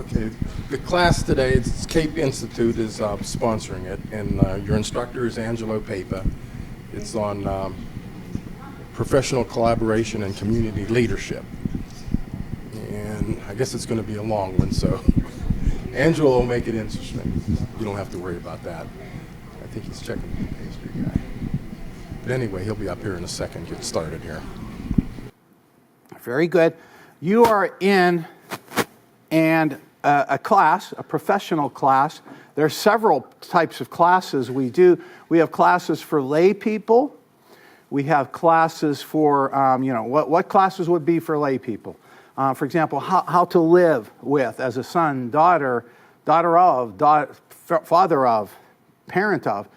Okay, the class today, it's Cape Institute is sponsoring it, and your instructor is Angelo Papa. It's on professional collaboration and community leadership. And I guess it's going to be a long one, so Angelo will make it interesting. You don't have to worry about that. I think he's checking the pastry guy. But anyway, he'll be up here in a second. Get started here. Very good. You are in a class, a professional class. There are several types of classes we do. We have classes for lay people. We have classes for, what classes would be for lay people? For example, how to live with as a son, daughter of, father of, parent of,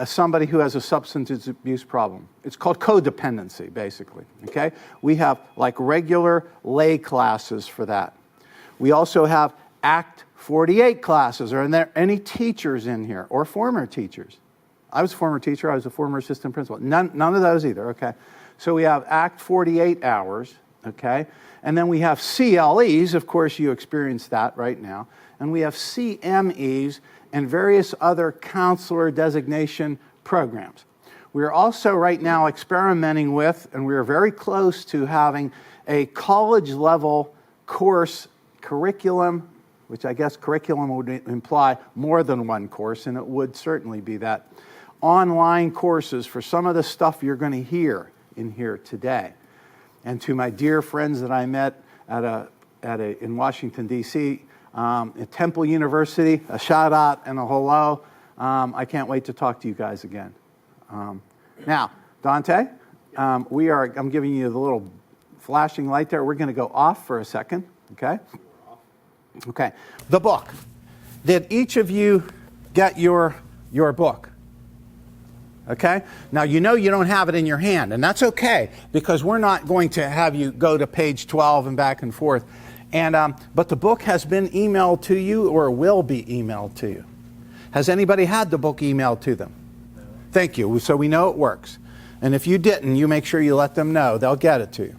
somebody who has a substance abuse problem. It's called codependency, basically, okay? We have like regular lay classes for that. We also have Act 48 classes. Are there any teachers in here or former teachers? I was a former teacher. I was a former assistant principal. None of those either, okay? So we have Act 48 hours, okay? And then we have CLEs. Of course, you experience that right now. And we have CMEs and various other counselor designation programs. We are also right now experimenting with, and we are very close to having a college-level course curriculum, which I guess curriculum would imply more than one course, and it would certainly be that. Online courses for some of the stuff you're going to hear in here today. And to my dear friends that I met in Washington, D.C., at Temple University, a shout out and a hello. I can't wait to talk to you guys again. Now, Dante, I'm giving you the little flashing light there. We're going to go off for a second, okay? Okay, the book. Did each of you get your book? Okay? Now, you know you don't have it in your hand, and that's okay, because we're not going to have you go to page 12 and back and forth. But the book has been emailed to you or will be emailed to you. Has anybody had the book emailed to them? No. Thank you. So we know it works. And if you didn't, you make sure you let them know. They'll get it to you.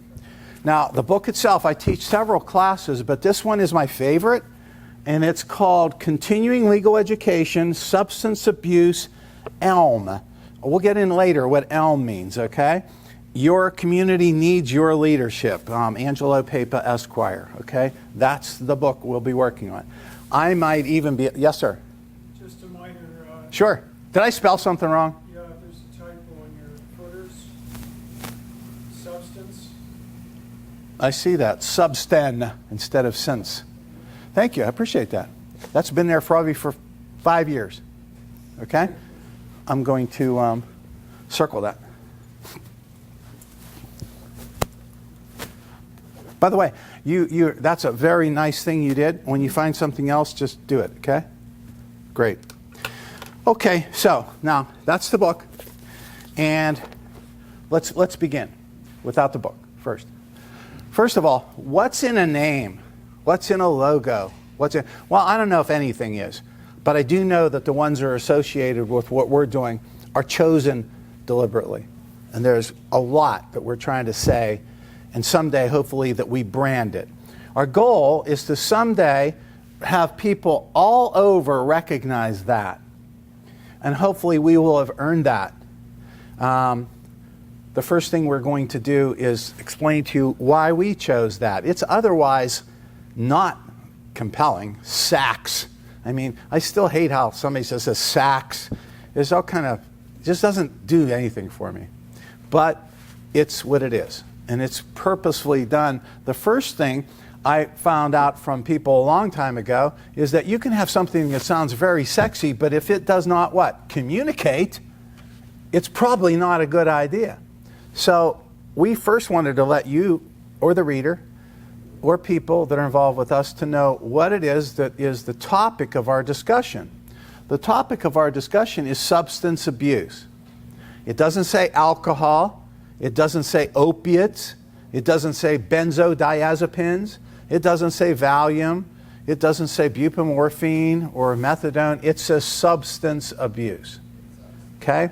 Now, the book itself, I teach several classes, but this one is my favorite, and it's called Continuing Legal Education, Substance Abuse, ELM. We'll get in later what ELM means, okay? Your community needs your leadership. Angelo Papa, Esquire, okay? That's the book we'll be working on. I might even be, yes, sir? Just a minor... Sure. Did I spell something wrong? Yeah, there's a typo in your footers. Substance. I see that. Substen instead of since. Thank you. I appreciate that. That's been there probably for 5 years, okay? I'm going to circle that. By the way, that's a very nice thing you did. When you find something else, just do it, okay? Great. Okay, so now that's the book. And let's begin without the book first. First of all, what's in a name? What's in a logo? Well, I don't know if anything is, but I do know that the ones that are associated with what we're doing are chosen deliberately. And there's a lot that we're trying to say, and someday, hopefully, that we brand it. Our goal is to someday have people all over recognize that. And hopefully, we will have earned that. The first thing we're going to do is explain to you why we chose that. It's otherwise not compelling. SACS. I mean, I still hate how somebody says SACS. It's all kind of, just doesn't do anything for me. But it's what it is. And it's purposefully done. The first thing I found out from people a long time ago is that you can have something that sounds very sexy, but if it does not what? Communicate, it's probably not a good idea. So we first wanted to let you or the reader or people that are involved with us to know what it is that is the topic of our discussion. The topic of our discussion is substance abuse. It doesn't say alcohol. It doesn't say opiates. It doesn't say benzodiazepines. It doesn't say Valium. It doesn't say buprenorphine or methadone. It says substance abuse. Okay?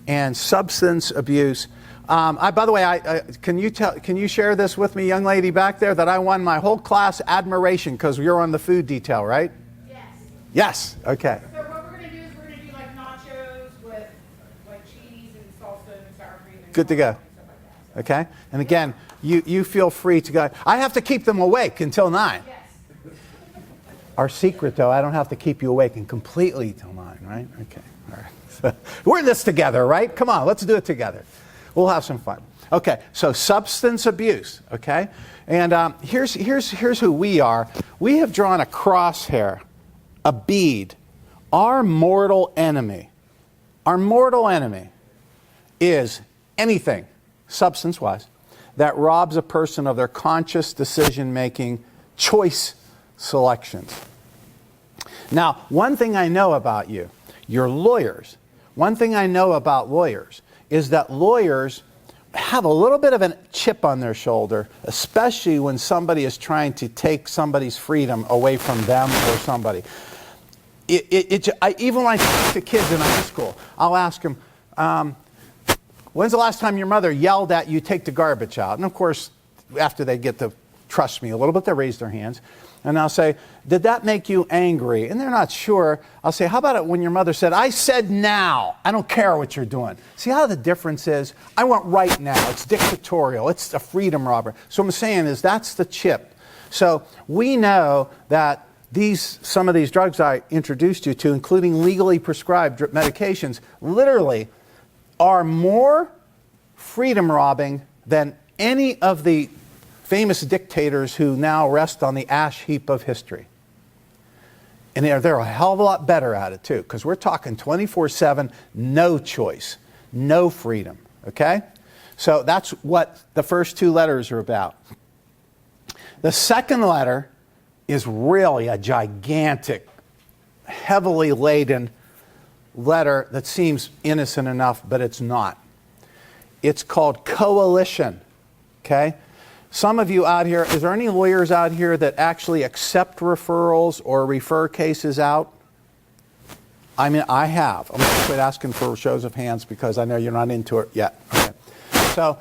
And substance abuse By the way, can you share this with me, young lady back there, that I won my whole class admiration because you're on the food detail, right? Yes. Yes. Okay. So what we're going to do is we're going to do like nachos with like cheese and salsa and sour cream and Good to go. and stuff like that. Okay. And again, you feel free to go. I have to keep them awake until 9. Yes. Our secret, though, I don't have to keep you awake and completely till 9, right? Okay. All right. So, we're in this together, right? Come on, let's do it together. We'll have some fun. Okay, so substance abuse, okay? And here's who we are. We have drawn a crosshair, a bead. Our mortal enemy is anything, substance-wise, that robs a person of their conscious decision-making choice selections. Now, one thing I know about you're lawyers. One thing I know about lawyers is that lawyers have a little bit of a chip on their shoulder, especially when somebody is trying to take somebody's freedom away from them or somebody. Even when I talk to kids in high school, I'll ask them, when's the last time your mother yelled at you, take the garbage out? And of course, after they get to trust me a little bit, they raise their hands. And I'll say, did that make you angry? And they're not sure. I'll say, how about it when your mother said, I said now. I don't care what you're doing. See how the difference is? I want right now. It's dictatorial. It's a freedom robber. So what I'm saying is that's the chip. So we know that some of these drugs I introduced you to, including legally prescribed medications, literally are more freedom robbing than any of the famous dictators who now rest on the ash heap of history. And they're a hell of a lot better at it too, because we're talking 24/7, no choice, no freedom, okay? So that's what the first 2 letters are about. The second letter is really a gigantic, heavily laden letter that seems innocent enough, but it's not. It's called coalition, okay? Some of you out here, is there any lawyers out here that actually accept referrals or refer cases out? I mean, I have. I'm going to quit asking for shows of hands because I know you're not into it yet. Okay. So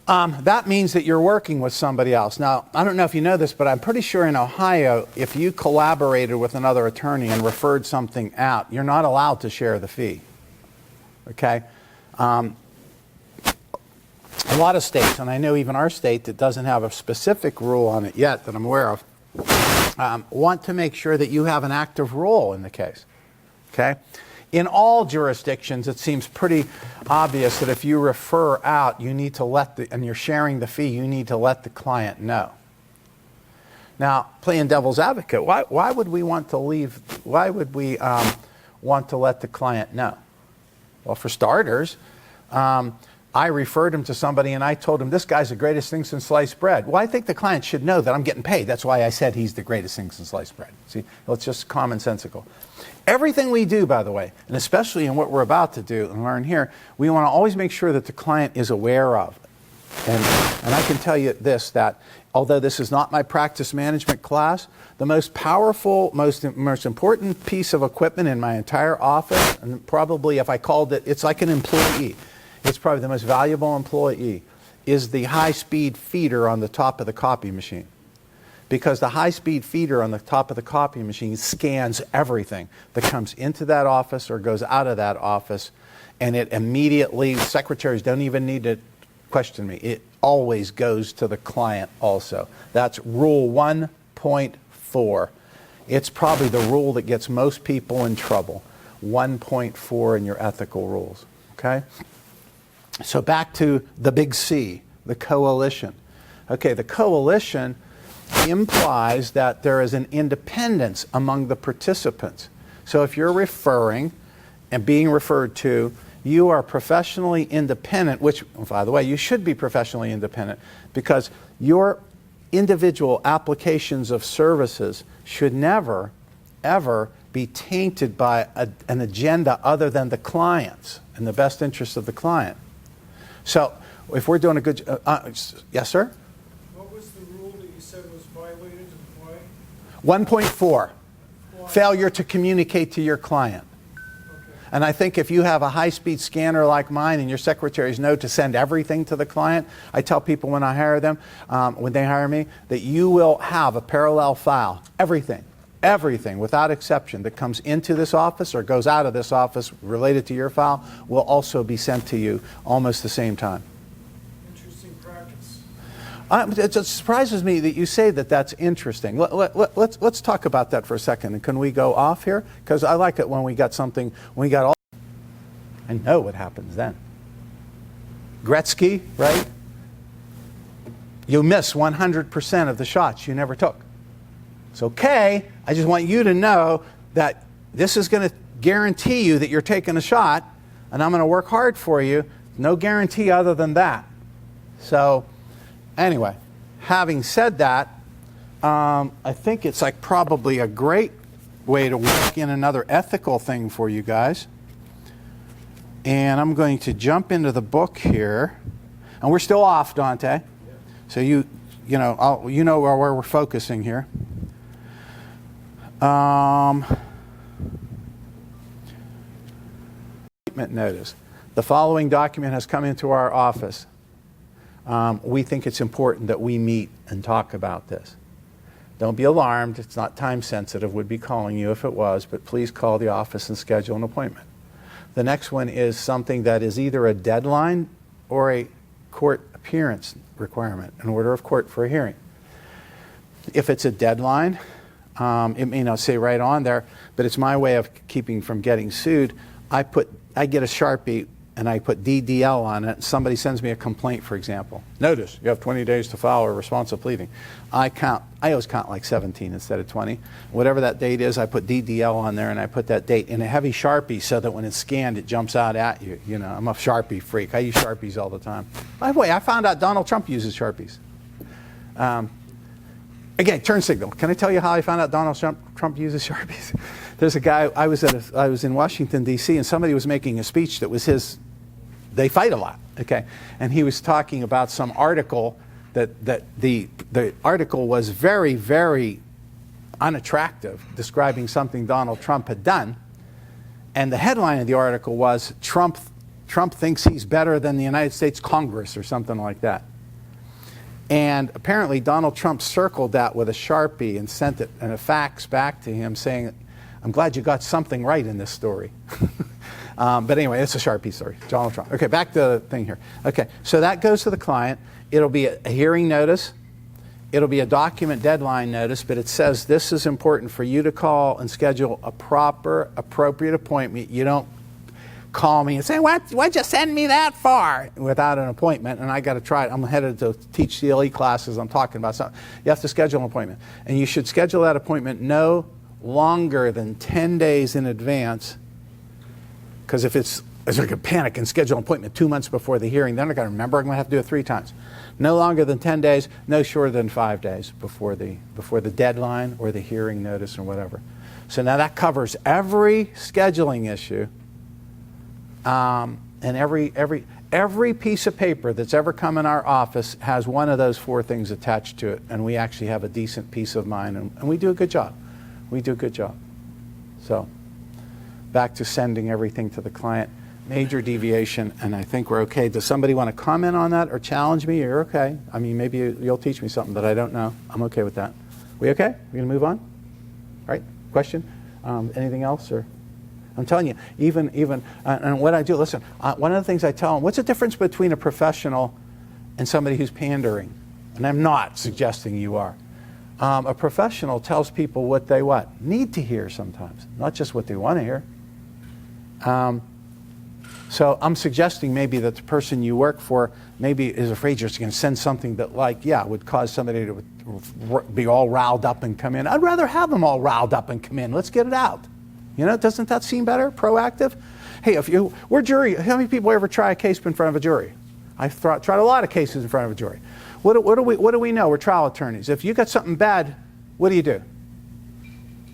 that means that you're working with somebody else. Now, I don't know if you know this, but I'm pretty sure in Ohio, if you collaborated with another attorney and referred something out, you're not allowed to share the fee. Okay? A lot of states, and I know even our state that doesn't have a specific rule on it yet that I'm aware of, want to make sure that you have an active role in the case. Okay? In all jurisdictions, it seems pretty obvious that if you refer out, you need to and you're sharing the fee, you need to let the client know. Now, playing devil's advocate, why would we want to want to let the client know? Well, for starters, I referred him to somebody and I told him, this guy's the greatest thing since sliced bread. Well, I think the client should know that I'm getting paid. That's why I said he's the greatest thing since sliced bread. See, well, it's just commonsensical. Everything we do, by the way, and especially in what we're about to do and learn here, we want to always make sure that the client is aware of. And I can tell you this, that although this is not my practice management class, the most powerful, most important piece of equipment in my entire office, and probably if I called it, it's like an employee. It's probably the most valuable employee, is the high-speed feeder on the top of the copy machine. Because the high-speed feeder on the top of the copy machine scans everything that comes into that office or goes out of that office, and it immediately, secretaries don't even need to question me, it always goes to the client also. That's rule 1.4. It's probably the rule that gets most people in trouble. 1.4 in your ethical rules, okay? So back to the big C, the coalition. Okay, the coalition implies that there is an independence among the participants. So if you're referring and being referred to, you are professionally independent, which, by the way, you should be professionally independent because your individual applications of services should never, ever be tainted by an agenda other than the client's and the best interest of the client. So if we're doing a good yes, sir? What was the rule that you said was violated and why? 1.4, failure to communicate to your client. Okay. And I think if you have a high-speed scanner like mine and your secretaries know to send everything to the client, I tell people when I hire them, when they hire me, that you will have a parallel file. Everything, without exception, that comes into this office or goes out of this office related to your file will also be sent to you almost the same time. Interesting practice. It surprises me that you say that that's interesting. Let's talk about that for a second. And can we go off here? Because I like it when we got something, when we got all... I know what happens then. Gretzky, right? You miss 100% of the shots you never took. It's okay. I just want you to know that this is going to guarantee you that you're taking a shot, and I'm going to work hard for you. No guarantee other than that. So anyway, having said that, I think it's like probably a great way to work in another ethical thing for you guys. And I'm going to jump into the book here. And we're still off, Dante. So you know where we're focusing here. Appointment notice. The following document has come into our office. We think it's important that we meet and talk about this. Don't be alarmed. It's not time sensitive. We'd be calling you if it was, but please call the office and schedule an appointment. The next one is something that is either a deadline or a court appearance requirement, an order of court for a hearing. If it's a deadline, it may not say right on there, but it's my way of keeping from getting sued. I get a Sharpie and I put DDL on it. Somebody sends me a complaint, for example. Notice, you have 20 days to file a responsive pleading. I always count like 17 instead of 20. Whatever that date is, I put DDL on there and I put that date in a heavy Sharpie so that when it's scanned, it jumps out at you. You know, I'm a Sharpie freak. I use Sharpies all the time. By the way, I found out Donald Trump uses Sharpies. Again, turn signal. Can I tell you how I found out Donald Trump uses Sharpies? There's a guy, I was in Washington, D.C., and somebody was making a speech that was his, they fight a lot, okay? And he was talking about some article that the article was very, very unattractive, describing something Donald Trump had done. And the headline of the article was, Trump thinks he's better than the United States Congress, or something like that. And apparently Donald Trump circled that with a Sharpie and sent it in a fax back to him saying, I'm glad you got something right in this story. But anyway, it's a Sharpie story, Donald Trump. Okay, back to the thing here. Okay, so that goes to the client. It'll be a hearing notice. It'll be a document deadline notice, but it says this is important for you to call and schedule a proper, appropriate appointment. You don't call me and say, why'd you send me that for? Without an appointment, and I got to try it. I'm headed to teach CLE classes. I'm talking about something. You have to schedule an appointment. And you should schedule that appointment no longer than 10 days in advance, because if it's like a panic and schedule an appointment 2 months before the hearing, then I'm going to remember I'm going to have to do it 3 times. No longer than 10 days, no shorter than 5 days before the deadline or the hearing notice or whatever. So now that covers every scheduling issue. And every piece of paper that's ever come in our office has one of those 4 things attached to it, and we actually have a decent peace of mind, and we do a good job. We do a good job. So back to sending everything to the client. Major deviation, and I think we're okay. Does somebody want to comment on that or challenge me? You're okay. I mean, maybe you'll teach me something that I don't know. I'm okay with that. We okay? We're going to move on? All right? Question? Anything else? Or I'm telling you, even and what I do, listen, one of the things I tell them, what's the difference between a professional and somebody who's pandering? And I'm not suggesting you are. A professional tells people what they need to hear sometimes, not just what they want to hear. So I'm suggesting maybe that the person you work for maybe is afraid you're going to send something that would cause somebody to be all riled up and come in. I'd rather have them all riled up and come in. Let's get it out. You know, doesn't that seem better? Proactive? Hey, we're jury. How many people ever try a case in front of a jury? I've tried a lot of cases in front of a jury. What do we know? We're trial attorneys. If you got something bad, what do you do?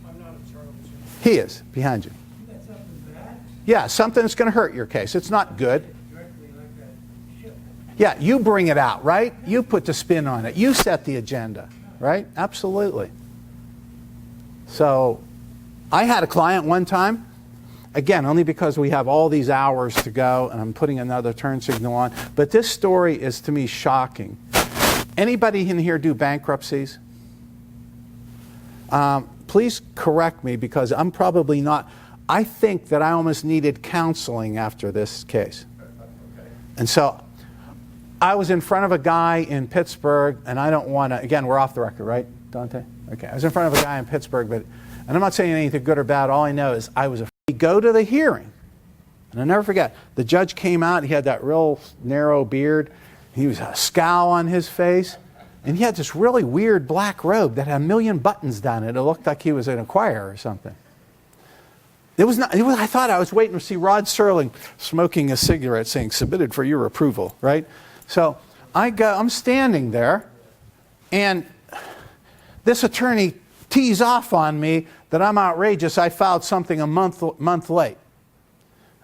I'm not a trial attorney. He is, behind you. You got something bad? Yeah, something that's going to hurt your case. It's not good. Directly like that ship. Yeah, you bring it out, right? You put the spin on it. You set the agenda, right? Absolutely. So I had a client one time, Again, only because we have all these hours to go and I'm putting another turn signal on. But this story is, to me, shocking. Anybody in here do bankruptcies? Please correct me, because I'm probably not. I think that I almost needed counseling after this case. And so I was in front of a guy in Pittsburgh, and I don't want to, again, we're off the record, right, Dante? Okay, I was in front of a guy in Pittsburgh, and I'm not saying anything good or bad. All I know is I was afraid. We go to the hearing, and I'll never forget, the judge came out. He had that real narrow beard. He was a scowl on his face, and he had this really weird black robe that had a million buttons down it. It looked like he was in a choir or something. I thought I was waiting to see Rod Serling smoking a cigarette saying, "Submitted for your approval," right? So I'm standing there, and this attorney tees off on me that I'm outrageous. I filed something a month late.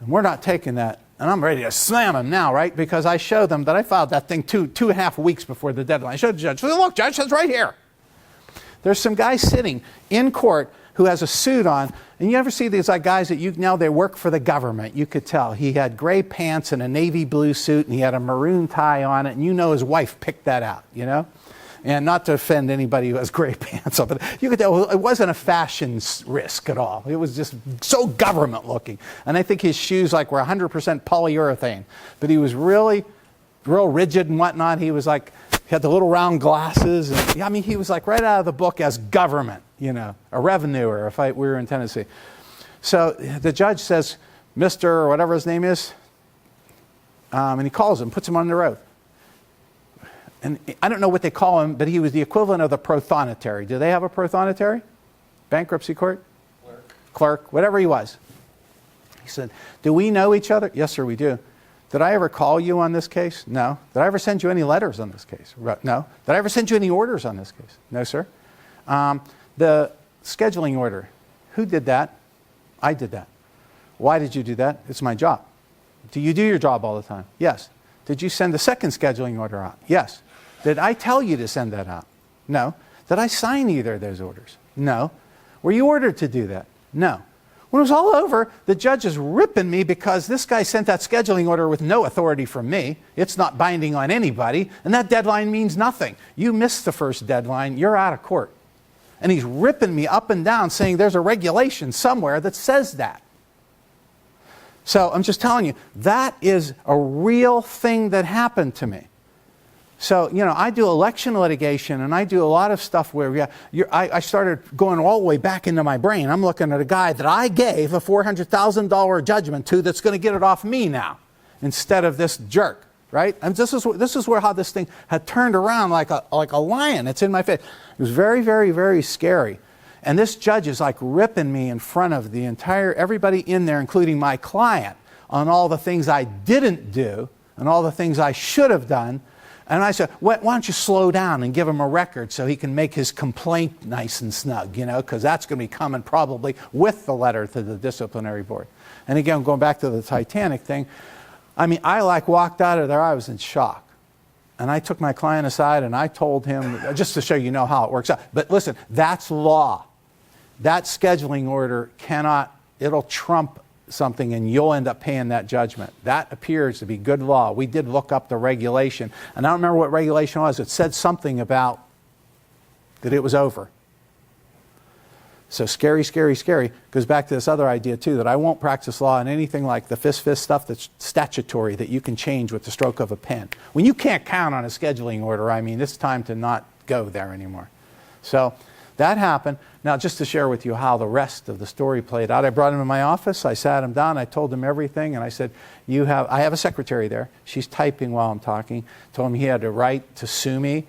And we're not taking that. And I'm ready to slam him now, right? Because I showed them that I filed that thing 2.5 weeks before the deadline. I showed the judge. Look, judge, it's right here. There's some guy sitting in court who has a suit on. And you ever see these like guys that now they work for the government? You could tell. He had gray pants and a navy blue suit, and he had a maroon tie on it. And you know his wife picked that out, you know? And not to offend anybody who has gray pants on, but you could tell it wasn't a fashion risk at all. It was just so government looking. And I think his shoes were 100% polyurethane. But he was really real rigid and whatnot. He was he had the little round glasses. And, he was right out of the book as government, a revenuer if we were in Tennessee. So the judge says, Mr. or whatever his name is, and he calls him, puts him on the road. And I don't know what they call him, but he was the equivalent of the prothonotary. Do they have a prothonotary? Bankruptcy court? Clerk, whatever he was. He said, do we know each other? Yes, sir, we do. Did I ever call you on this case? No. Did I ever send you any letters on this case? No. Did I ever send you any orders on this case? No, sir. The scheduling order, who did that? I did that. Why did you do that? It's my job. Do you do your job all the time? Yes. Did you send the second scheduling order out? Yes. Did I tell you to send that out? No. Did I sign either of those orders? No. Were you ordered to do that? No. When it was all over, the judge is ripping me because this guy sent that scheduling order with no authority from me. It's not binding on anybody, and that deadline means nothing. You missed the first deadline, you're out of court. And he's ripping me up and down saying there's a regulation somewhere that says that. So I'm just telling you, that is a real thing that happened to me. So, I do election litigation, and I do a lot of stuff where I started going all the way back into my brain. I'm looking at a guy that I gave a $400,000 judgment to that's going to get it off me now instead of this jerk, right? And this is how this thing had turned around like a lion. It's in my face. It was very, very, very scary. And this judge is ripping me in front of everybody in there, including my client, on all the things I didn't do and all the things I should have done. And I said, why don't you slow down and give him a record so he can make his complaint nice and snug, because that's going to be coming probably with the letter to the disciplinary board. And again, going back to the Titanic thing, I walked out of there, I was in shock. And I took my client aside and I told him, just to show you know how it works out. But listen, that's law. That scheduling order it'll trump something and you'll end up paying that judgment. That appears to be good law. We did look up the regulation, and I don't remember what regulation it was. It said something about that it was over. So scary, scary, scary. Goes back to this other idea too, that I won't practice law in anything like the fist stuff that's statutory that you can change with the stroke of a pen. When you can't count on a scheduling order, it's time to not go there anymore. So that happened. Now, just to share with you how the rest of the story played out, I brought him in my office, I sat him down, I told him everything, and I said, I have a secretary there. She's typing while I'm talking. Told him he had a right to sue me.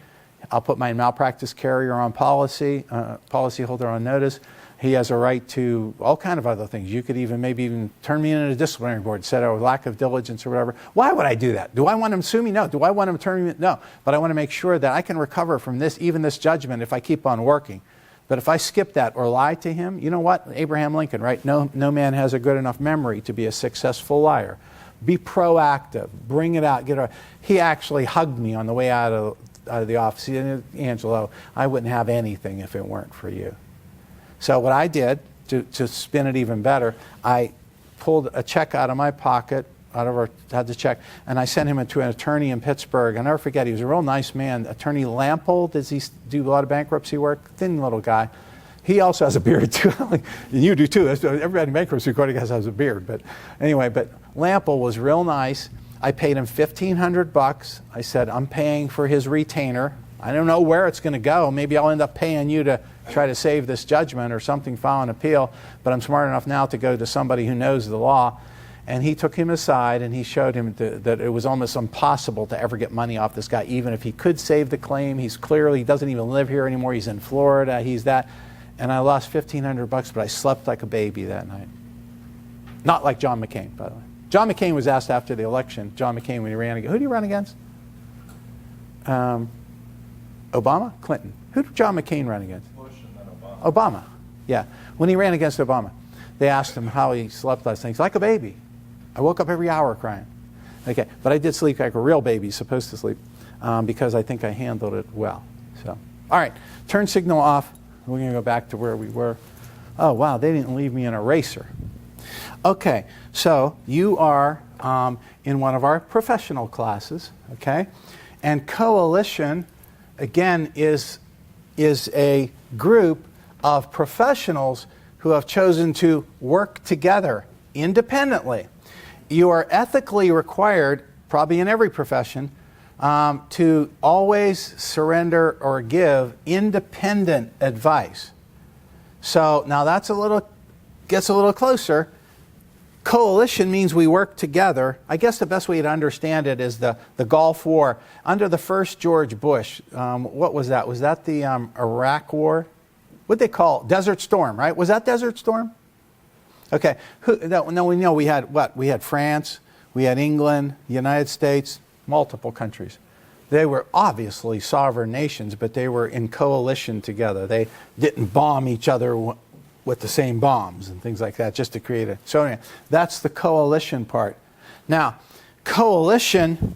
I'll put my malpractice carrier on policyholder on notice. He has a right to all kind of other things. You could maybe even turn me into a disciplinary board, said or lack of diligence or whatever. Why would I do that? Do I want him to sue me? No. Do I want him to turn me? No. But I want to make sure that I can recover from even this judgment if I keep on working. But if I skip that or lie to him, you know what? Abraham Lincoln, right? No man has a good enough memory to be a successful liar. Be proactive. Bring it out. He actually hugged me on the way out of the office. He said, Angelo, I wouldn't have anything if it weren't for you. So what I did, to spin it even better, I pulled a check out of my pocket, had the check, and I sent him to an attorney in Pittsburgh. I'll never forget, he was a real nice man. Attorney Lample, does he do a lot of bankruptcy work? Thin little guy. He also has a beard too. You do too. Everybody in bankruptcy court has a beard. But anyway, but Lample was real nice. I paid him $1,500. I said, I'm paying for his retainer. I don't know where it's going to go. Maybe I'll end up paying you to try to save this judgment or something, file an appeal. But I'm smart enough now to go to somebody who knows the law. And he took him aside and he showed him that it was almost impossible to ever get money off this guy, even if he could save the claim. He doesn't even live here anymore. He's in Florida. He's that. And I lost $1,500, but I slept like a baby that night. Not like John McCain, by the way. John McCain was asked after the election, John McCain, when he ran against, who did he run against? Obama? Clinton. Who did John McCain run against? Bush and then Obama. Obama, yeah. When he ran against Obama, they asked him how he slept last night. He's like a baby. I woke up every hour crying. Okay, but I did sleep like a real baby supposed to sleep because I think I handled it well. So, all right, turn signal off. We're going to go back to where we were. Oh, wow, they didn't leave me an eraser. Okay, so you are in one of our professional classes, okay? And coalition, again, is a group of professionals who have chosen to work together independently. You are ethically required, probably in every profession, to always surrender or give independent advice. So now gets a little closer. Coalition means we work together. I guess the best way to understand it is the Gulf War. Under the first George Bush, what was that? Was that the Iraq War? What'd they call it? Desert Storm, right? Was that Desert Storm? Okay. No, we know we had what? We had France, we had England, the United States, multiple countries. They were obviously sovereign nations, but they were in coalition together. They didn't bomb each other with the same bombs and things like that just to create a... So anyway, that's the coalition part. Now, coalition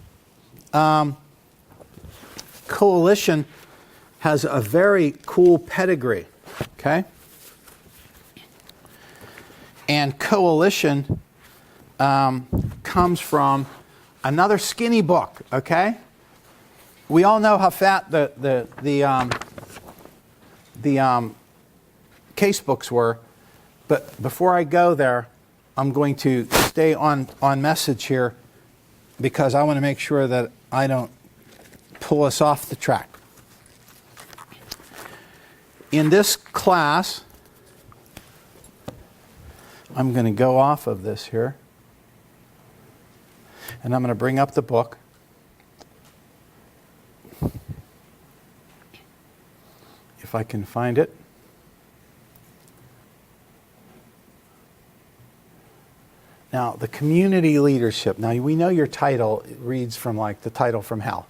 has a very cool pedigree, okay? And coalition comes from another skinny book, okay? We all know how fat the case books were, but before I go there, I'm going to stay on message here because I want to make sure that I don't pull us off the track. In this class, I'm going to go off of this here, and I'm going to bring up the book. If I can find it. Now, the community leadership. Now, we know your title reads from like the title from hell.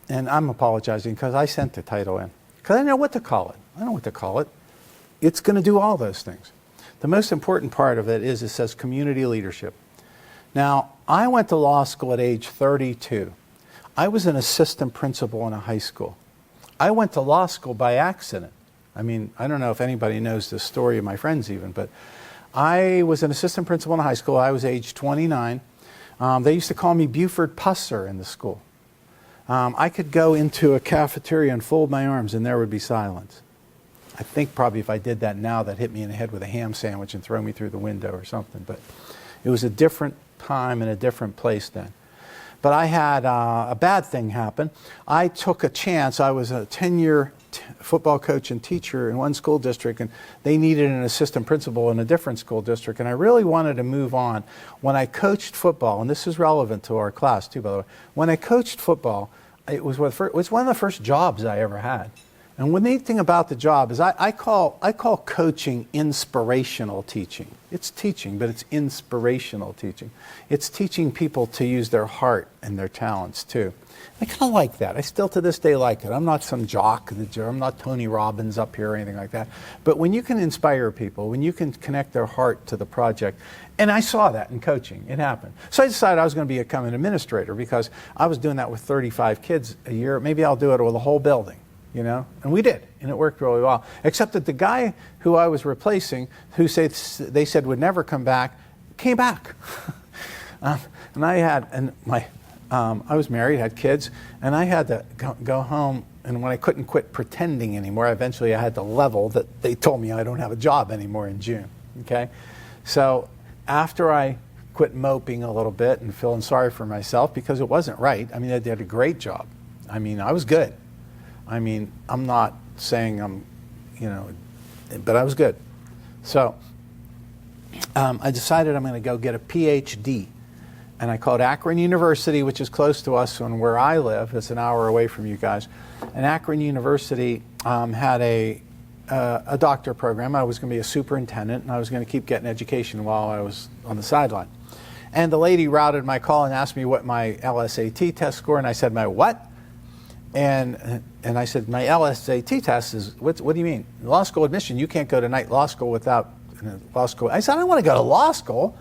And I'm apologizing because I sent the title in. Because I didn't know what to call it. I don't know what to call it. It's going to do all those things. The most important part of it is it says community leadership. Now, I went to law school at age 32. I was an assistant principal in a high school. I went to law school by accident. I mean, I don't know if anybody knows this story, of my friends even, but I was an assistant principal in high school. I was age 29. They used to call me Buford Pusser in the school. I could go into a cafeteria and fold my arms and there would be silence. I think probably if I did that now, that'd hit me in the head with a ham sandwich and throw me through the window or something. But it was a different time and a different place then. But I had a bad thing happen. I took a chance. I was a 10-year football coach and teacher in one school district, and they needed an assistant principal in a different school district, and I really wanted to move on. When I coached football, and this is relevant to our class too, by the way, when I coached football, it was one of the first jobs I ever had. And the neat thing about the job is I call coaching inspirational teaching. It's teaching, but it's inspirational teaching. It's teaching people to use their heart and their talents too. I kind of like that. I still to this day like it. I'm not some jock. I'm not Tony Robbins up here or anything like that. But when you can inspire people, when you can connect their heart to the project, and I saw that in coaching, it happened. So I decided I was going to become an administrator because I was doing that with 35 kids a year. Maybe I'll do it with a whole building. You know, and we did, and it worked really well. Except that the guy who I was replacing, who they said would never come back, came back. And I was married, had kids, and I had to go home. And when I couldn't quit pretending anymore, eventually I had to level that they told me I don't have a job anymore in June. Okay, so after I quit moping a little bit and feeling sorry for myself because it wasn't right. I mean, I did a great job. I mean, I was good. I mean, I'm not saying I'm, but I was good. So I decided I'm going to go get a PhD. And I called Akron University, which is close to us and where I live. It's an hour away from you guys. And Akron University had a doctor program. I was going to be a superintendent, and I was going to keep getting education while I was on the sideline. And the lady routed my call and asked me what my LSAT test score, and I said, my what? And I said, my LSAT test is, what do you mean? Law school admission, you can't go to night law school without law school. I said, I don't want to go to law school.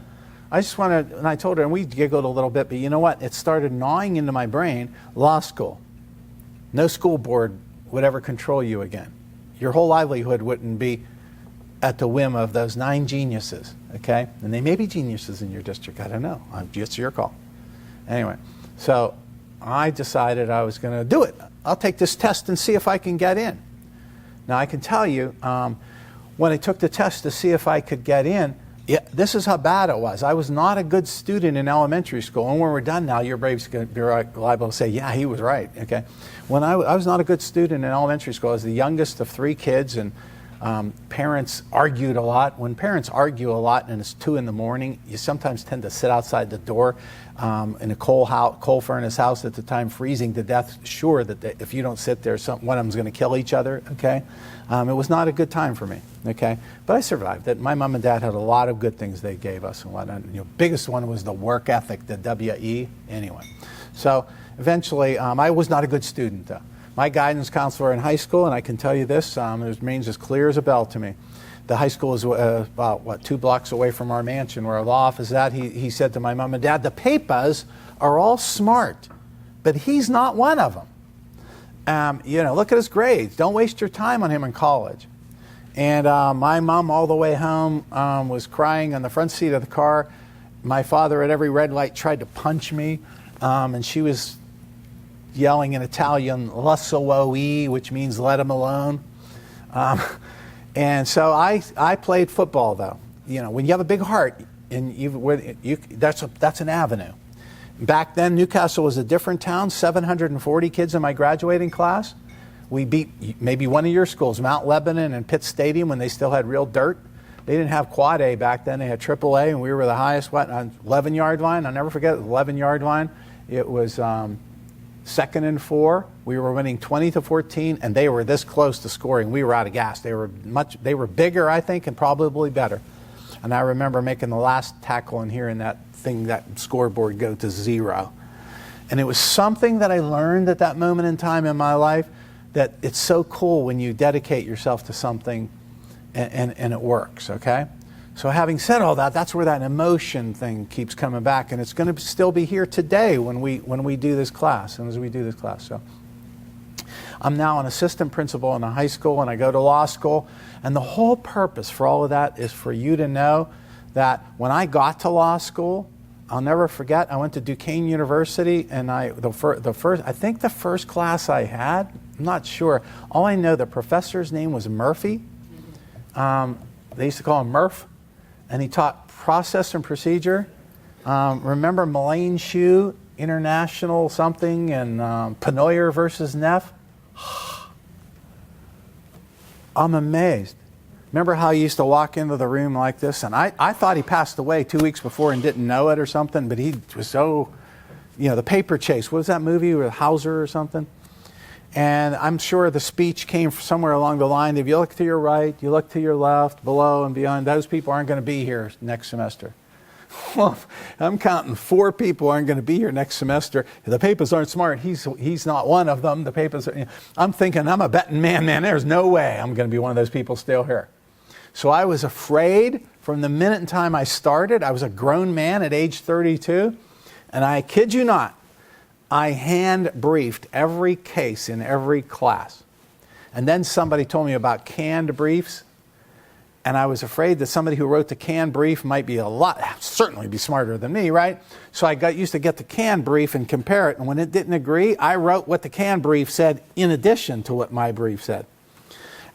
I just want to, and I told her, and we giggled a little bit, but you know what? It started gnawing into my brain, law school. No school board would ever control you again. Your whole livelihood wouldn't be at the whim of those 9 geniuses, okay? And they may be geniuses in your district, I don't know. It's your call. Anyway, so I decided I was going to do it. I'll take this test and see if I can get in. Now, I can tell you, when I took the test to see if I could get in, this is how bad it was. I was not a good student in elementary school. And when we're done now, your braves going to be liable to say, yeah, he was right. Okay. When I was not a good student in elementary school. I was the youngest of 3 kids, and parents argued a lot. When parents argue a lot and it's 2 a.m, you sometimes tend to sit outside the door in a coal furnace house at the time, freezing to death, sure that if you don't sit there, one of them's going to kill each other. Okay. It was not a good time for me, okay? But I survived it. My mom and dad had a lot of good things they gave us. And biggest one was the work ethic, the W-E, anyway. So eventually, I was not a good student, though. My guidance counselor in high school, and I can tell you this, it remains as clear as a bell to me. The high school is about, 2 blocks away from our mansion where our law office is at. He said to my mom and dad, the Pepas are all smart, but he's not one of them. Look at his grades. Don't waste your time on him in college. And my mom, all the way home, was crying on the front seat of the car. My father, at every red light, tried to punch me, and she was yelling in Italian, "Lascio e," which means "let him alone." And so I played football, though. When you have a big heart, and that's an avenue. Back then, Newcastle was a different town, 740 kids in my graduating class. We beat maybe one of your schools, Mount Lebanon and Pitt Stadium, when they still had real dirt. They didn't have quad A back then. They had triple A, and we were the highest, on 11-yard line. I'll never forget the 11-yard line. It was 2nd and 4. We were winning 20-14, and they were this close to scoring. We were out of gas. They were bigger, I think, and probably better. And I remember making the last tackle and hearing that scoreboard go to 0. And it was something that I learned at that moment in time in my life, that it's so cool when you dedicate yourself to something and it works, okay? So having said all that, that's where that emotion thing keeps coming back, and it's going to still be here today when we do this class, and as we do this class. So I'm now an assistant principal in a high school, and I go to law school, and the whole purpose for all of that is for you to know that when I got to law school, I'll never forget, I went to Duquesne University, and the first class I had, I'm not sure. All I know, the professor's name was Murphy. They used to call him Murph, and he taught process and procedure. Remember Mullane Shoe, International something, and Penoyer versus Neff? I'm amazed. Remember how he used to walk into the room like this? And I thought he passed away 2 weeks before and didn't know it or something, but he was so, The Paper Chase. What was that movie with Hauser or something? And I'm sure the speech came somewhere along the line. If you look to your right, you look to your left, below and beyond, those people aren't going to be here next semester. Well, I'm counting 4 people aren't going to be here next semester. The Papers aren't smart. He's not one of them. The Papers are, I'm thinking, I'm a betting man. There's no way I'm going to be one of those people still here. So I was afraid from the minute and time I started. I was a grown man at age 32. And I kid you not, I hand briefed every case in every class. And then somebody told me about canned briefs. And I was afraid that somebody who wrote the canned brief might be certainly be smarter than me, right? So I used to get the canned brief and compare it. And when it didn't agree, I wrote what the canned brief said in addition to what my brief said.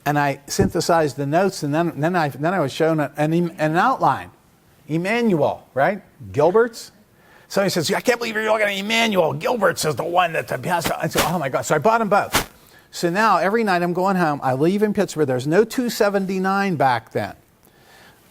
And I synthesized the notes, and then I was shown an outline. Emmanuel, right? Gilbert's. Somebody says, I can't believe you're looking at Emmanuel. Gilbert's is the one that I said, oh my God. So I bought them both. So now every night I'm going home. I leave in Pittsburgh. There's no 279 back then.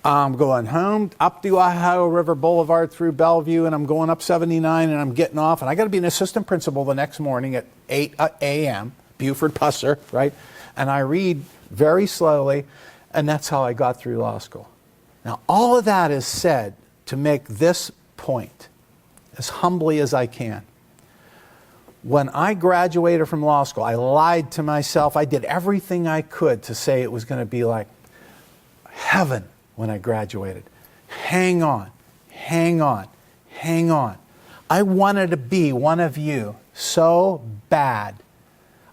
I'm going home up the Ohio River Boulevard through Bellevue, and I'm going up 79, and I'm getting off. And I got to be an assistant principal the next morning at 8 a.m., Buford Pusser, right? And I read very slowly, and that's how I got through law school. Now, all of that is said to make this point as humbly as I can. When I graduated from law school, I lied to myself. I did everything I could to say it was going to be like heaven when I graduated. Hang on, hang on, hang on. I wanted to be one of you so bad.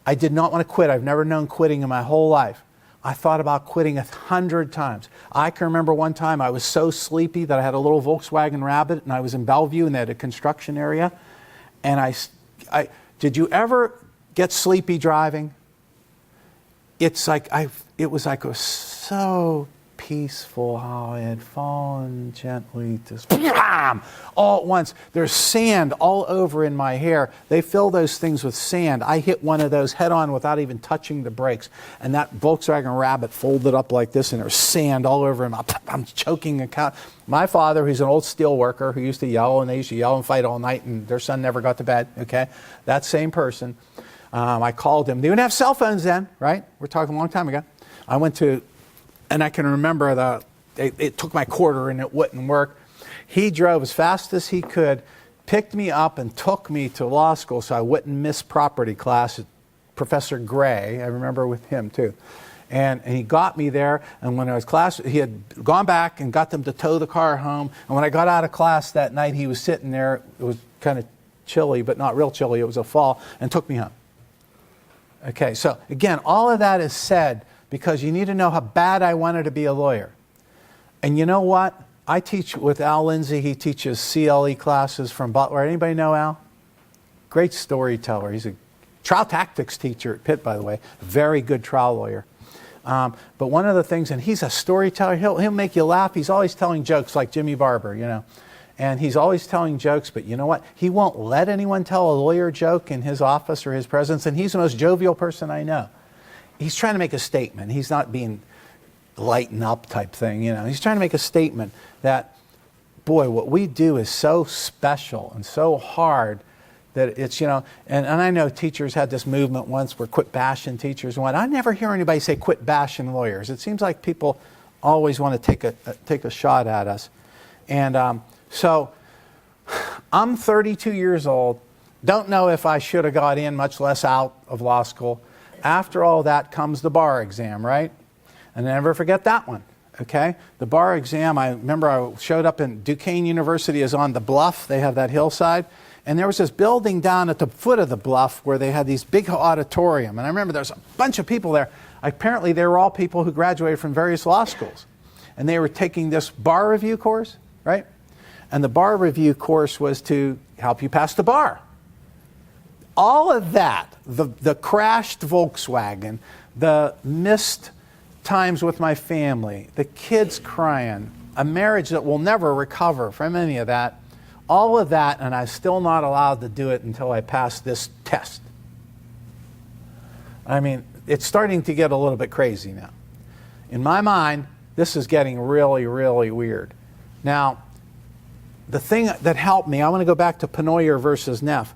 I did not want to quit. I've never known quitting in my whole life. I thought about quitting 100 times. I can remember one time I was so sleepy that I had a little Volkswagen Rabbit, and I was in Bellevue, and they had a construction area. And I did you ever get sleepy driving? It was so peaceful how I had fallen gently to all at once. There's sand all over in my hair. They fill those things with sand. I hit one of those head on without even touching the brakes. And that Volkswagen Rabbit folded up like this, and there's sand all over him. I'm choking. My father, who's an old steel worker who used to yell, and they used to yell and fight all night, and their son never got to bed, okay? That same person. I called him. They didn't have cell phones then, right? We're talking a long time ago. I went to, and I can remember it took my quarter and it wouldn't work. He drove as fast as he could, picked me up and took me to law school so I wouldn't miss property class at Professor Gray. I remember with him too. And he got me there, and when I was class, he had gone back and got them to tow the car home. And when I got out of class that night, he was sitting there. It was kind of chilly, but not real chilly. It was a fall, and took me home. Okay, so again, all of that is said because you need to know how bad I wanted to be a lawyer. And you know what? I teach with Al Lindsay. He teaches CLE classes from Butler. Anybody know Al? Great storyteller. He's a trial tactics teacher at Pitt, by the way. Very good trial lawyer. But one of the things, and he's a storyteller. He'll make you laugh. He's always telling jokes like Jimmy Barber, you know. And he's always telling jokes, but you know what? He won't let anyone tell a lawyer joke in his office or his presence, and he's the most jovial person I know. He's trying to make a statement. He's not being lighten up type thing, you know. He's trying to make a statement that, boy, what we do is so special and so hard that it's, you know, and I know teachers had this movement once where quit bashing teachers and what. I never hear anybody say quit bashing lawyers. It seems like people always want to take a shot at us. And so I'm 32 years old, don't know if I should have got in, much less out of law school. After all that comes the bar exam, right? And never forget that one, okay? The bar exam, I remember I showed up in Duquesne University is on the bluff. They have that hillside. And there was this building down at the foot of the bluff where they had these big auditorium. And I remember there was a bunch of people there. Apparently, they were all people who graduated from various law schools. And they were taking this bar review course, right? And the bar review course was to help you pass the bar. All of that, the crashed Volkswagen, the missed times with my family, the kids crying, a marriage that will never recover from any of that, all of that, and I'm still not allowed to do it until I pass this test. I mean, it's starting to get a little bit crazy now. In my mind, this is getting really, really weird. Now, the thing that helped me, I want to go back to Pennoyer versus Neff.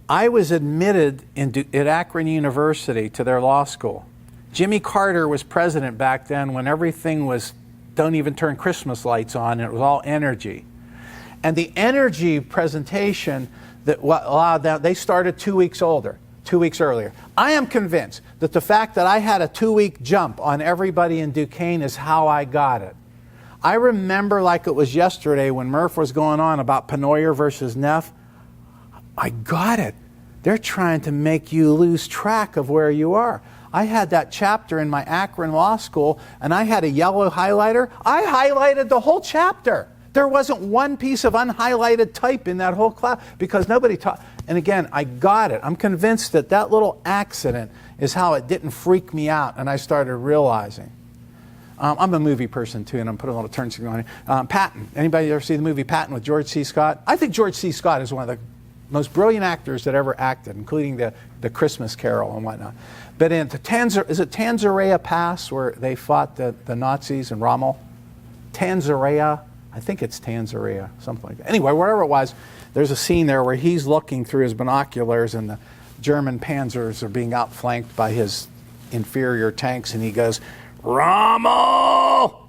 I was admitted at Akron University to their law school. Jimmy Carter was president back then when everything was, don't even turn Christmas lights on, and it was all energy. And the energy presentation that allowed that, they started 2 weeks earlier. I am convinced that the fact that I had a 2-week jump on everybody in Duquesne is how I got it. I remember like it was yesterday when Murph was going on about Pennoyer versus Neff. I got it. They're trying to make you lose track of where you are. I had that chapter in my Akron Law School, and I had a yellow highlighter. I highlighted the whole chapter. There wasn't one piece of unhighlighted type in that whole class because nobody taught. And again, I got it. I'm convinced that that little accident is how it didn't freak me out, and I started realizing. I'm a movie person too, and I'm putting a little turn signal on it. Patton. Anybody ever see the movie Patton with George C. Scott? I think George C. Scott is one of the most brilliant actors that ever acted, including the Christmas Carol and whatnot. But in the Tanzarea Pass where they fought the Nazis and Rommel? Tanzarea? I think it's Tanzarea, something like that. Anyway, wherever it was, there's a scene there where he's looking through his binoculars and the German panzers are being outflanked by his inferior tanks, and he goes, "Rommel,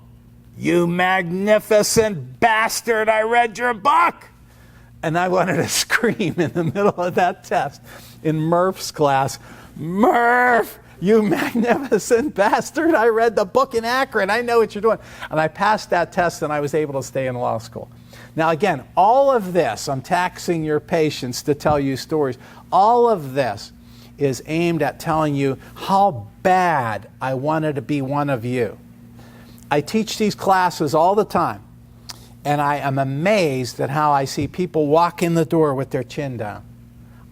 you magnificent bastard, I read your book!" And I wanted to scream in the middle of that test in Murph's class, "Murph, you magnificent bastard, I read the book in Akron, I know what you're doing." And I passed that test and I was able to stay in law school. Now again, all of this, I'm taxing your patience to tell you stories, all of this is aimed at telling you how bad I wanted to be one of you. I teach these classes all the time, and I am amazed at how I see people walk in the door with their chin down.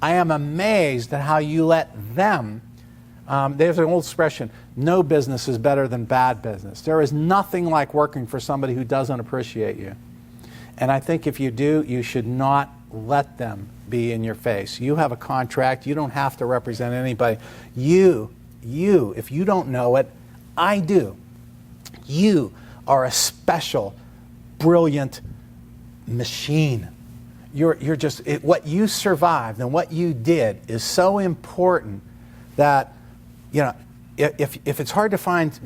I am amazed at how you let them, there's an old expression, no business is better than bad business. There is nothing like working for somebody who doesn't appreciate you. And I think if you do, you should not let them be in your face. You have a contract. You don't have to represent anybody. You, if you don't know it, I do. You are a special, brilliant machine. You're just, what you survived and what you did is so important that, you know, if it's hard to find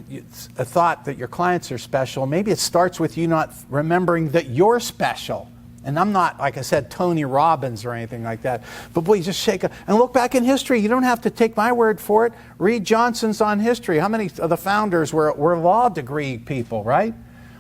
a thought that your clients are special, maybe it starts with you not remembering that you're special. And I'm not, like I said, Tony Robbins or anything like that. But boy, you just shake it and look back in history. You don't have to take my word for it. Read Johnson's On History. How many of the founders were law degree people, right?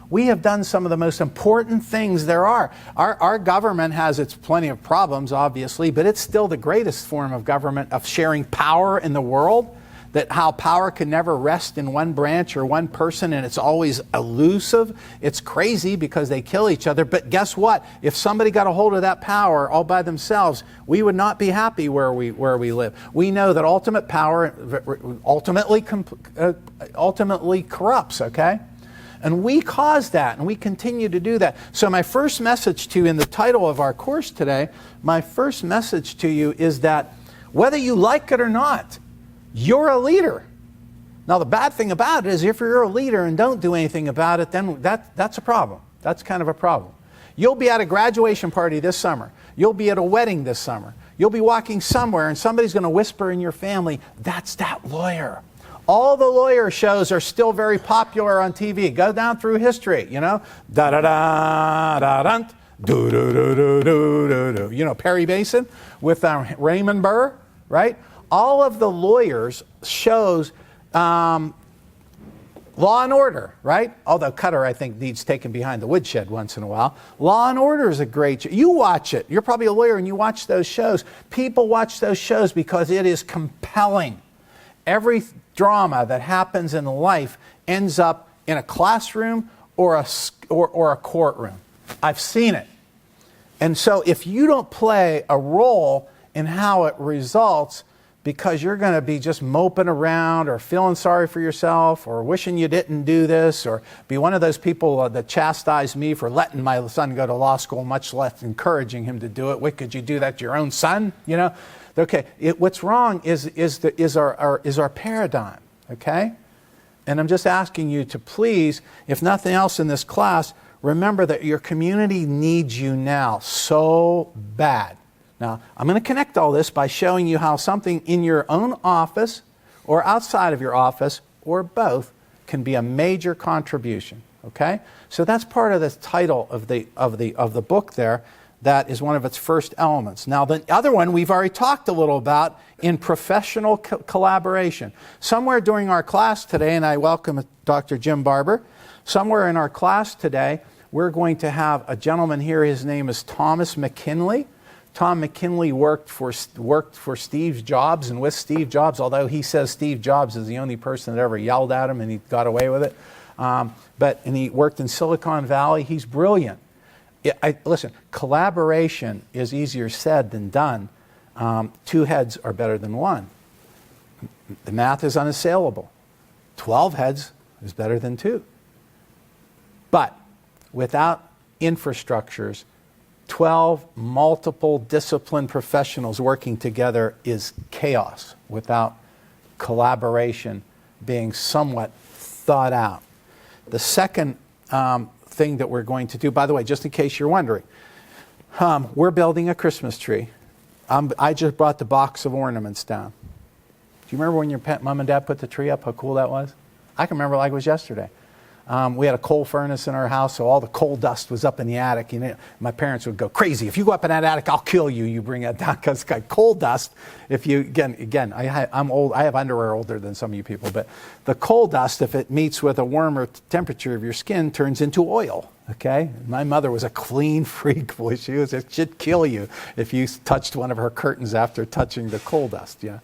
We have done some of the most important things there are. Our government has its plenty of problems, obviously, but it's still the greatest form of government, of sharing power in the world. That how power can never rest in one branch or one person, and it's always elusive. It's crazy because they kill each other. But guess what? If somebody got a hold of that power all by themselves, we would not be happy where we live. We know that ultimate power ultimately corrupts, okay? And we cause that, and we continue to do that. So my first message to you in the title of our course today, my first message to you is that whether you like it or not, you're a leader. Now, the bad thing about it is if you're a leader and don't do anything about it, then that's a problem. That's kind of a problem. You'll be at a graduation party this summer. You'll be at a wedding this summer. You'll be walking somewhere and somebody's going to whisper in your family, "That's that lawyer." All the lawyer shows are still very popular on TV. Go down through history, you know. Da-da-da-da-dun, do-do-do-do-do-do-do. You know, Perry Mason with Raymond Burr, right? All of the lawyers shows Law and Order, right? Although Cutter, I think, needs taken behind the woodshed once in a while. Law and Order is a great show. You watch it. You're probably a lawyer and you watch those shows. People watch those shows because it is compelling. Every drama that happens in life ends up in a classroom or a courtroom. I've seen it. And so if you don't play a role in how it results, because you're going to be just moping around or feeling sorry for yourself or wishing you didn't do this or be one of those people that chastise me for letting my son go to law school, much less encouraging him to do it. What, could you do that to your own son? You know, okay. What's wrong is our paradigm. Okay, and I'm just asking you to please, if nothing else in this class, remember that your community needs you now so bad. Now, I'm going to connect all this by showing you how something in your own office or outside of your office or both can be a major contribution, okay? So that's part of the title of the book there. That is one of its first elements. Now, the other one we've already talked a little about in professional collaboration. Somewhere during our class today, and I welcome Dr. Jim Barber, somewhere in our class today, we're going to have a gentleman here. His name is Thomas McKinley. Tom McKinley worked for Steve Jobs and with Steve Jobs, although he says Steve Jobs is the only person that ever yelled at him and he got away with it. And he worked in Silicon Valley. He's brilliant. Listen, collaboration is easier said than done. 2 heads are better than 1. The math is unassailable. 12 heads is better than 2. But without infrastructures, 12 multiple discipline professionals working together is chaos without collaboration being somewhat thought out. The second thing that we're going to do, by the way, just in case you're wondering, we're building a Christmas tree. I just brought the box of ornaments down. Do you remember when your mom and dad put the tree up, how cool that was? I can remember like it was yesterday. We had a coal furnace in our house, so all the coal dust was up in the attic. You know, my parents would go crazy. If you go up in that attic, I'll kill you. You bring that down because it's got coal dust. If you again, I'm old. I have underwear older than some of you people, but the coal dust, if it meets with a warmer temperature of your skin, turns into oil. Okay, my mother was a clean freak. Boy, she'd kill you if you touched one of her curtains after touching the coal dust. Yeah.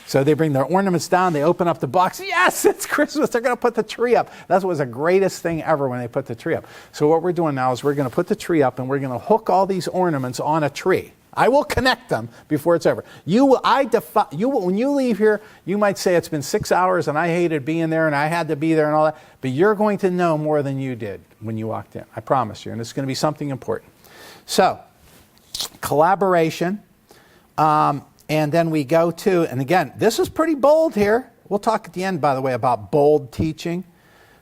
So they bring their ornaments down, they open up the box. Yes, it's Christmas. They're going to put the tree up. That was the greatest thing ever when they put the tree up. So what we're doing now is we're going to put the tree up and we're going to hook all these ornaments on a tree. I will connect them before it's over. When you leave here, you might say it's been 6 hours and I hated being there and I had to be there and all that. But you're going to know more than you did when you walked in. I promise you. And it's going to be something important. So, collaboration. And then we go to, and again, this is pretty bold here. We'll talk at the end, by the way, about bold teaching.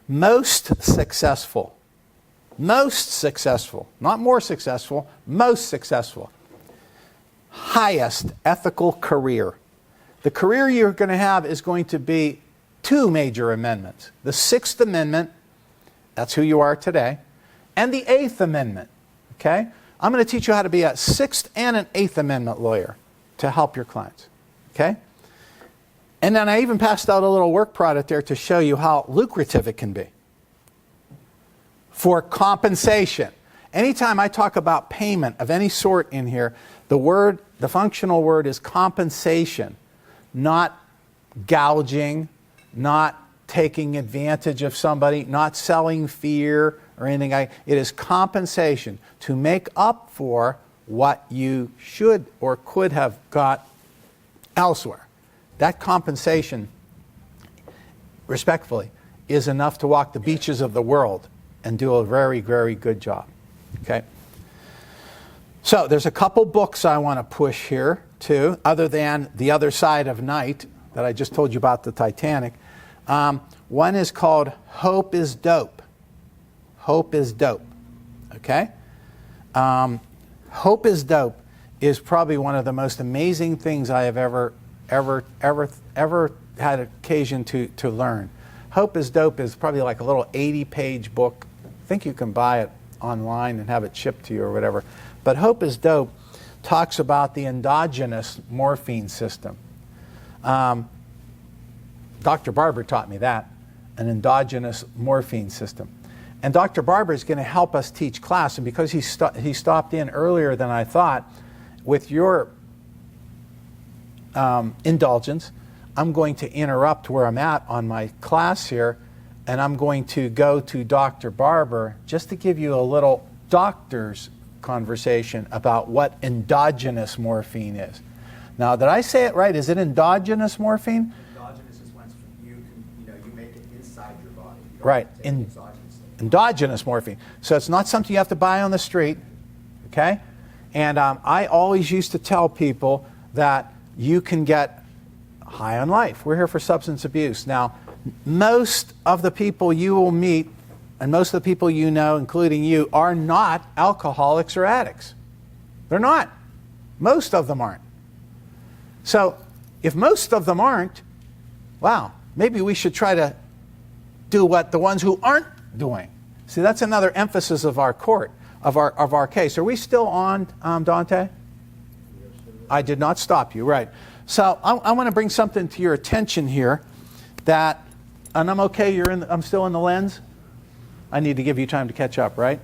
Most successful, not more successful, most successful, highest ethical career. The career you're going to have is going to be 2 major amendments. The 6th Amendment, that's who you are today, and the 8th Amendment, okay? I'm going to teach you how to be a 6th and an 8th Amendment lawyer to help your clients, okay? And then I even passed out a little work product there to show you how lucrative it can be. For compensation. Anytime I talk about payment of any sort in here, the functional word is compensation, not gouging, not taking advantage of somebody, not selling fear or anything. It is compensation to make up for what you should or could have got elsewhere. That compensation, respectfully, is enough to walk the beaches of the world and do a very, very good job. Okay? So there's a couple books I want to push here too, other than The Other Side of Night that I just told you about, the Titanic. One is called Hope is Dope. Hope is Dope. Okay? Hope is Dope is probably one of the most amazing things I have ever had occasion to learn. Hope is Dope is probably like a little 80-page book. I think you can buy it online and have it shipped to you or whatever. But Hope is Dope talks about the endogenous morphine system. Dr. Barber taught me that, an endogenous morphine system. And Dr. Barber is going to help us teach class, and because he stopped in earlier than I thought, with your indulgence, I'm going to interrupt where I'm at on my class here, and I'm going to go to Dr. Barber just to give you a little doctor's conversation about what endogenous morphine is. Now, did I say it right? Is it endogenous morphine? Endogenous is when you make it inside your body. You don't Right. take it exogenously. Endogenous morphine. So it's not something you have to buy on the street, okay? And I always used to tell people that you can get high on life. We're here for substance abuse. Now, most of the people you will meet, and most of the people you know, including you, are not alcoholics or addicts. They're not. Most of them aren't. So if most of them aren't, wow, maybe we should try to do what the ones who aren't doing. See, that's another emphasis of our court, of our case. Are we still on, Dante? I did not stop you, right. So I want to bring something to your attention here that, and I'm okay, I'm still in the lens? I need to give you time to catch up, right?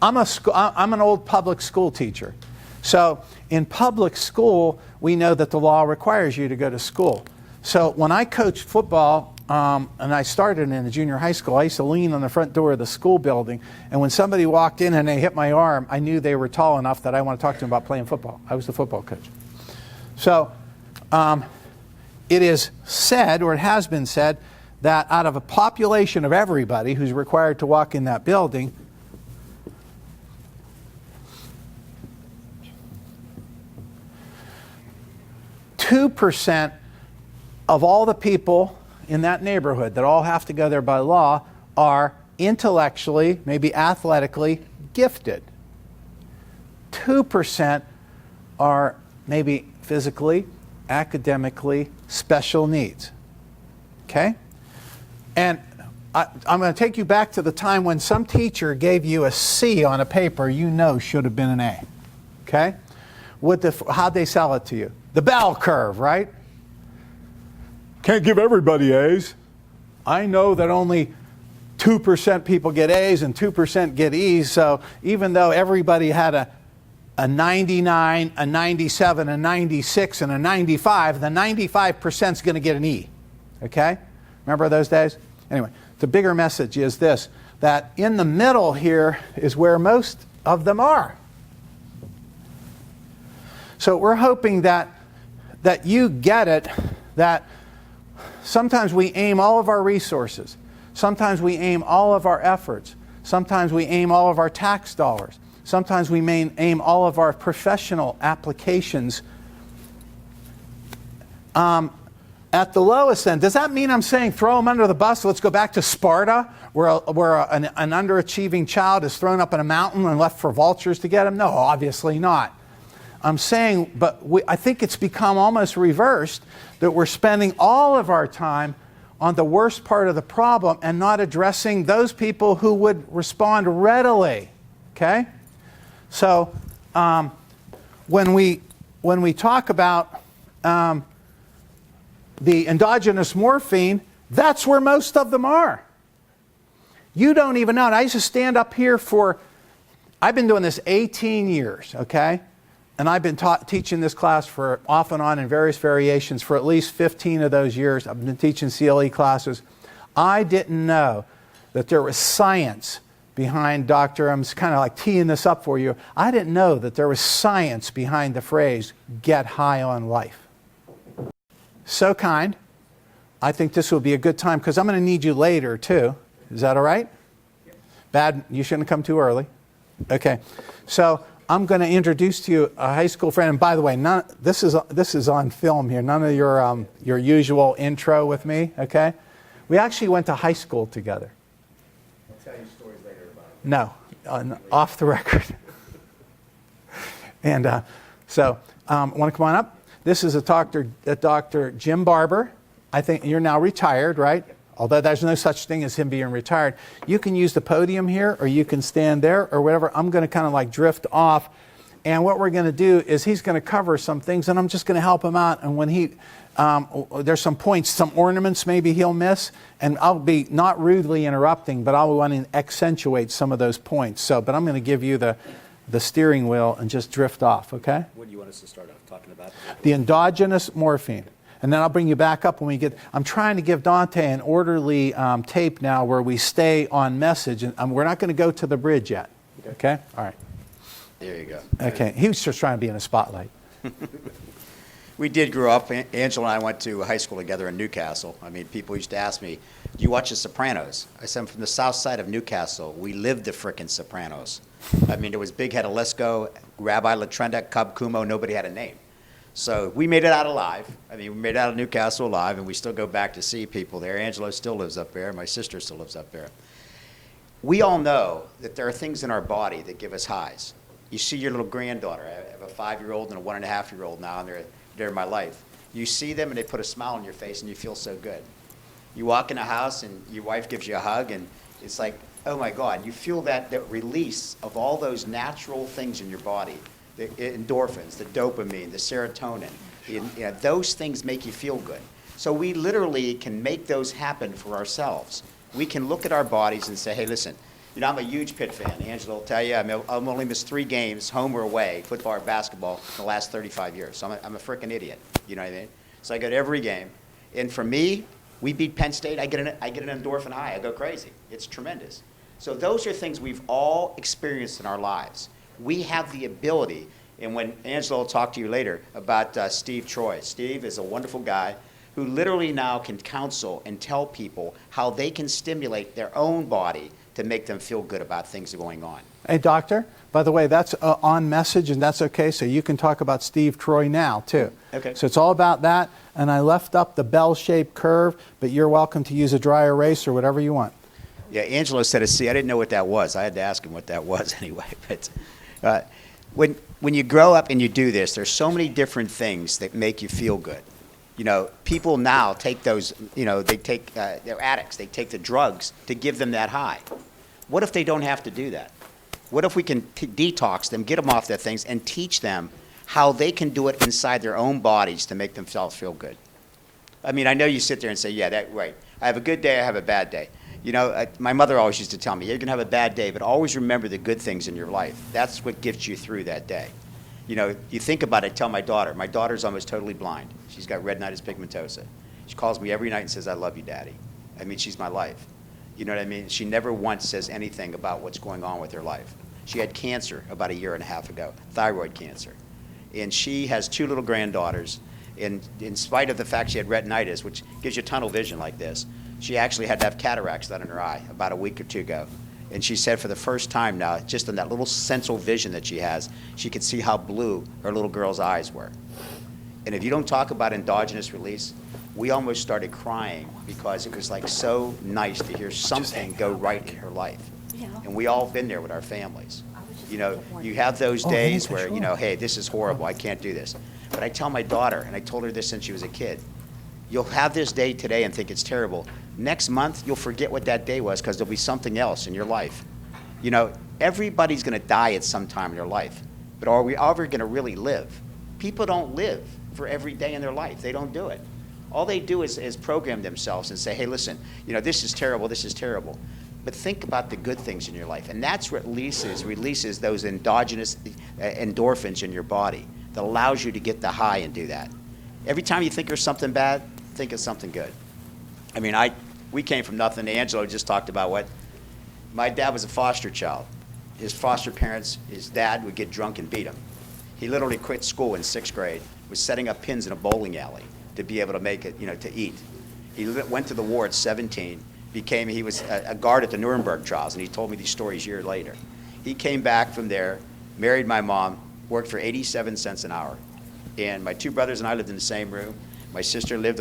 I'm an old public school teacher. So in public school, we know that the law requires you to go to school. So when I coached football, and I started in the junior high school, I used to lean on the front door of the school building, and when somebody walked in and they hit my arm, I knew they were tall enough that I want to talk to them about playing football. I was the football coach. So it is said, or it has been said, that out of a population of everybody who's required to walk in that building, 2% of all the people in that neighborhood that all have to go there by law are intellectually, maybe athletically gifted. 2% are maybe physically, academically special needs. Okay? And I'm going to take you back to the time when some teacher gave you a C on a paper you know should have been an A. Okay? How'd they sell it to you? The bell curve, right? Can't give everybody A's. I know that only 2% people get A's and 2% get E's, so even though everybody had a 99, a 97, a 96, and a 95, the 95% is going to get an E. Okay? Remember those days? Anyway, the bigger message is this, that in the middle here is where most of them are. So we're hoping that you get it, that sometimes we aim all of our resources, sometimes we aim all of our efforts, sometimes we aim all of our tax dollars, sometimes we aim all of our professional applications at the lowest end. Does that mean I'm saying throw them under the bus? Let's go back to Sparta, where an underachieving child is thrown up in a mountain and left for vultures to get him? No, obviously not. I'm saying, but I think it's become almost reversed, that we're spending all of our time on the worst part of the problem and not addressing those people who would respond readily. Okay? So when we talk about the endogenous morphine, that's where most of them are. You don't even know. And I used to stand up here I've been doing this 18 years, okay? And I've been teaching this class for off and on in various variations for at least 15 of those years. I've been teaching CLE classes. I didn't know that there was science behind I'm kind of like teeing this up for you. I didn't know that there was science behind the phrase, get high on life. So kind. I think this will be a good time because I'm going to need you later too. Is that all right? Bad, you shouldn't come too early. Okay. So I'm going to introduce to you a high school friend. And by the way, this is on film here. None of your usual intro with me, okay? We actually went to high school together. I'll tell you stories later about it. No, off the record. And want to come on up? This is a Dr. Jim Barber. I think you're now retired, right? Although there's no such thing as him being retired. You can use the podium here, or you can stand there, or whatever. I'm going to kind of like drift off. And what we're going to do is he's going to cover some things, and I'm just going to help him out. And when there's some points, some ornaments maybe he'll miss, and I'll be not rudely interrupting, but I'll want to accentuate some of those points. But I'm going to give you the steering wheel and just drift off, okay? What do you want us to start off talking about? The endogenous morphine. And then I'll bring you back up when we get... I'm trying to give Dante an orderly tape now where we stay on message. And we're not going to go to the bridge yet. Okay? All right. There you go. Okay. He was just trying to be in a spotlight. We did grow up. Angela and I went to high school together in Newcastle. I mean, people used to ask me, do you watch The Sopranos? I said, I'm from the south side of Newcastle. We lived the frickin' Sopranos. I mean, it was Big Head Alesko, Rabbi Latrenda, Cub Kumo. Nobody had a name. So we made it out alive. I mean, we made it out of Newcastle alive, and we still go back to see people there. Angelo still lives up there. My sister still lives up there. We all know that there are things in our body that give us highs. You see your little granddaughter. I have a 5-year-old and a 1.5-year-old now, and they're in my life. You see them, and they put a smile on your face, and you feel so good. You walk in a house, and your wife gives you a hug, and it's like, oh, my God. You feel that release of all those natural things in your body. The endorphins, the dopamine, the serotonin, those things make you feel good. So we literally can make those happen for ourselves. We can look at our bodies and say, hey, listen, You know, I'm a huge Pitt fan. Angela will tell you, I've only missed 3 games, home or away, football or basketball, in the last 35 years. So I'm a freaking idiot. You know what I mean? So I go to every game. And for me, we beat Penn State, I get an endorphin high. I go crazy. It's tremendous. So those are things we've all experienced in our lives. We have the ability, and when Angela will talk to you later about Steve Troy. Steve is a wonderful guy who literally now can counsel and tell people how they can stimulate their own body to make them feel good about things that are going on. Hey, doctor, by the way, that's on message, and that's okay, so you can talk about Steve Troy now, too. Okay. So it's all about that, and I left up the bell-shaped curve, but you're welcome to use a dry erase or whatever you want. Yeah, Angelo said a C. I didn't know what that was. I had to ask him what that was anyway. But when you grow up and you do this, there's so many different things that make you feel good. You know, people now take those, you know, they're addicts. They take the drugs to give them that high. What if they don't have to do that? What if we can detox them, get them off their things, and teach them how they can do it inside their own bodies to make themselves feel good? I mean, I know you sit there and say, yeah, that's right. I have a good day, I have a bad day. You know, my mother always used to tell me, you're going to have a bad day, but always remember the good things in your life. That's what gets you through that day. You know, you think about it, I tell my daughter's almost totally blind. She's got retinitis pigmentosa. She calls me every night and says, I love you, Daddy. I mean, she's my life. You know what I mean? She never once says anything about what's going on with her life. She had cancer about 1.5 years ago, thyroid cancer. And she has 2 little granddaughters. And in spite of the fact she had retinitis, which gives you tunnel vision like this, she actually had to have cataracts done in her eye about a week or 2 ago. And she said for the first time now, just in that little central vision that she has, she could see how blue her little girl's eyes were. And if you don't talk about endogenous release, we almost started crying because it was like so nice to hear something go right in her life. And we all been there with our families. You know, you have those days where, you know, hey, this is horrible, I can't do this. But I tell my daughter, and I told her this since she was a kid, you'll have this day today and think it's terrible. Next month, you'll forget what that day was because there'll be something else in your life. You know, everybody's going to die at some time in their life. But are we ever going to really live? People don't live for every day in their life. They don't do it. All they do is program themselves and say, hey, listen, you know, this is terrible, this is terrible. But think about the good things in your life. And that's what releases those endogenous endorphins in your body that allows you to get the high and do that. Every time you think of something bad, think of something good. I mean, we came from nothing. Angelo just talked about what my dad was a foster child. His foster parents, his dad would get drunk and beat him. He literally quit school in 6th grade, was setting up pins in a bowling alley to be able to make it, you know, to eat. He went to the war at 17. He was a guard at the Nuremberg trials, and he told me these stories years later. He came back from there, married my mom, worked for 87 cents an hour. And my 2 brothers and I lived in the same room. My sister lived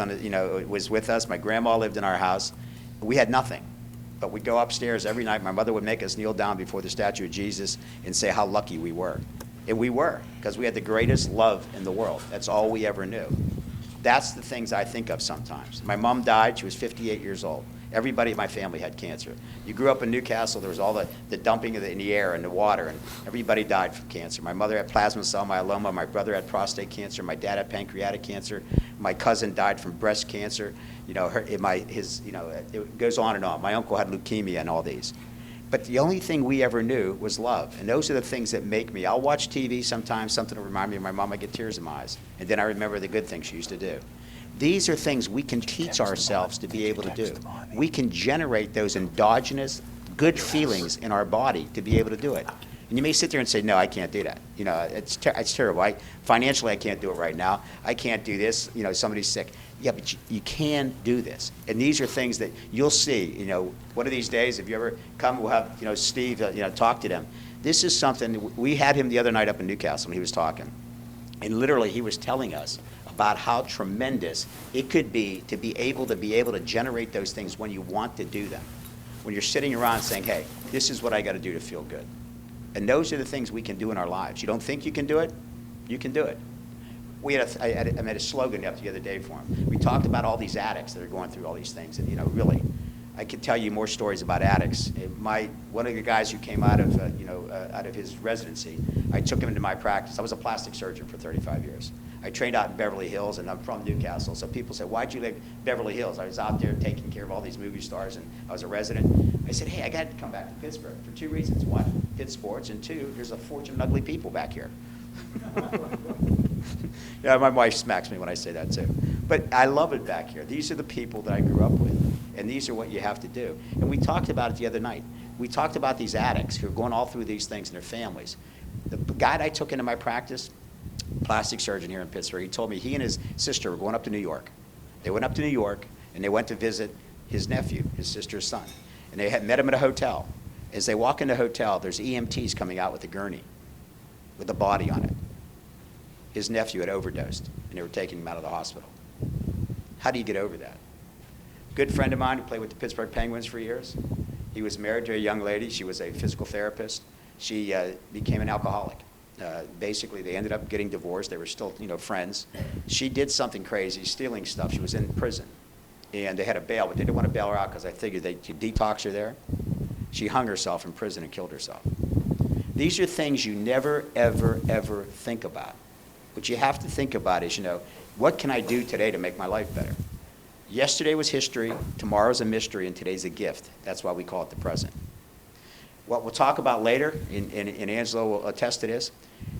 was with us. My grandma lived in our house. We had nothing. But we'd go upstairs every night. My mother would make us kneel down before the statue of Jesus and say how lucky we were. And we were, because we had the greatest love in the world. That's all we ever knew. That's the things I think of sometimes. My mom died. She was 58 years old. Everybody in my family had cancer. You grew up in Newcastle, there was all the dumping in the air and the water, and everybody died from cancer. My mother had plasma cell myeloma, my brother had prostate cancer, my dad had pancreatic cancer, my cousin died from breast cancer. You know, it goes on and on. My uncle had leukemia and all these. But the only thing we ever knew was love, and those are the things that make me. I'll watch TV sometimes, something to remind me of my mom, I get tears in my eyes, and then I remember the good things she used to do. These are things we can teach ourselves to be able to do. We can generate those endogenous good feelings in our body to be able to do it. And you may sit there and say, no, I can't do that. You know, it's terrible. Financially, I can't do it right now. I can't do this. You know, somebody's sick. Yeah, but you can do this. And these are things that you'll see. You know, one of these days, if you ever come, we'll have, you know, Steve, talk to them. This is something, we had him the other night up in Newcastle, and he was talking. And literally, he was telling us about how tremendous it could be to be able to generate those things when you want to do them. When you're sitting around saying, hey, this is what I got to do to feel good. And those are the things we can do in our lives. You don't think you can do it? You can do it. I made a slogan up the other day for him. We talked about all these addicts that are going through all these things. And, you know, really, I could tell you more stories about addicts. One of the guys who came out of his residency, I took him into my practice. I was a plastic surgeon for 35 years. I trained out in Beverly Hills, and I'm from Newcastle. So people say, why'd you live Beverly Hills? I was out there taking care of all these movie stars, and I was a resident. I said, hey, I got to come back to Pittsburgh for 2 reasons. One, Pitt sports, and two, there's a fortune of ugly people back here. Yeah, my wife smacks me when I say that too. But I love it back here. These are the people that I grew up with, and these are what you have to do. And we talked about it the other night. We talked about these addicts who are going all through these things in their families. The guy that I took into my practice, plastic surgeon here in Pittsburgh, he told me he and his sister were going up to New York. They went up to New York, and they went to visit his nephew, his sister's son. And they had met him at a hotel. As they walk in the hotel, there's EMTs coming out with a gurney with a body on it. His nephew had overdosed, and they were taking him out of the hospital. How do you get over that? Good friend of mine who played with the Pittsburgh Penguins for years. He was married to a young lady. She was a physical therapist. She became an alcoholic. Basically, they ended up getting divorced. They were still, friends. She did something crazy, stealing stuff. She was in prison, and they had a bail, but they didn't want to bail her out because I figured they could detox her there. She hung herself in prison and killed herself. These are things you never, ever, ever think about. What you have to think about is, what can I do today to make my life better? Yesterday was history, tomorrow's a mystery, and today's a gift. That's why we call it the present. What we'll talk about later, and Angelo will attest to this,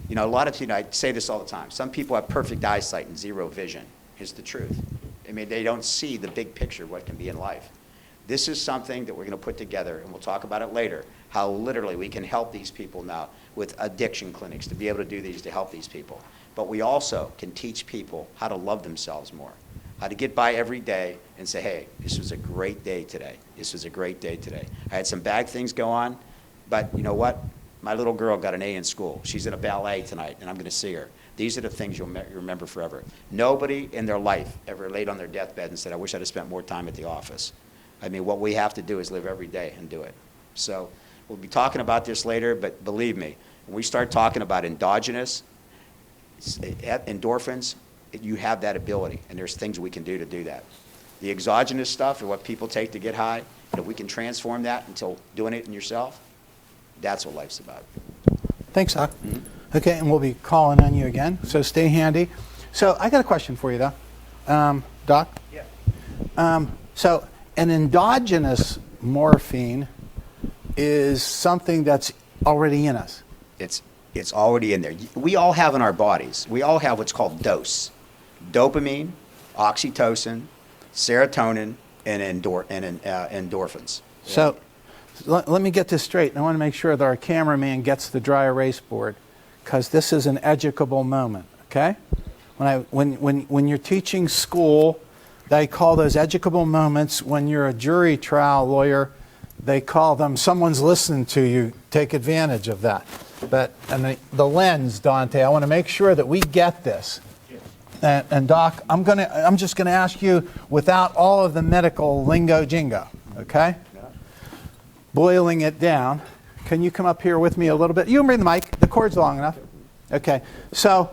a lot of people, I say this all the time, some people have perfect eyesight and zero vision. Here's the truth. They don't see the big picture of what can be in life. This is something that we're going to put together, and we'll talk about it later, how literally we can help these people now with addiction clinics to be able to do these to help these people. But we also can teach people how to love themselves more, how to get by every day and say, hey, this was a great day today. This was a great day today. I had some bad things go on, but you know what? My little girl got an A in school. She's in a ballet tonight, and I'm going to see her. These are the things you'll remember forever. Nobody in their life ever laid on their deathbed and said, I wish I'd have spent more time at the office. What we have to do is live every day and do it. So we'll be talking about this later, but believe me, when we start talking about endogenous, endorphins, you have that ability, and there's things we can do to do that. The exogenous stuff and what people take to get high, and if we can transform that until doing it in yourself, that's what life's about. Thanks, Doc. Mm-hmm. Okay, and we'll be calling on you again, so stay handy. So I got a question for you, though. Doc? Yeah. So an endogenous morphine is something that's already in us. It's already in there. We all have in our bodies, we all have what's called dose. Dopamine, oxytocin, serotonin, and endorphins. So let me get this straight. I want to make sure that our cameraman gets the dry erase board, because this is an educable moment, okay? When you're teaching school, they call those educable moments. When you're a jury trial lawyer, they call them someone's listening to you. Take advantage of that. And the lens, Dante, I want to make sure that we get this. And Doc, I'm just gonna ask you without all of the medical lingo jingo, okay? Yeah. Boiling it down. Can you come up here with me a little bit? You can bring the mic. The cord's long enough. Okay. So,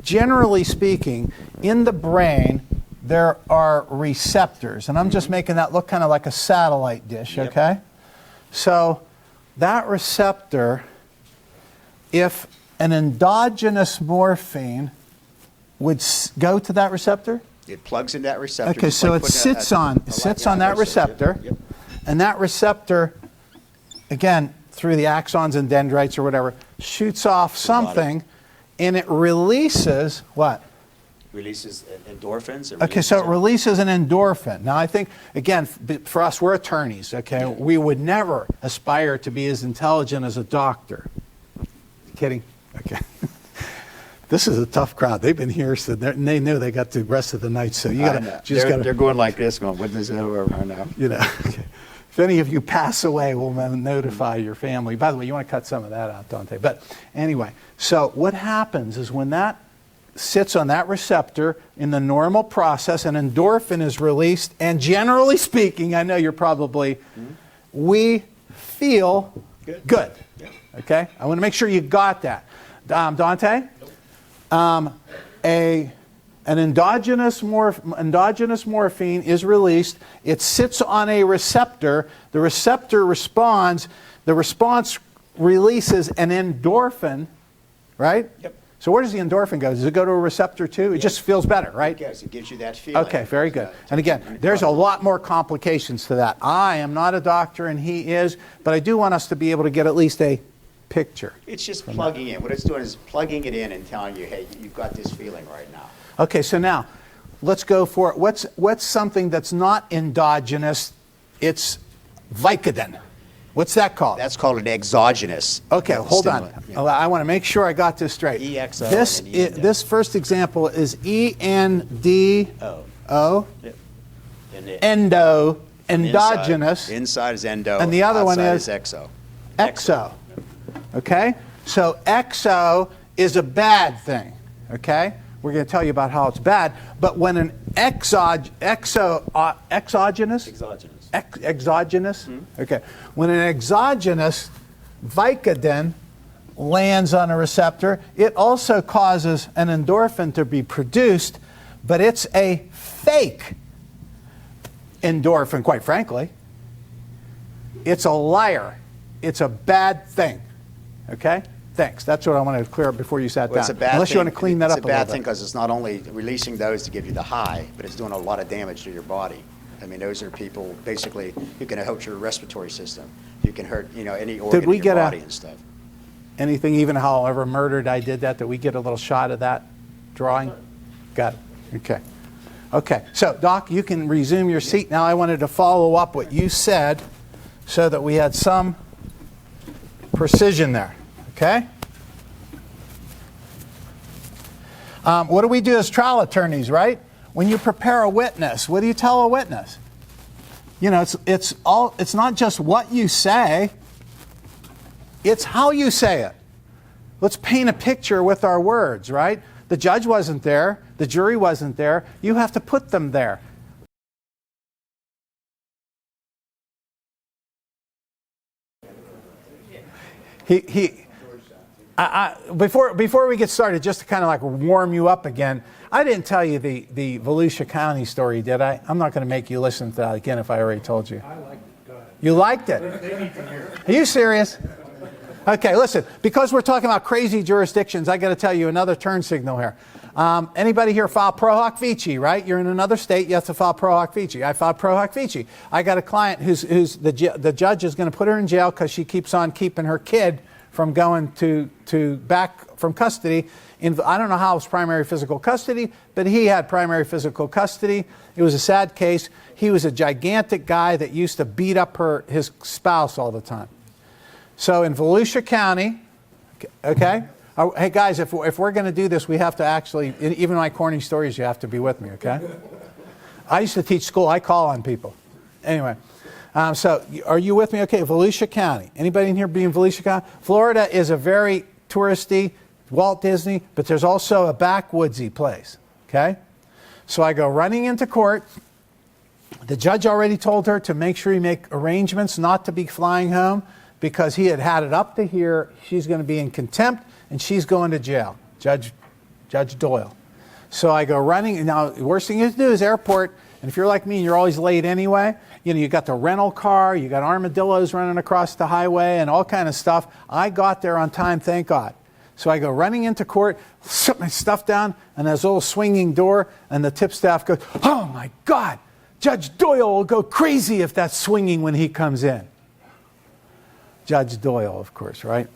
generally speaking, in the brain, there are receptors, and I'm just making that look kind of like a satellite dish, Yep. okay? So that receptor, if an endogenous morphine would go to that receptor? It plugs in that receptor. Okay, so it sits on that receptor, Yep. and that receptor, again, through the axons and dendrites or whatever, shoots off something, and it releases what? Releases endorphins. Okay, so it releases an endorphin. Now, I think, again, for us, we're attorneys, okay? Yeah. We would never aspire to be as intelligent as a doctor. Kidding? Okay. This is a tough crowd. They've been here, so and they knew they got the rest of the night, so you got to... They're going like this, going, what is it over now? Okay. If any of you pass away, we'll notify your family. By the way, you want to cut some of that out, Dante. But anyway, so what happens is when that sits on that receptor in the normal process, an endorphin is released, and generally speaking, I know you're probably, we feel good. Yeah. Okay? I want to make sure you got that. Dante? An endogenous morphine is released. It sits on a receptor. The receptor responds. The response releases an endorphin, right? Yep. So where does the endorphin go? Does it go to a receptor too? It just feels better, right? Yes, it gives you that feeling. Okay, very good. And again, there's a lot more complications to that. I am not a doctor and he is, but I do want us to be able to get at least a picture. It's just plugging in. What it's doing is plugging it in and telling you, hey, you've got this feeling right now. Okay, so now let's go for it. What's something that's not endogenous? It's Vicodin. What's that called? That's called an exogenous. Okay, hold on. stimulant. Yeah. I want to make sure I got this straight. EXO This and ENDO. this first example is ENDO. Yep. And the- Endo, inside- endogenous. Inside is endo. And the other one outside is exo. Exo. Okay? So exo is a bad thing. Okay? We're going to tell you about how it's bad. But when an exogenous? Exogenous. Exogenous? Okay. When an exogenous Vicodin lands on a receptor, it also causes an endorphin to be produced, but it's a fake endorphin, quite frankly. It's a liar. It's a bad thing. Okay? Thanks. That's what I wanted to clear up before you sat Well, it's down. a bad Unless thing. you want to clean that up a It's a little bad thing bit. because it's not only releasing those to give you the high, but it's doing a lot of damage to your body. I mean, those are people basically who can hurt your respiratory system. You can hurt, any organ we in get your a- body and stuff. Anything, even however murdered I did that we get a little shot of that drawing? Got it. Okay. Okay. So, Doc, you can resume your seat. Now I wanted to follow up what you said so that we had some precision there. Okay? What do we do as trial attorneys, right? When you prepare a witness, what do you tell a witness? It's not just what you say, it's how you say it. Let's paint a picture with our words, right? The judge wasn't there, the jury wasn't there, you have to put them there. Before we get started, just to kind of like warm you up again, I didn't tell you the Volusia County story, did I? I'm not going to make you listen to that again if I already told you. I liked it. You liked it? Are you serious? Okay, listen, because we're talking about crazy jurisdictions, I got to tell you another turn signal here. Anybody here file pro hoc vici, right? You're in another state, you have to file pro hoc vici. I filed pro hoc vici. I got a client who's the judge is going to put her in jail because she keeps on keeping her kid from going to back from custody. I don't know how it was primary physical custody, but he had primary physical custody. It was a sad case. He was a gigantic guy that used to beat up his spouse all the time. So in Volusia County, okay? Hey guys, if we're going to do this, we have to actually, even my corny stories, you have to be with me, okay? I used to teach school. I call on people. Anyway, so are you with me? Okay, Volusia County. Anybody in here being Volusia County? Florida is a very touristy, Walt Disney, but there's also a backwoodsy place, okay? So I go running into court. The judge already told her to make sure you make arrangements not to be flying home because he had it up to here. She's going to be in contempt and she's going to jail. Judge Doyle. So I go running. Now, the worst thing you do is airport. And if you're like me and you're always late anyway, you got the rental car, you got armadillos running across the highway and all kind of stuff. I got there on time, thank God. So I go running into court, set my stuff down, and there's a little swinging door, and the tip staff goes, "Oh my God, Judge Doyle will go crazy if that's swinging when he comes in." Judge Doyle, of course, right?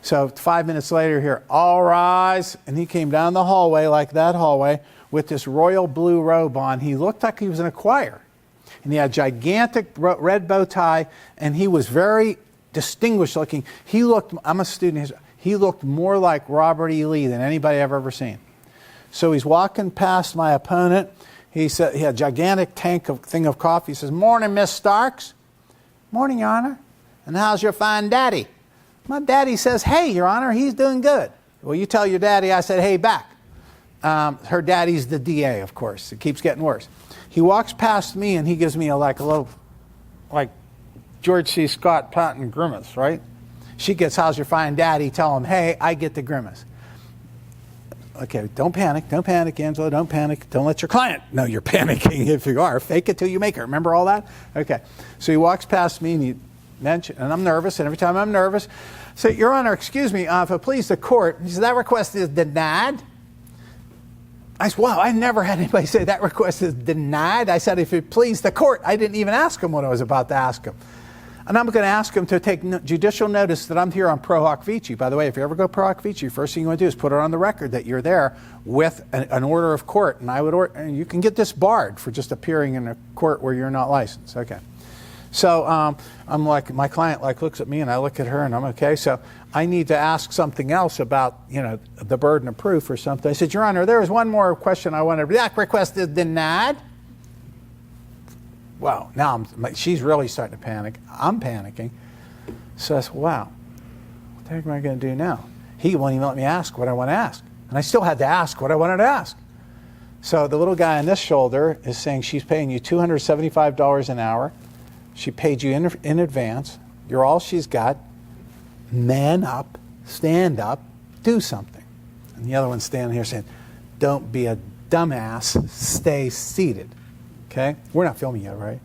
So 5 minutes later here, "All rise." And he came down the hallway, like that hallway, with this royal blue robe on. He looked like he was in a choir. And he had a gigantic red bow tie, and he was very distinguished looking. He looked, I'm a student of his, he looked more like Robert E. Lee than anybody I've ever seen. So he's walking past my opponent. He said, he had a gigantic thing of coffee. He says, "Morning, Miss Starks." "Morning, Your Honor." "And how's your fine daddy?" "My daddy says, hey, Your Honor, he's doing good." "Well, you tell your daddy I said, hey, back." Her daddy's the DA, of course. It keeps getting worse. He walks past me and he gives me a little, like George C. Scott Patton grimace, right? She gets, "How's your fine daddy?" Tell him, hey, I get the grimace. Okay, don't panic, Angela, don't panic. Don't let your client know you're panicking if you are. Fake it till you make it. Remember all that? Okay, so he walks past me and mention, and I'm nervous, and every time I'm nervous, I say, Your Honor, excuse me, if it please the court, he says, that request is denied. I said, wow, I never had anybody say that request is denied. I said, if it please the court. I didn't even ask him what I was about to ask him. And I'm going to ask him to take judicial notice that I'm here on pro hoc vici. By the way, if you ever go pro hoc vici, first thing you want to do is put it on the record that you're there with an order of court. And I would order, and you can get disbarred for just appearing in a court where you're not licensed. Okay. So I'm like, my client like looks at me and I look at her and I'm okay. So I need to ask something else about, the burden of proof or something. I said, Your Honor, there is one more question I wanted. That request is denied. Wow, now she's really starting to panic. I'm panicking. So I said, wow, what the heck am I going to do now? He won't even let me ask what I want to ask. And I still had to ask what I wanted to ask. So the little guy on this shoulder is saying she's paying you $275 an hour. She paid you in advance. You're all she's got. Man up, stand up, do something. And the other one's standing here saying, don't be a dumbass, stay seated. Okay? We're not filming yet, right?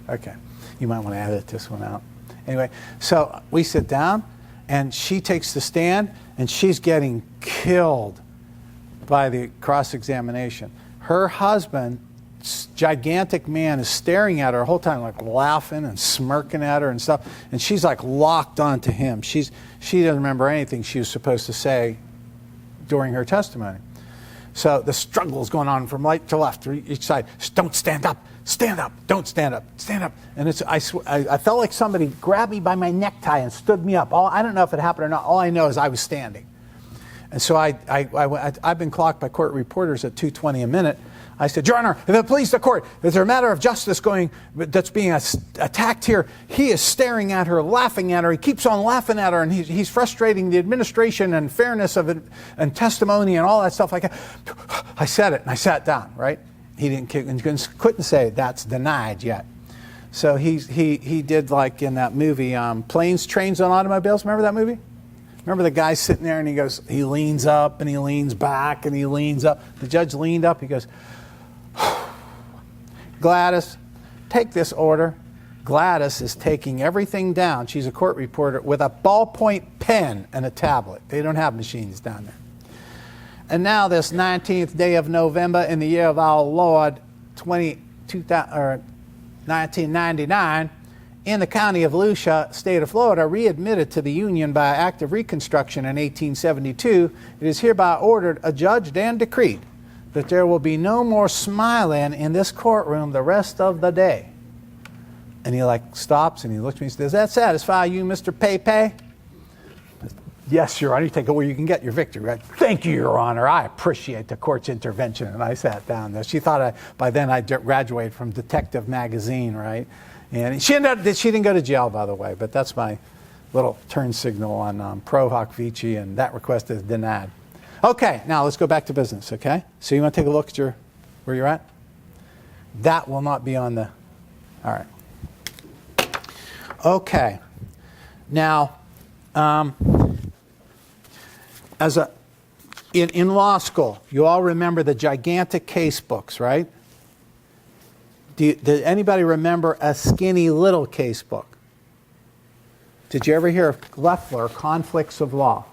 Okay. You might want to edit this one out. Anyway, so we sit down, and she takes the stand, and she's getting killed by the cross-examination. Her husband, gigantic man, is staring at her the whole time, like laughing and smirking at her and stuff, and she's like locked onto him. She doesn't remember anything she was supposed to say during her testimony. So the struggle is going on from right to left, each side. Don't stand up, don't stand up, stand up. And I felt like somebody grabbed me by my necktie and stood me up. I don't know if it happened or not. All I know is I was standing. And so I've been clocked by court reporters at 2:20 a minute. I said, Your Honor, if it please the court, is there a matter of justice that's being attacked here? He is staring at her, laughing at her. He keeps on laughing at her, and he's frustrating the administration and fairness of it and testimony and all that stuff like that. I said it, and I sat down, right? He couldn't say that's denied yet. So he did like in that movie, Planes, Trains, and Automobiles. Remember that movie? Remember the guy sitting there, and he leans up, and he leans back, and he leans up. The judge leaned up. He goes, Gladys, take this order. Gladys is taking everything down. She's a court reporter with a ballpoint pen and a tablet. They don't have machines down there. And now this 19th day of November in the year of our Lord 1999, in the county of Lucia, state of Florida, readmitted to the Union by Act of Reconstruction in 1872, it is hereby ordered, adjudged, and decreed that there will be no more smiling in this courtroom the rest of the day. And he stops and he looks at me and says, does that satisfy you, Mr. Pepe? Yes, Your Honor. You take it where you can get your victory. Right? Thank you, Your Honor. I appreciate the court's intervention. And I sat down there. She thought by then I graduated from Detective Magazine, right? And she didn't go to jail, by the way, but that's my little turn signal on pro hoc vici, and that request is denied. Okay, now let's go back to business, okay? So you want to take a look at where you're at? That will not be on the, all right. Okay, now, in law school, you all remember the gigantic case books, right? Did anybody remember a skinny little case book? Did you ever hear of Loeffler, Conflicts of Law?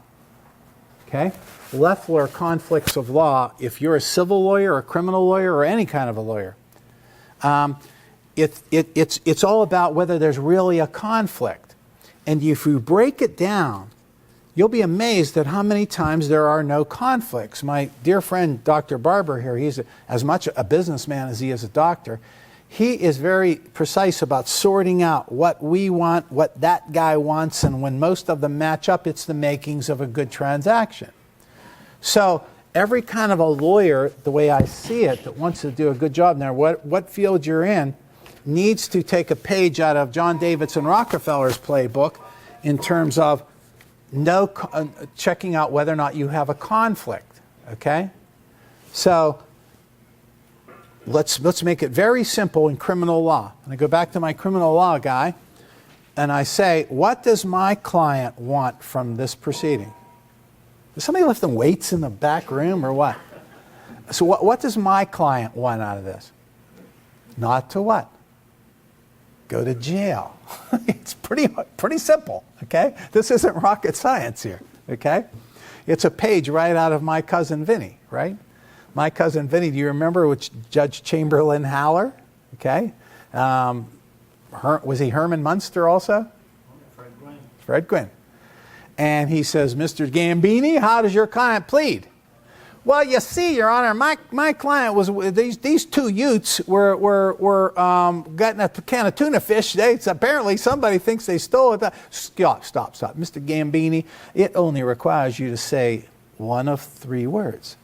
Okay? Loeffler, Conflicts of Law, if you're a civil lawyer or a criminal lawyer or any kind of a lawyer, it's all about whether there's really a conflict. And if you break it down, you'll be amazed at how many times there are no conflicts. My dear friend, Dr. Barber here, he's as much a businessman as he is a doctor. He is very precise about sorting out what we want, what that guy wants, and when most of them match up, it's the makings of a good transaction. So every kind of a lawyer, the way I see it, that wants to do a good job, now what field you're in, needs to take a page out of John Davidson Rockefeller's playbook in terms of checking out whether or not you have a conflict, okay? So let's make it very simple in criminal law. And I go back to my criminal law guy, and I say, what does my client want from this proceeding? Is somebody lifting weights in the back room or what? So what does my client want out of this? Not to what? go to jail. It's pretty simple, okay? This isn't rocket science here, okay? It's a page right out of My Cousin Vinny, right? My Cousin Vinny, do you remember which Judge Chamberlain Haller? Okay. Was he Herman Munster also? Fred Gwynn. Fred Gwynn. And he says, Mr. Gambini, how does your client plead? Well, you see, Your Honor, my client was, these two Utes were getting a can of tuna fish. Apparently somebody thinks they stole it. Stop. Mr. Gambini, it only requires you to say one of three words: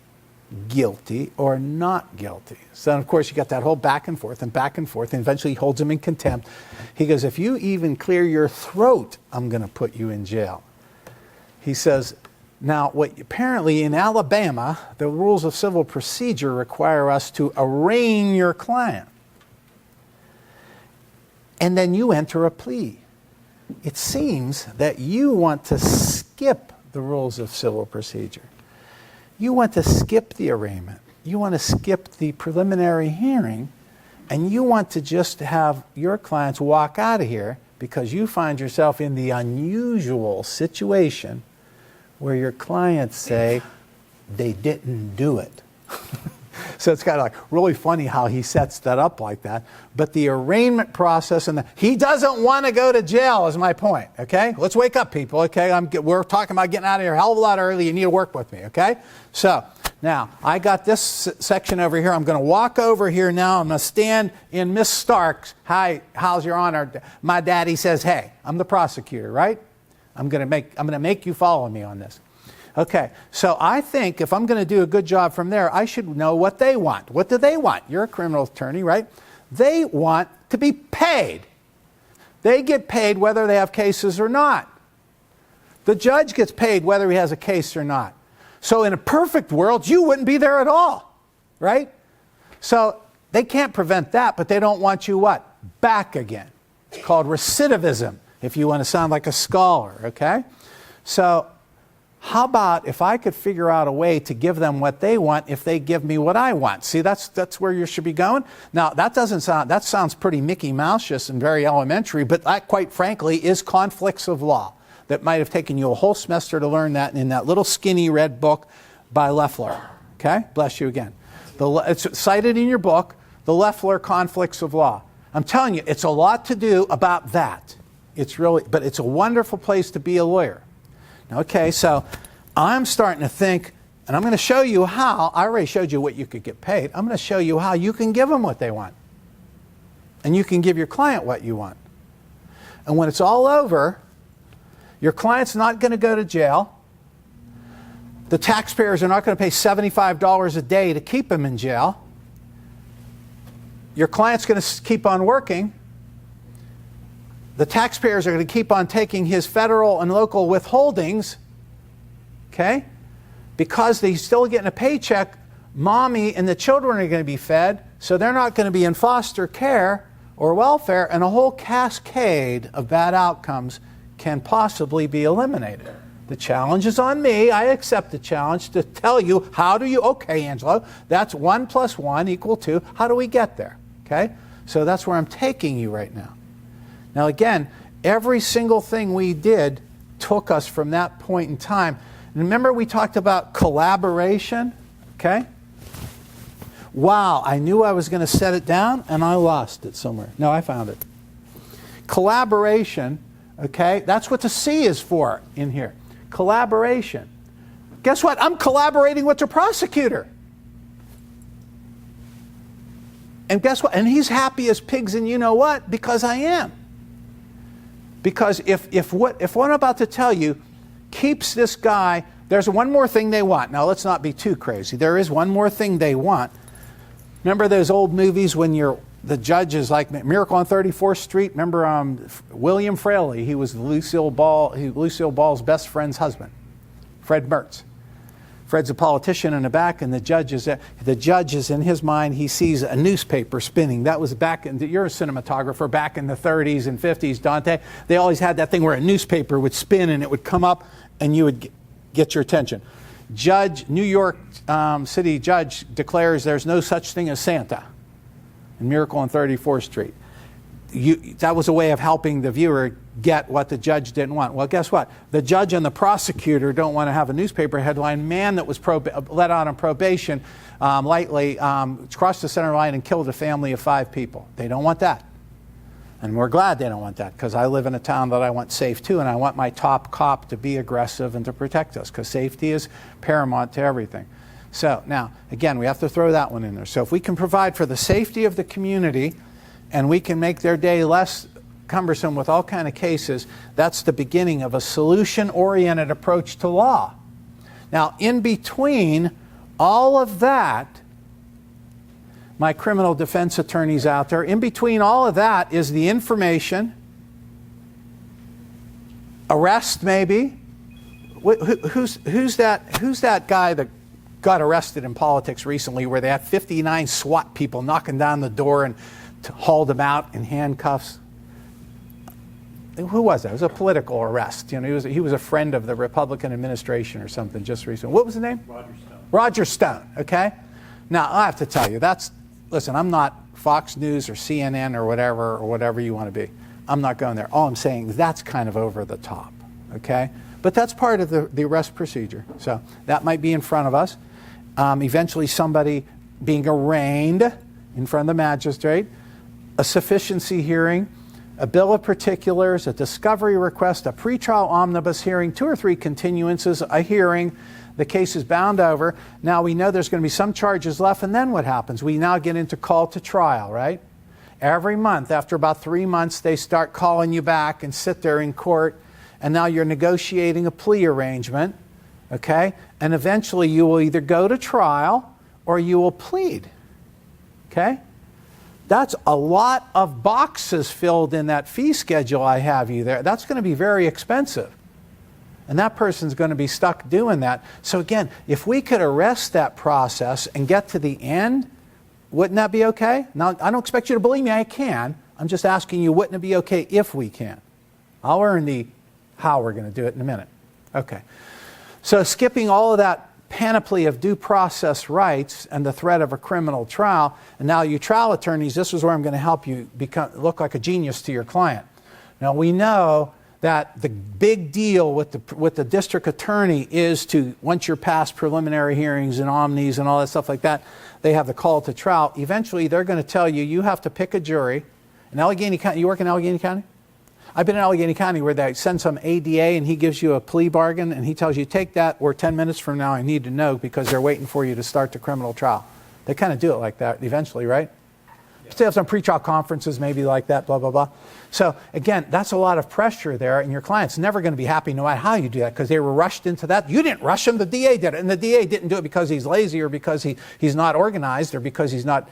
guilty or not guilty. So, of course, you got that whole back and forth, and eventually he holds him in contempt. He goes, if you even clear your throat, I'm going to put you in jail. He says, now, apparently in Alabama, the rules of civil procedure require us to arraign your client. And then you enter a plea. It seems that you want to skip the rules of civil procedure. You want to skip the arraignment. You want to skip the preliminary hearing, and you want to just have your clients walk out of here because you find yourself in the unusual situation where your clients say they didn't do it. So it's kind of like really funny how he sets that up like that. But the arraignment process, he doesn't want to go to jail is my point, okay? Let's wake up, people, okay? We're talking about getting out of here a hell of a lot early. You need to work with me, okay? So now I got this section over here. I'm going to walk over here now. I'm going to stand in Miss Stark's. Hi, how's Your Honor? My daddy says, hey, I'm the prosecutor, right? I'm going to make you follow me on this. Okay, so I think if I'm going to do a good job from there, I should know what they want. What do they want? You're a criminal attorney, right? They want to be paid. They get paid whether they have cases or not. The judge gets paid whether he has a case or not. So in a perfect world, you wouldn't be there at all, right? So they can't prevent that, but they don't want you what? Back again. It's called recidivism, if you want to sound like a scholar, okay? So how about if I could figure out a way to give them what they want if they give me what I want? See, that's where you should be going. Now, that sounds pretty Mickey Mouse-ish and very elementary, but that, quite frankly, is conflicts of law. That might have taken you a whole semester to learn that in that little skinny red book by Loeffler. Okay? Bless you again. It's cited in your book, The Loeffler Conflicts of Law. I'm telling you, it's a lot to do about that. But it's a wonderful place to be a lawyer. Okay, so I'm starting to think, and I'm going to show you how. I already showed you what you could get paid. I'm going to show you how you can give them what they want. And you can give your client what you want. And when it's all over, your client's not going to go to jail. The taxpayers are not going to pay $75 a day to keep him in jail. Your client's going to keep on working. The taxpayers are going to keep on taking his federal and local withholdings, okay? Because he's still getting a paycheck, mommy and the children are going to be fed, so they're not going to be in foster care or welfare, and a whole cascade of bad outcomes can possibly be eliminated. The challenge is on me. I accept the challenge to tell you okay, Angelo, that's 1 + 1 = 2. How do we get there, okay? So that's where I'm taking you right now. Now again, every single thing we did took us from that point in time. Remember we talked about collaboration, okay? Wow, I knew I was going to set it down and I lost it somewhere. No, I found it. Collaboration, okay? That's what the C is for in here. Collaboration. Guess what? I'm collaborating with the prosecutor. And guess what? And he's happy as pigs and you know what? Because I am. Because if what I'm about to tell you keeps this guy, there's one more thing they want. Now, let's not be too crazy. There is one more thing they want. Remember those old movies when the judge is like Miracle on 34th Street? Remember William Fraley? He was Lucille Ball's best friend's husband, Fred Mertz. Fred's a politician in the back, and the judge is in his mind, he sees a newspaper spinning. That was you're a cinematographer, back in the 30s and 50s, Dante. They always had that thing where a newspaper would spin and it would come up and you would get your attention. New York City judge declares there's no such thing as Santa in Miracle on 34th Street. that was a way of helping the viewer get what the judge didn't want. Well, guess what? The judge and the prosecutor don't want to have a newspaper headline, man that was let out on probation lightly crossed the center line and killed a family of 5 people. They don't want that. And we're glad they don't want that, because I live in a town that I want safe too, and I want my top cop to be aggressive and to protect us, because safety is paramount to everything. So now, again, we have to throw that one in there. So if we can provide for the safety of the community and we can make their day less cumbersome with all kind of cases, that's the beginning of a solution-oriented approach to law. Now, in between all of that, my criminal defense attorneys out there, in between all of that is the information, arrest maybe. Who's that guy that got arrested in politics recently where they had 59 SWAT people knocking down the door and hauled him out in handcuffs? Who was that? It was a political arrest. You know, he was a friend of the Republican administration or something just recently. What was the name? Roger Stone. Roger Stone, okay? Now, I have to tell you, listen, I'm not Fox News or CNN or whatever you want to be. I'm not going there. All I'm saying is that's kind of over the top, okay? But that's part of the arrest procedure. So that might be in front of us. Eventually somebody being arraigned in front of the magistrate, a sufficiency hearing, a bill of particulars, a discovery request, a pretrial omnibus hearing, 2 or 3 continuances, a hearing. The case is bound over. Now we know there's going to be some charges left, and then what happens? We now get into call to trial, right? Every month, after about 3 months, they start calling you back and sit there in court, and now you're negotiating a plea arrangement, okay? And eventually you will either go to trial or you will plead, okay? That's a lot of boxes filled in that fee schedule I have you there. That's going to be very expensive. And that person's going to be stuck doing that. So again, if we could arrest that process and get to the end, wouldn't that be okay? Now, I don't expect you to believe me, I can. I'm just asking you, wouldn't it be okay if we can? I'll earn the how we're going to do it in a minute. Okay. So skipping all of that panoply of due process rights and the threat of a criminal trial, and now you trial attorneys, this is where I'm going to help you look like a genius to your client. Now we know that the big deal with the district attorney is to, once you're past preliminary hearings and omnis and all that stuff like that, they have the call to trial. Eventually they're going to tell you, you have to pick a jury. In Allegheny County, you work in Allegheny County? I've been in Allegheny County where they send some ADA and he gives you a plea bargain and he tells you, take that, or 10 minutes from now I need to know, because they're waiting for you to start the criminal trial. They kind of do it like that eventually, right? Yeah. Still have some pretrial conferences maybe like that, blah, blah, blah. So again, that's a lot of pressure there, and your client's never going to be happy no matter how you do that, because they were rushed into that. You didn't rush them, the DA did it. And the DA didn't do it because he's lazy or because he's not organized or because he's not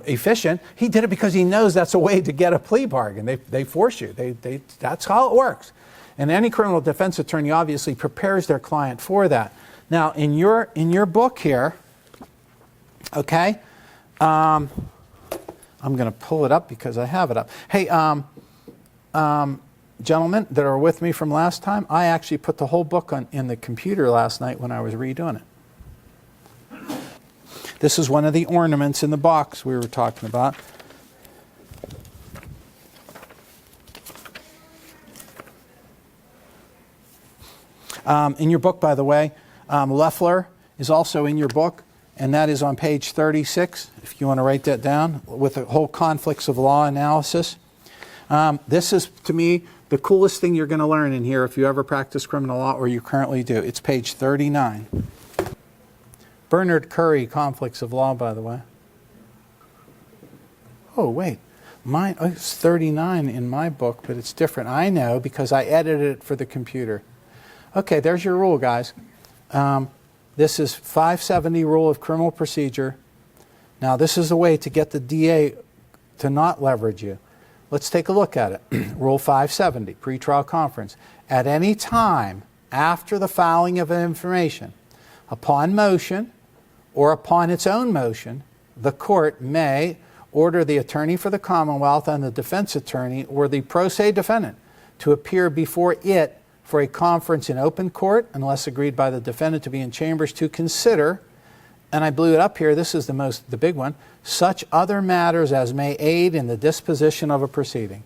efficient. He did it because he knows that's a way to get a plea bargain. They force you. That's how it works. And any criminal defense attorney obviously prepares their client for that. Now, in your book here, okay, I'm going to pull it up because I have it up. Hey, gentlemen that are with me from last time, I actually put the whole book in the computer last night when I was redoing it. This is one of the ornaments in the box we were talking about. In your book, by the way, Loeffler is also in your book, and that is on page 36, if you want to write that down, with the whole conflicts of law analysis. This is, to me, the coolest thing you're going to learn in here if you ever practice criminal law, or you currently do. It's page 39. Bernard Curry, Conflicts of Law, by the way. Oh, wait. It's 39 in my book, but it's different. I know because I edited it for the computer. Okay, there's your rule, guys. This is 570 Rule of Criminal Procedure. Now, this is a way to get the DA to not leverage you. Let's take a look at it. Rule 570, pretrial conference. At any time after the filing of an information, upon motion or upon its own motion, the court may order the attorney for the Commonwealth and the defense attorney or the pro se defendant to appear before it for a conference in open court, unless agreed by the defendant to be in chambers, to consider and I blew it up here, this is the big one, such other matters as may aid in the disposition of a proceeding.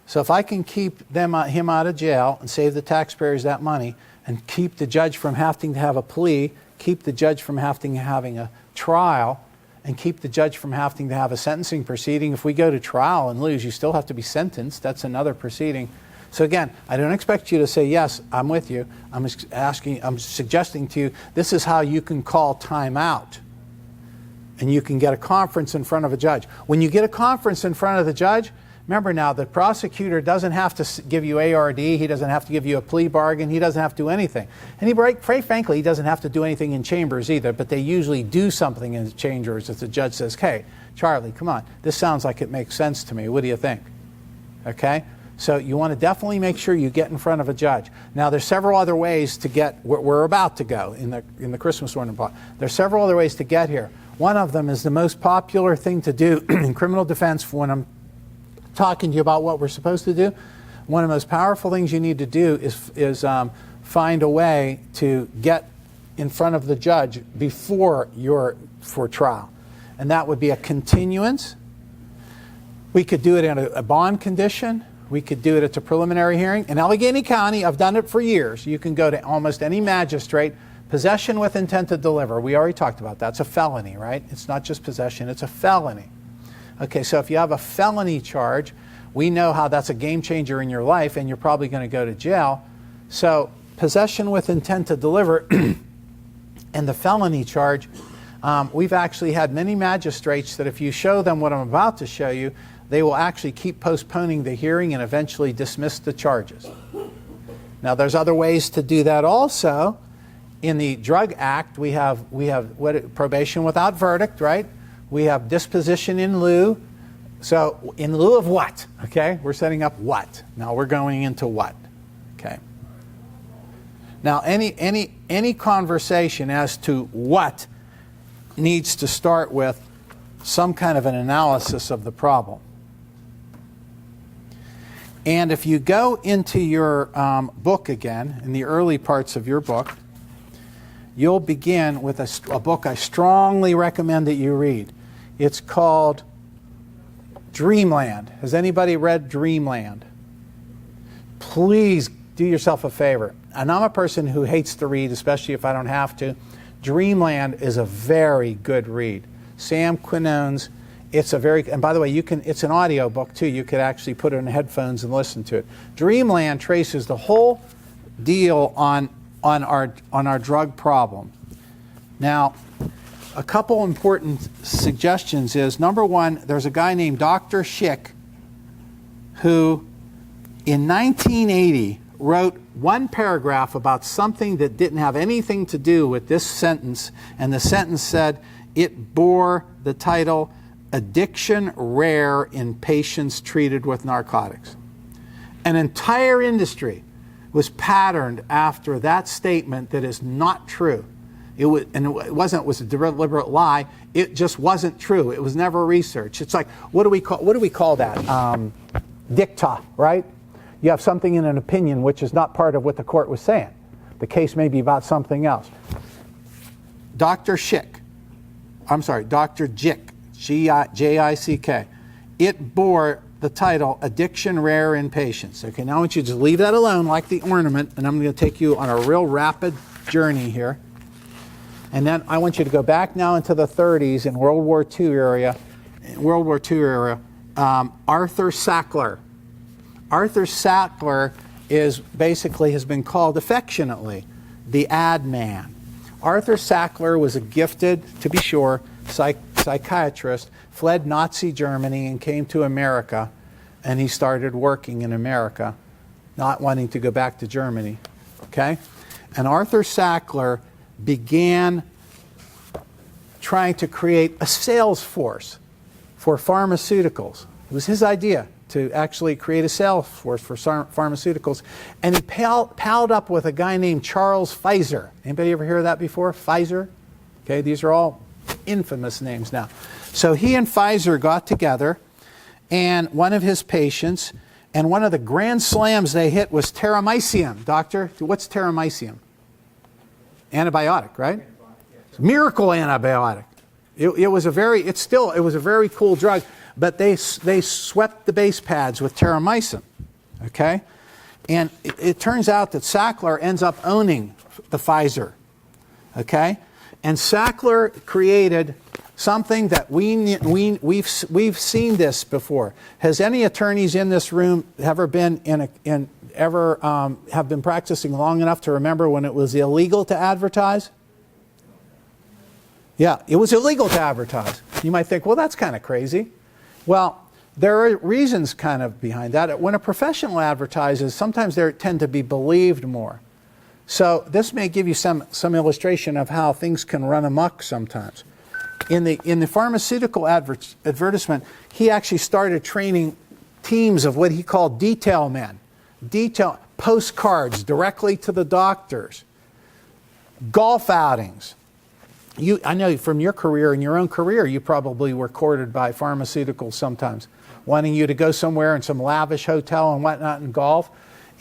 So if I can keep him out of jail and save the taxpayers that money, and keep the judge from having to have a plea, keep the judge from having a trial, and keep the judge from having to have a sentencing proceeding. If we go to trial and lose, you still have to be sentenced. That's another proceeding. So again, I don't expect you to say, yes, I'm with you. I'm suggesting to you, this is how you can call time out. And you can get a conference in front of a judge. When you get a conference in front of the judge, remember now, the prosecutor doesn't have to give you ARD. He doesn't have to give you a plea bargain. He doesn't have to do anything. And frankly, he doesn't have to do anything in chambers either, but they usually do something in chambers if the judge says, hey, Charlie, come on, this sounds like it makes sense to me. What do you think? Okay? So you want to definitely make sure you get in front of a judge. Now, there's several other ways to get where we're about to go in the Christmas ornament plot. There's several other ways to get here. One of them is the most popular thing to do in criminal defense when I'm talking to you about what we're supposed to do. One of the most powerful things you need to do is find a way to get in front of the judge before you're for trial. And that would be a continuance. We could do it in a bond condition. We could do it at a preliminary hearing. In Allegheny County, I've done it for years. You can go to almost any magistrate. Possession with intent to deliver. We already talked about that. It's a felony, right? It's not just possession, it's a felony. Okay, so if you have a felony charge, we know how that's a game changer in your life, and you're probably going to go to jail. So possession with intent to deliver and the felony charge, we've actually had many magistrates that if you show them what I'm about to show you, they will actually keep postponing the hearing and eventually dismiss the charges. Now, there's other ways to do that also. In the Drug Act, we have probation without verdict, right? We have disposition in lieu. So in lieu of what? Okay, we're setting up what. Now we're going into what. Okay. Now any conversation as to what needs to start with some kind of an analysis of the problem. And if you go into your book again, in the early parts of your book, you'll begin with a book I strongly recommend that you read. It's called Dreamland. Has anybody read Dreamland? Please do yourself a favor. And I'm a person who hates to read, especially if I don't have to. Dreamland is a very good read. Sam Quinones. And by the way, it's an audio book too. You could actually put it in headphones and listen to it. Dreamland traces the whole deal on our drug problem. Now, a couple important suggestions is, number one, there's a guy named Dr. Schick who in 1980 wrote one paragraph about something that didn't have anything to do with this sentence, and the sentence said it bore the title Addiction Rare in Patients Treated with Narcotics. An entire industry was patterned after that statement that is not true. It was a deliberate lie. It just wasn't true. It was never researched. It's like, what do we call that? Dicta, right? You have something in an opinion which is not part of what the court was saying. The case may be about something else. Dr. Jick, J-I-C-K. It bore the title Addiction Rare in Patients. Okay, now I want you to just leave that alone like the ornament, and I'm going to take you on a real rapid journey here. And then I want you to go back now into the 30s in World War II era. Arthur Sackler. Arthur Sackler has been called affectionately the ad man. Arthur Sackler was a gifted, to be sure, psychiatrist, fled Nazi Germany and came to America, and he started working in America, not wanting to go back to Germany. Okay? And Arthur Sackler began trying to create a sales force for pharmaceuticals. It was his idea to actually create a sales force for pharmaceuticals. And he palled up with a guy named Charles Pfizer. Anybody ever hear of that before? Pfizer? Okay, these are all infamous names now. So he and Pfizer got together, and one of his patients, and one of the grand slams they hit was teramycium. Doctor, what's teramycium? Antibiotic, right? Miracle antibiotic. It was a very cool drug, but they swept the base pads with terramycin, okay? And it turns out that Sackler ends up owning the Pfizer, okay? And Sackler created something that we've seen this before. Has any attorneys in this room ever been have been practicing long enough to remember when it was illegal to advertise? Yeah, it was illegal to advertise. You might think, well, that's kind of crazy. Well, there are reasons kind of behind that. When a professional advertises, sometimes they tend to be believed more. So this may give you some illustration of how things can run amok sometimes. In the pharmaceutical advertisement, he actually started training teams of what he called detail men. Postcards directly to the doctors. Golf outings. I know from your career, in your own career, you probably were courted by pharmaceuticals sometimes, wanting you to go somewhere in some lavish hotel and whatnot and golf.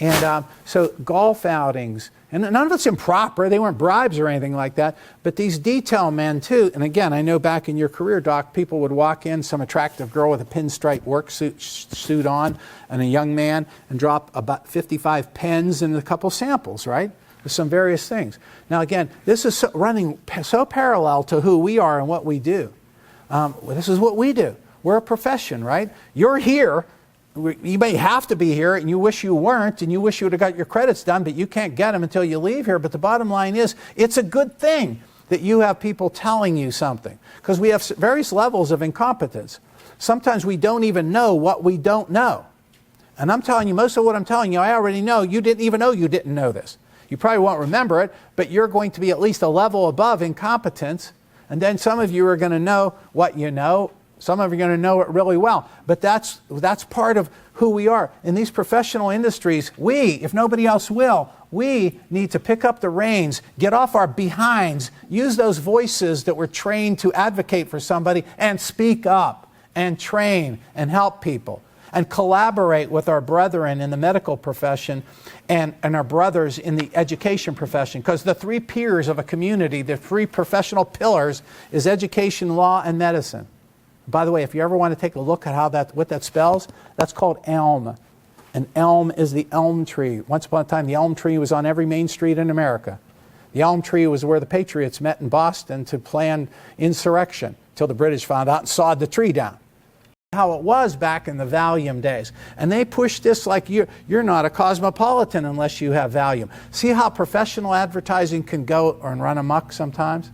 And so golf outings, and none of it's improper. They weren't bribes or anything like that. But these detail men too, and again, I know back in your career, Doc, people would walk in, some attractive girl with a pinstripe work suit on, and a young man, and drop about 55 pens and a couple samples, right? With some various things. Now again, this is running so parallel to who we are and what we do. This is what we do. We're a profession, right? You're here. You may have to be here, and you wish you weren't, and you wish you would have got your credits done, but you can't get them until you leave here. But the bottom line is, it's a good thing that you have people telling you something, because we have various levels of incompetence. Sometimes we don't even know what we don't know. And I'm telling you, most of what I'm telling you, I already know. You didn't even know you didn't know this. You probably won't remember it, but you're going to be at least a level above incompetence. And then some of you are going to know what you know. Some of you are going to know it really well. But that's part of who we are. In these professional industries, if nobody else will, we need to pick up the reins, get off our behinds, use those voices that we're trained to advocate for somebody, and speak up and train and help people. And collaborate with our brethren in the medical profession and our brothers in the education profession. Because the three peers of a community, the three professional pillars, is education, law, and medicine. By the way, if you ever want to take a look at what that spells, that's called ELM. And ELM is the elm tree. Once upon a time, the elm tree was on every main street in America. The elm tree was where the Patriots met in Boston to plan insurrection, till the British found out and sawed the tree down. How it was back in the Valium days. And they pushed this like you're not a cosmopolitan unless you have Valium. See how professional advertising can go and run amok sometimes?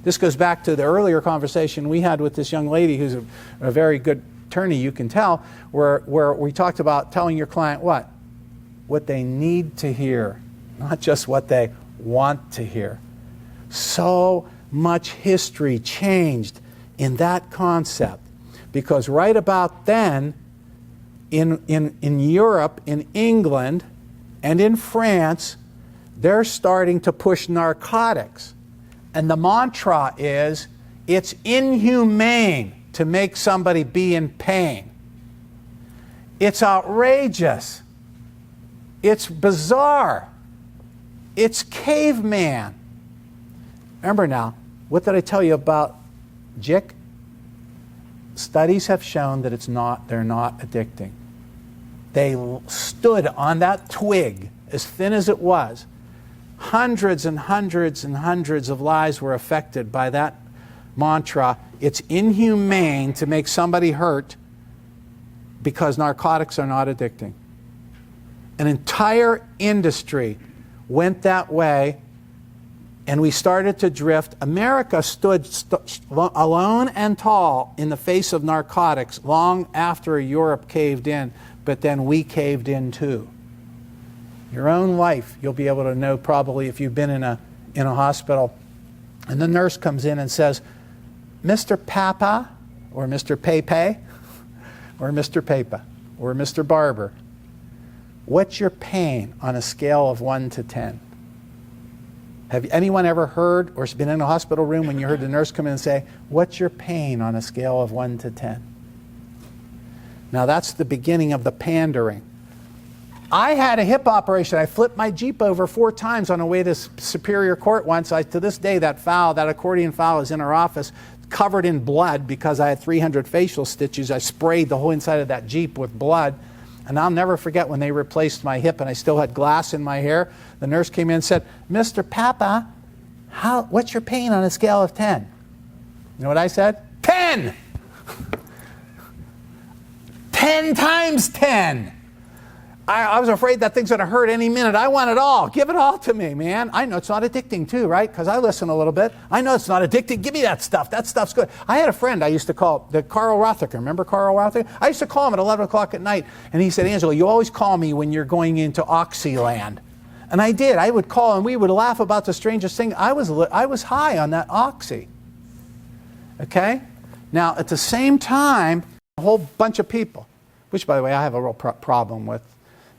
This goes back to the earlier conversation we had with this young lady who's a very good attorney, you can tell, where we talked about telling your client what? What they need to hear, not just what they want to hear. So much history changed in that concept. Because right about then, in Europe, in England, and in France, they're starting to push narcotics. And the mantra is, it's inhumane to make somebody be in pain. It's outrageous. It's bizarre. It's caveman. Remember now, what did I tell you about Jick? Studies have shown that they're not addicting. They stood on that twig, as thin as it was. Hundreds and hundreds and hundreds of lives were affected by that mantra. It's inhumane to make somebody hurt because narcotics are not addicting. An entire industry went that way, and we started to drift. America stood alone and tall in the face of narcotics long after Europe caved in, but then we caved in too. Your own life, you'll be able to know probably if you've been in a hospital, and the nurse comes in and says, Mr. Papa, or Mr. Pepe, or Mr. Papa, or Mr. Barber, what's your pain on a scale of 1 to 10? Have anyone ever heard or been in a hospital room when you heard the nurse come in and say, what's your pain on a scale of 1 to 10? Now that's the beginning of the pandering. I had a hip operation. I flipped my Jeep over 4 times on the way to Superior Court once. To this day, that accordion file is in our office, covered in blood because I had 300 facial stitches. I sprayed the whole inside of that Jeep with blood. And I'll never forget when they replaced my hip and I still had glass in my hair. The nurse came in and said, Mr. Papa, what's your pain on a scale of 10? You know what I said? 10! 10 times 10! I was afraid that thing's going to hurt any minute. I want it all. Give it all to me, man. I know it's not addicting too, right? Because I listen a little bit. I know it's not addicting. Give me that stuff. That stuff's good. I had a friend I used to call, Carl Rothacker. Remember Carl Rothacker? I used to call him at 11 o'clock at night. And he said, Angela, you always call me when you're going into Oxyland. And I did. I would call and we would laugh about the strangest thing. I was high on that Oxy. Okay? Now, at the same time, a whole bunch of people, which, by the way, I have a real problem with,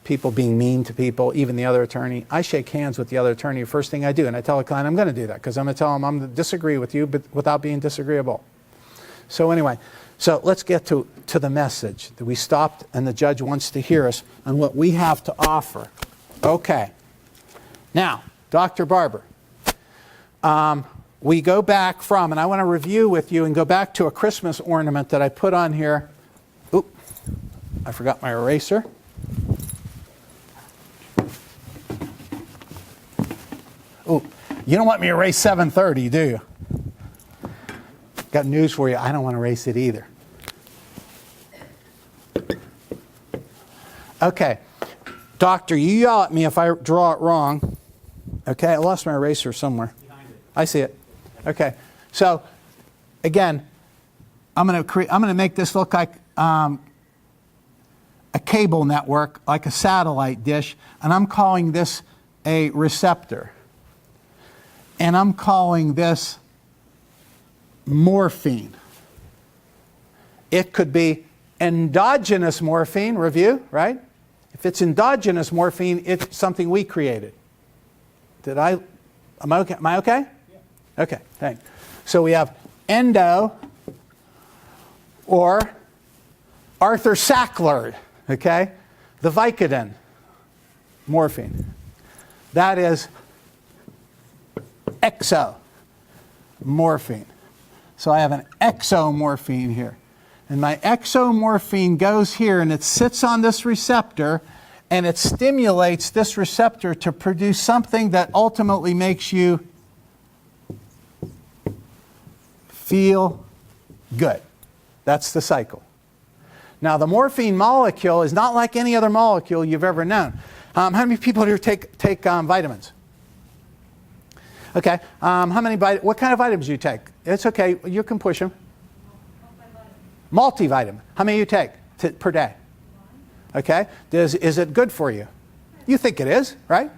people being mean to people, even the other attorney. I shake hands with the other attorney first thing I do, and I tell a client I'm going to do that because I'm going to tell them I'm going to disagree with you, but without being disagreeable. So anyway, so let's get to the message that we stopped, and the judge wants to hear us on what we have to offer. Okay. Now, Dr. Barber, we go back from, and I want to review with you and go back to a Christmas ornament that I put on here. Oop, I forgot my eraser. Oh, you don't want me to erase 730, do you? Got news for you. I don't want to erase it either. Okay. Doctor, you yell at me if I draw it wrong. Okay, I lost my eraser somewhere. Behind it. I see it. Okay. So, again, I'm going to make this look like a cable network, like a satellite dish, and I'm calling this a receptor. And I'm calling this morphine. It could be endogenous morphine, review, right? If it's endogenous morphine, it's something we created. Am I okay? Am I okay? Yeah. Okay, thanks. So we have endo or Arthur Sackler, okay? The Vicodin morphine. That is exomorphine. So I have an exomorphine here. And my exomorphine goes here and it sits on this receptor and it stimulates this receptor to produce something that ultimately makes you feel good. That's the cycle. Now the morphine molecule is not like any other molecule you've ever known. How many people here take vitamins? Okay. What kind of vitamins do you take? It's okay. You can push them. Multivitamin. How many do you take per day? Okay. Is it good for you? You think it is, right?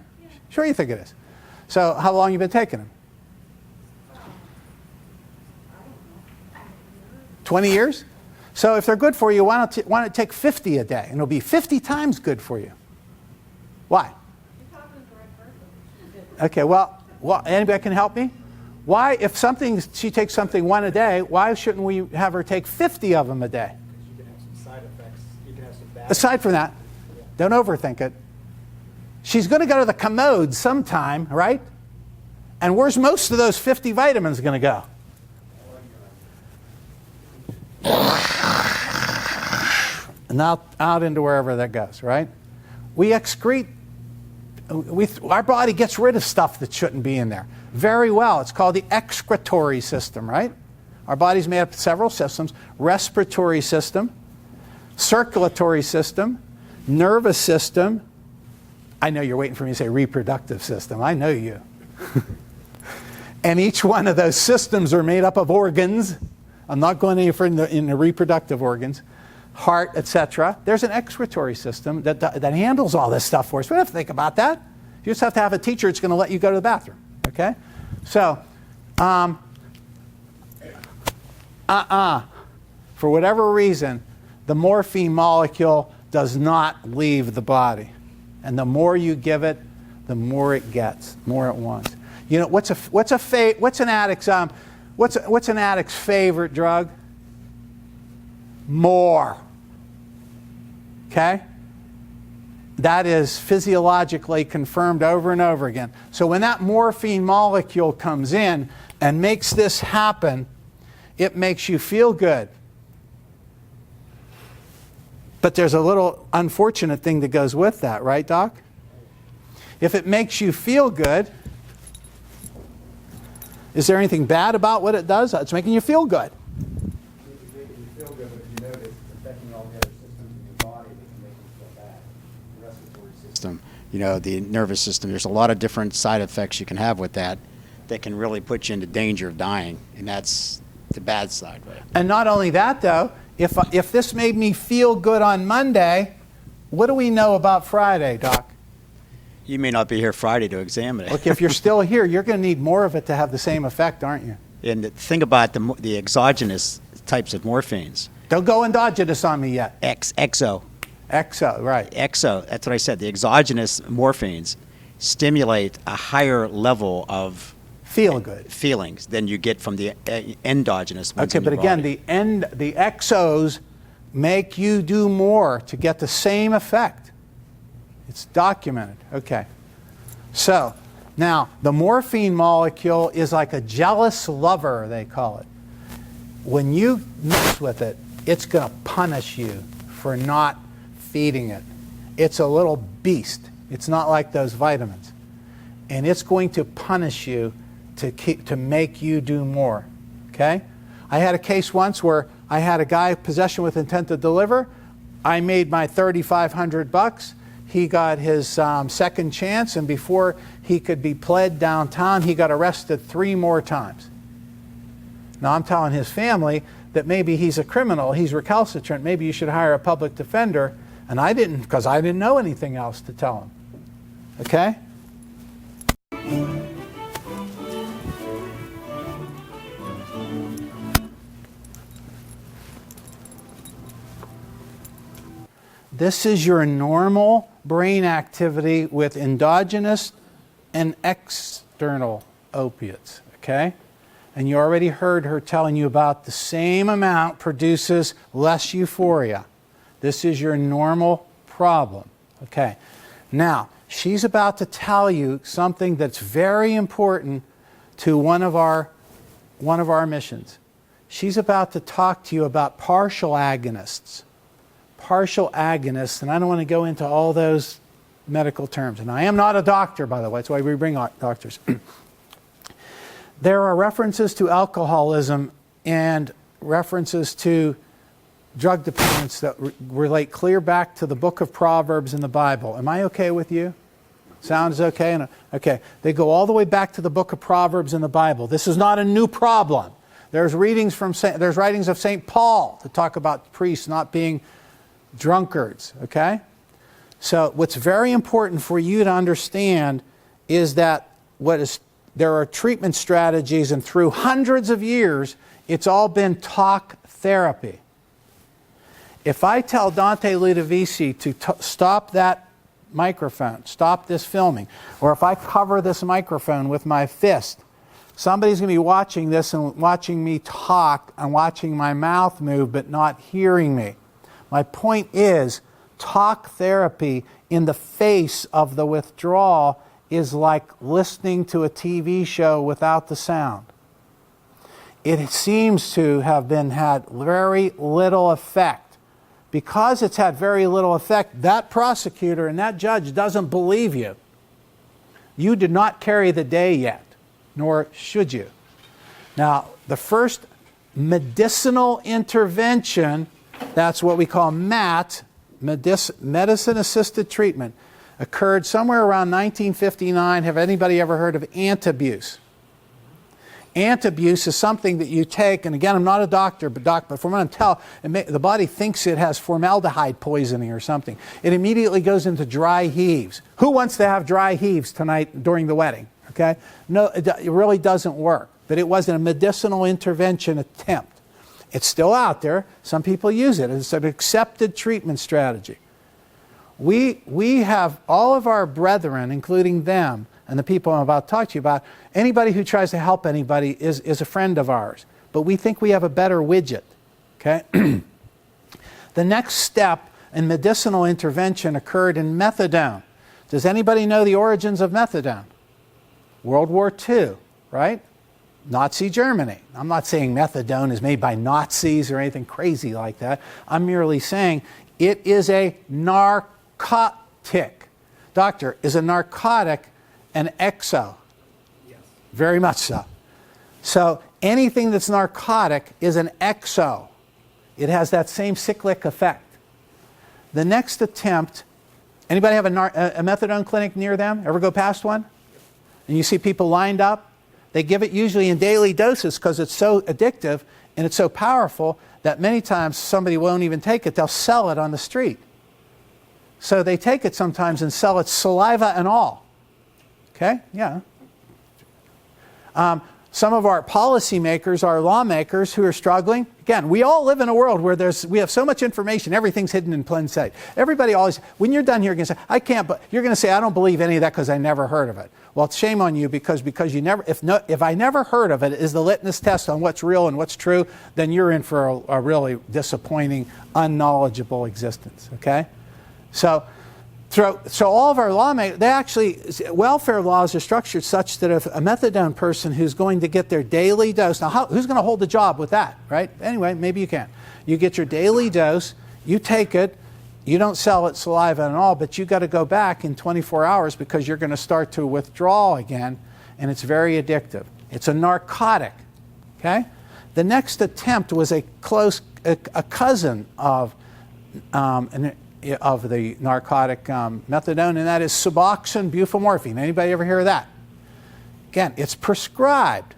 Sure you think it is. So how long have you been taking them? 20 years? So if they're good for you, why don't take 50 a day? And it'll be 50 times good for you. Why? Okay, well, anybody can help me? Why, if she takes something 1 a day, why shouldn't we have her take 50 of them a day? Because you can have some side effects. You can have some bad. Aside from that, don't overthink it. She's going to go to the commode sometime, right? And where's most of those 50 vitamins going to go? And out into wherever that goes, right? We excrete. Our body gets rid of stuff that shouldn't be in there. Very well. It's called the excretory system, right? Our body's made up of several systems. Respiratory system, circulatory system, nervous system. I know you're waiting for me to say reproductive system. I know you. And each one of those systems are made up of organs. I'm not going any further in the reproductive organs. Heart, etc. There's an excretory system that handles all this stuff for us. We don't have to think about that. You just have to have a teacher that's going to let you go to the bathroom. Okay? So, for whatever reason, the morphine molecule does not leave the body. And the more you give it, the more it gets, more it wants. You know, what's an addict's favorite drug? More. Okay? that is physiologically confirmed over and over again. So when that morphine molecule comes in and makes this happen, it makes you feel good. But there's a little unfortunate thing that goes with that, right, Doc? If it makes you feel good, is there anything bad about what it does? It's making you feel good. It's making you feel good, but if you notice, it's affecting all the other systems in your body that can make you feel bad. The respiratory system, the nervous system. There's a lot of different side effects you can have with that can really put you into danger of dying, and that's the bad side, right? And not only that, though, if this made me feel good on Monday, what do we know about Friday, Doc? You may not be here Friday to examine it. Look, if you're still here, you're going to need more of it to have the same effect, aren't you? And the thing about the exogenous types of morphines, Don't go endogenous on me yet. exo, Right. exo, that's what I said. The exogenous morphines stimulate a higher level of Feel good. feelings than you get from the endogenous ones. Okay, in but your again, body. the exos make you do more to get the same effect. It's documented. Okay. So, now, the morphine molecule is like a jealous lover, they call it. When you mess with it, it's going to punish you for not feeding it. It's a little beast. It's not like those vitamins. And it's going to punish you to make you do more. Okay? I had a case once where I had a guy possession with intent to deliver. I made my $3,500. He got his second chance, and before he could be pled downtown, he got arrested 3 more times. Now I'm telling his family that maybe he's a criminal, he's recalcitrant, maybe you should hire a public defender, and I didn't, because I didn't know anything else to tell him. Okay? This is your normal brain activity with endogenous and external opiates, okay? And you already heard her telling you about the same amount produces less euphoria. This is your normal problem, okay? Now, she's about to tell you something that's very important to one of our missions. She's about to talk to you about partial agonists. Partial agonists, and I don't want to go into all those medical terms. And I am not a doctor, by the way. That's why we bring doctors. There are references to alcoholism and references to drug dependence that relate clear back to the book of Proverbs in the Bible. Am I okay with you? Sounds okay? Okay. They go all the way back to the book of Proverbs in the Bible. This is not a new problem. There's writings of St. Paul that talk about priests not being drunkards, okay? So what's very important for you to understand is that there are treatment strategies, and through hundreds of years, it's all been talk therapy. If I tell Dante Ludovisi to stop that microphone, stop this filming, or if I cover this microphone with my fist, somebody's going to be watching this and watching me talk and watching my mouth move but not hearing me. My point is, talk therapy in the face of the withdrawal is like listening to a TV show without the sound. It seems to have had very little effect. Because it's had very little effect, that prosecutor and that judge doesn't believe you. You did not carry the day yet, nor should you. Now, the first medicinal intervention, that's what we call MAT, medicine-assisted treatment, occurred somewhere around 1959. Have anybody ever heard of antabuse? Antabuse is something that you take, and again, I'm not a doctor, but from what I'm telling, the body thinks it has formaldehyde poisoning or something. It immediately goes into dry heaves. Who wants to have dry heaves tonight during the wedding? Okay? No, it really doesn't work. But it was a medicinal intervention attempt. It's still out there. Some people use it. It's an accepted treatment strategy. We have all of our brethren, including them, and the people I'm about to talk to you about, anybody who tries to help anybody is a friend of ours. But we think we have a better widget. Okay? The next step and medicinal intervention occurred in methadone. Does anybody know the origins of methadone? World War II, right? Nazi Germany. I'm not saying methadone is made by Nazis or anything crazy like that. I'm merely saying it is a narcotic. Doctor, is a narcotic an exo? Yes. Very much so. So anything that's narcotic is an exo. It has that same cyclic effect. The next attempt, anybody have a methadone clinic near them? Ever go past one? And you see people lined up? They give it usually in daily doses because it's so addictive and it's so powerful that many times somebody won't even take it. They'll sell it on the street. So they take it sometimes and sell it saliva and all. Okay? Yeah. Some of our policymakers, our lawmakers who are struggling, again, we all live in a world where we have so much information, everything's hidden in plain sight. Everybody always, when you're done here, you're going to say, I can't, but you're going to say, I don't believe any of that because I never heard of it. Well, it's shame on you because you never, if I never heard of it is the litmus test on what's real and what's true, then you're in for a really disappointing, unknowledgeable existence, okay? So all of our lawmakers, welfare laws are structured such that if a methadone person who's going to get their daily dose, now who's going to hold the job with that, right? Anyway, maybe you can. You get your daily dose, you take it, you don't sell it saliva and all, but you got to go back in 24 hours because you're going to start to withdraw again, and it's very addictive. It's a narcotic, okay? The next attempt was a cousin of the narcotic methadone, and that is Suboxone buprenorphine. Anybody ever hear of that? Again, it's prescribed.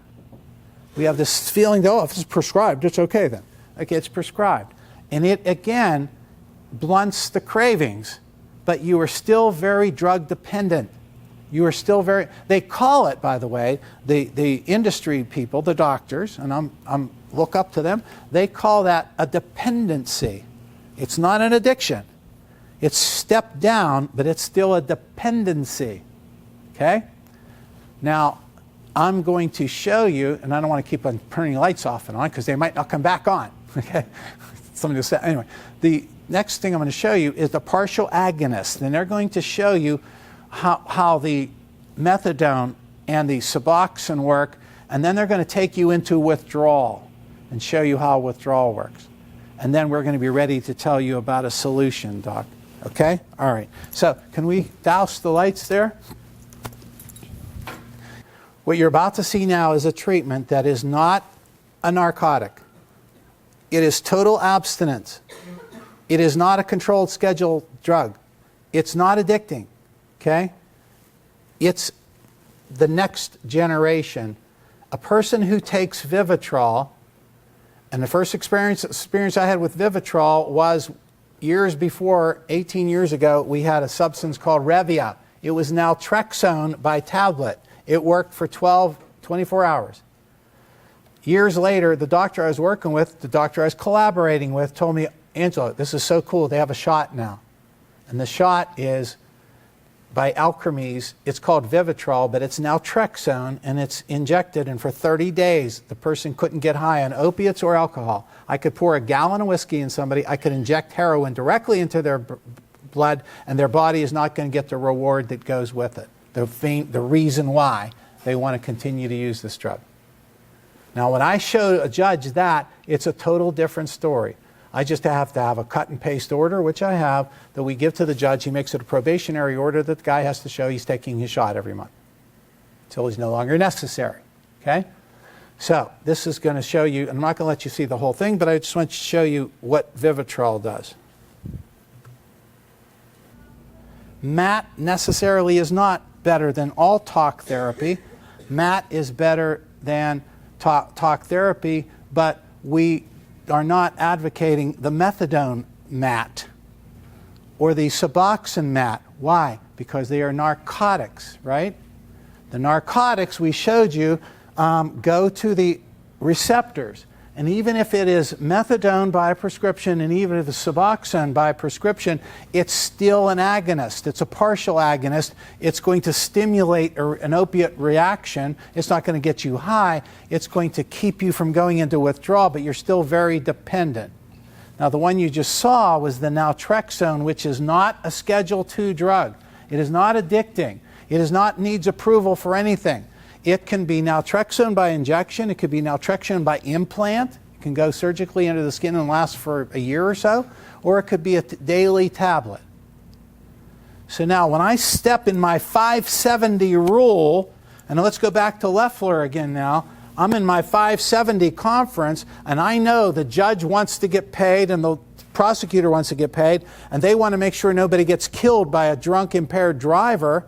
We have this feeling that, oh, if it's prescribed, it's okay then. Okay, it's prescribed. And it, again, blunts the cravings, but you are still very drug dependent. You are still very, they call it, by the way, the industry people, the doctors, and I'm look up to them, they call that a dependency. It's not an addiction. It's stepped down, but it's still a dependency, okay? Now, I'm going to show you, and I don't want to keep on turning lights off and on because they might not come back on, okay? Somebody will say, anyway, the next thing I'm going to show you is the partial agonist, and they're going to show you how the methadone and the Suboxone work, and then they're going to take you into withdrawal and show you how withdrawal works. And then we're going to be ready to tell you about a solution, Doc. Okay? All right. So can we douse the lights there? What you're about to see now is a treatment that is not a narcotic. It is total abstinence. It is not a controlled schedule drug. It's not addicting. Okay? It's the next generation. A person who takes Vivitrol, and the first experience I had with Vivitrol was years before, 18 years ago, we had a substance called Revia. It was naltrexone by tablet. It worked for 24 hours. Years later, the doctor I was working with, the doctor I was collaborating with, told me, Angela, this is so cool, they have a shot now. And the shot is by Alkermes. It's called Vivitrol, but it's naltrexone, and it's injected, and for 30 days, the person couldn't get high on opiates or alcohol. I could pour a gallon of whiskey in somebody, I could inject heroin directly into their blood, and their body is not going to get the reward that goes with it, the reason why they want to continue to use this drug. Now, when I show a judge that, it's a total different story. I just have to have a cut and paste order, which I have, that we give to the judge. He makes it a probationary order that the guy has to show he's taking his shot every month until he's no longer necessary, okay? So this is going to show you, and I'm not going to let you see the whole thing, but I just want to show you what Vivitrol does. MAT necessarily is not better than all talk therapy. MAT is better than talk therapy, but we are not advocating the methadone MAT or the Suboxone MAT. Why? Because they are narcotics, right? The narcotics we showed you go to the receptors. And even if it is methadone by prescription and even if it's Suboxone by prescription, it's still an agonist. It's a partial agonist. It's going to stimulate an opiate reaction. It's not going to get you high. It's going to keep you from going into withdrawal, but you're still very dependent. Now, the one you just saw was the naltrexone, which is not a Schedule II drug. It is not addicting. It is not needs approval for anything. It can be naltrexone by injection. It could be naltrexone by implant. It can go surgically into the skin and last for a year or so. Or it could be a daily tablet. So now when I step in my 570 rule, and let's go back to Loeffler again now. I'm in my 570 conference, and I know the judge wants to get paid and the prosecutor wants to get paid, and they want to make sure nobody gets killed by a drunk, impaired driver.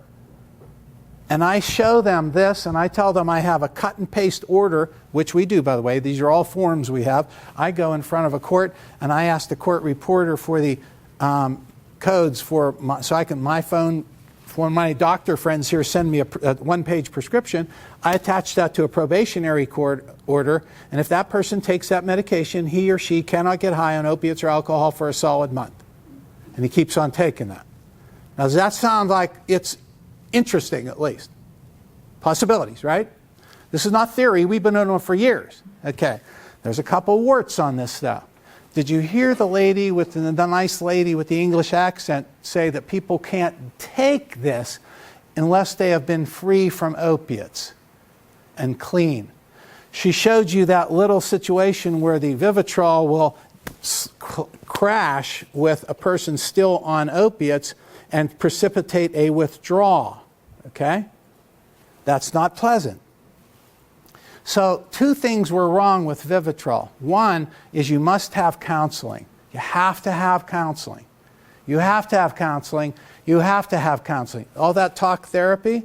And I show them this, and I tell them I have a cut and paste order, which we do, by the way. These are all forms we have. I go in front of a court, and I ask the court reporter for the codes for my phone. When my doctor friends here send me a one-page prescription, I attach that to a probationary court order, and if that person takes that medication, he or she cannot get high on opiates or alcohol for a solid month. And he keeps on taking that. Now, does that sound like it's interesting, at least? Possibilities, right? This is not theory. We've been doing it for years. Okay. There's a couple warts on this, though. Did you hear the lady with the nice lady with the English accent say that people can't take this unless they have been free from opiates and clean? She showed you that little situation where the Vivitrol will crash with a person still on opiates and precipitate a withdrawal. Okay? That's not pleasant. So 2 things were wrong with Vivitrol. One is you must have counseling. You have to have counseling. You have to have counseling. You have to have counseling. All that talk therapy,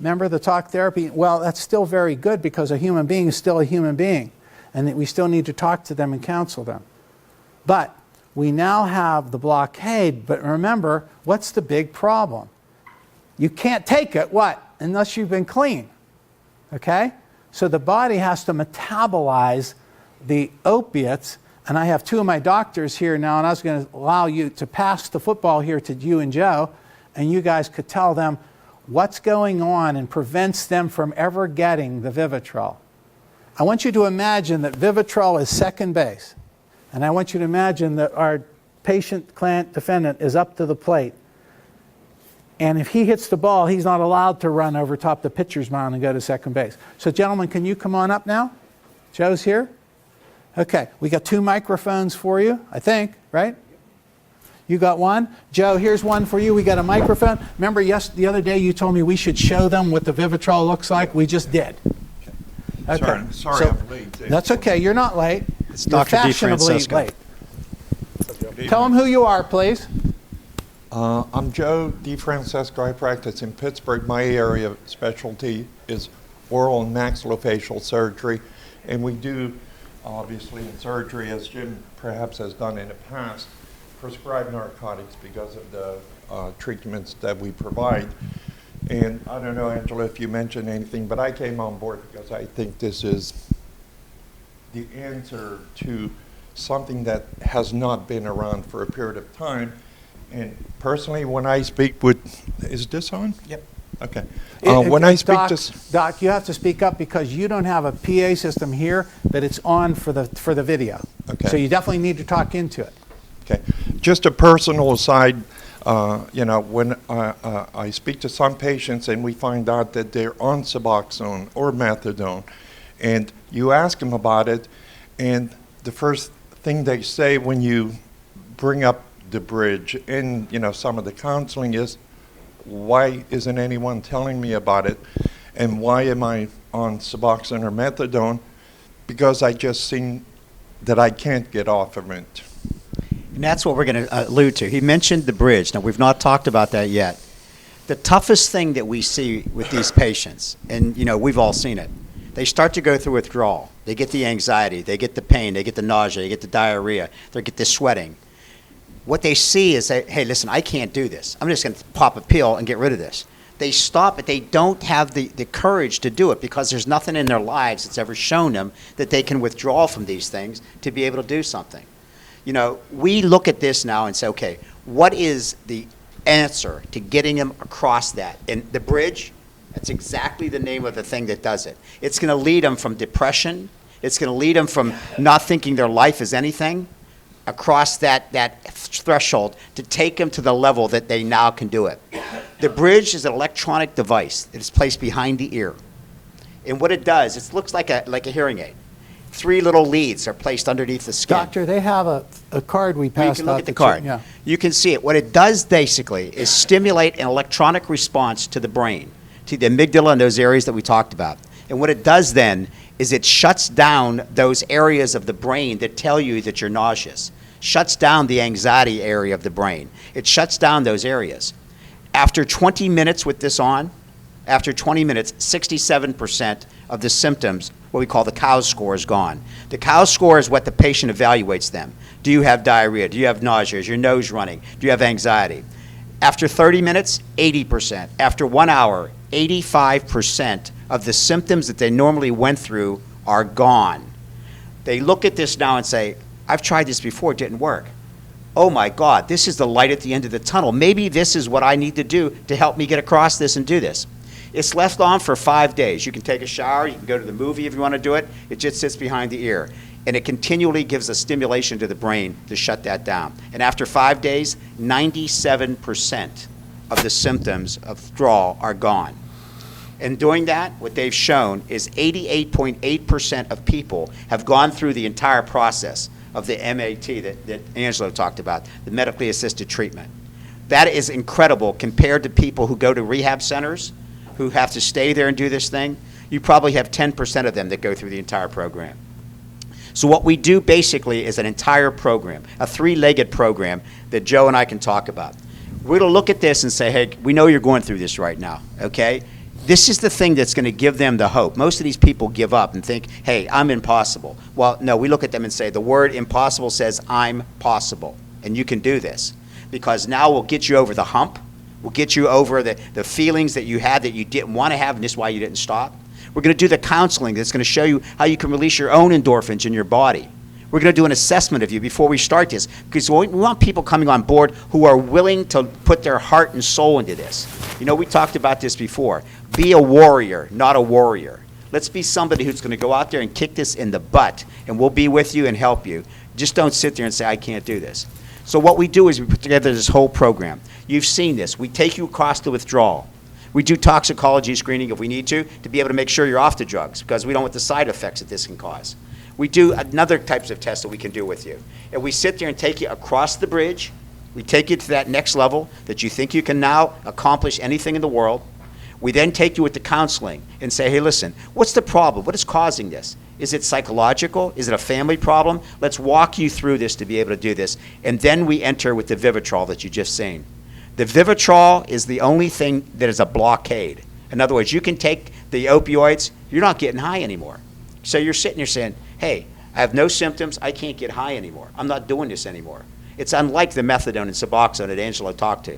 remember the talk therapy? Well, that's still very good because a human being is still a human being, and that we still need to talk to them and counsel them. But we now have the blockade, but remember, what's the big problem? You can't take it, what? Unless you've been clean. Okay? So the body has to metabolize the opiates, and I have 2 of my doctors here now, and I was going to allow you to pass the football here to you and Joe, and you guys could tell them what's going on and prevents them from ever getting the Vivitrol. I want you to imagine that Vivitrol is second base, and I want you to imagine that our patient, client, defendant is up to the plate. And if he hits the ball, he's not allowed to run over top the pitcher's mound and go to second base. So, gentlemen, can you come on up now? Joe's here? Okay, we got 2 microphones for you, I think, right? You got one? Joe, here's one for you. We got a microphone. Remember, the other day you told me we should show them what the Vivitrol looks like? We just did. Okay. Sorry, I'm late. That's okay. You're not late. It's You're Dr. fashionably DeFrancesco. late. Tell them who you are, please. I'm Joe DeFrancesco. I practice in Pittsburgh. My area of specialty is oral and maxillofacial surgery, and we do, obviously, in surgery, as Jim perhaps has done in the past, prescribe narcotics because of the treatments that we provide. And I don't know, Angela, if you mentioned anything, but I came on board because I think this is the answer to something that has not been around for a period of time. And personally, when I speak with, is this on? Yep. Okay. When I speak Doc, to, Doc, you have to speak up because you don't have a PA system here, but it's on for the video. Okay. So you definitely need to talk into it. okay, just a personal aside, when I speak to some patients and we find out that they're on Suboxone or methadone, and you ask them about it, and the first thing they say when you bring up the bridge and some of the counseling is, why isn't anyone telling me about it, and why am I on Suboxone or methadone? Because I just seen that I can't get off of it. And that's what we're going to allude to. He mentioned the bridge. Now, we've not talked about that yet. The toughest thing that we see with these patients, and we've all seen it, they start to go through withdrawal. They get the anxiety, they get the pain, they get the nausea, they get the diarrhea, they get the sweating. What they see is that, hey, listen, I can't do this. I'm just going to pop a pill and get rid of this. They stop it. They don't have the courage to do it because there's nothing in their lives that's ever shown them that they can withdraw from these things to be able to do something. We look at this now and say, okay, what is the answer to getting them across that? And the bridge, that's exactly the name of the thing that does it. It's going to lead them from depression. It's going to lead them from not thinking their life is anything across that threshold to take them to the level that they now can do it. The bridge is an electronic device that is placed behind the ear. And what it does, it looks like a hearing aid. 3 little leads are placed underneath the skin. Doctor, they have a card we You passed can out. look at the that's- card. Yeah. You can see it. What it does basically is stimulate an electronic response to the brain, to the amygdala and those areas that we talked about. And what it does then is it shuts down those areas of the brain that tell you that you're nauseous. Shuts down the anxiety area of the brain. It shuts down those areas. After 20 minutes with this on, after 20 minutes, 67% of the symptoms, what we call the COWS score, is gone. The COWS score is what the patient evaluates them. Do you have diarrhea? Do you have nausea? Is your nose running? Do you have anxiety? After 30 minutes, 80%. After 1 hour, 85% of the symptoms that they normally went through are gone. They look at this now and say, I've tried this before, it didn't work. Oh my God, this is the light at the end of the tunnel. Maybe this is what I need to do to help me get across this and do this. It's left on for 5 days. You can take a shower, you can go to the movie if you want to do it. It just sits behind the ear. And it continually gives a stimulation to the brain to shut that down. And after 5 days, 97% of the symptoms of withdrawal are gone. And doing that, what they've shown is 88.8% of people have gone through the entire process of the MAT that Angelo talked about, the medically assisted treatment. That is incredible compared to people who go to rehab centers, who have to stay there and do this thing. You probably have 10% of them that go through the entire program. So what we do basically is an entire program, a 3-legged program that Joe and I can talk about. We're going to look at this and say, hey, we know you're going through this right now, okay? This is the thing that's going to give them the hope. Most of these people give up and think, hey, I'm impossible. Well, no, we look at them and say, the word impossible says I'm possible, and you can do this. Because now we'll get you over the hump. We'll get you over the feelings that you had that you didn't want to have, and this is why you didn't stop. We're going to do the counseling that's going to show you how you can release your own endorphins in your body. We're going to do an assessment of you before we start this, because we want people coming on board who are willing to put their heart and soul into this. You know, we talked about this before. Be a warrior, not a warrior. Let's be somebody who's going to go out there and kick this in the butt, and we'll be with you and help you. Just don't sit there and say, I can't do this. So what we do is we put together this whole program. You've seen this. We take you across the withdrawal. We do toxicology screening if we need to be able to make sure you're off the drugs, because we don't want the side effects that this can cause. We do another types of tests that we can do with you. And we sit there and take you across the bridge. We take you to that next level that you think you can now accomplish anything in the world. We then take you with the counseling and say, hey, listen, what's the problem? What is causing this? Is it psychological? Is it a family problem? Let's walk you through this to be able to do this. And then we enter with the Vivitrol that you just seen. The Vivitrol is the only thing that is a blockade. In other words, you can take the opioids, you're not getting high anymore. So you're sitting there saying, hey, I have no symptoms, I can't get high anymore. I'm not doing this anymore. It's unlike the methadone and Suboxone that Angelo talked to.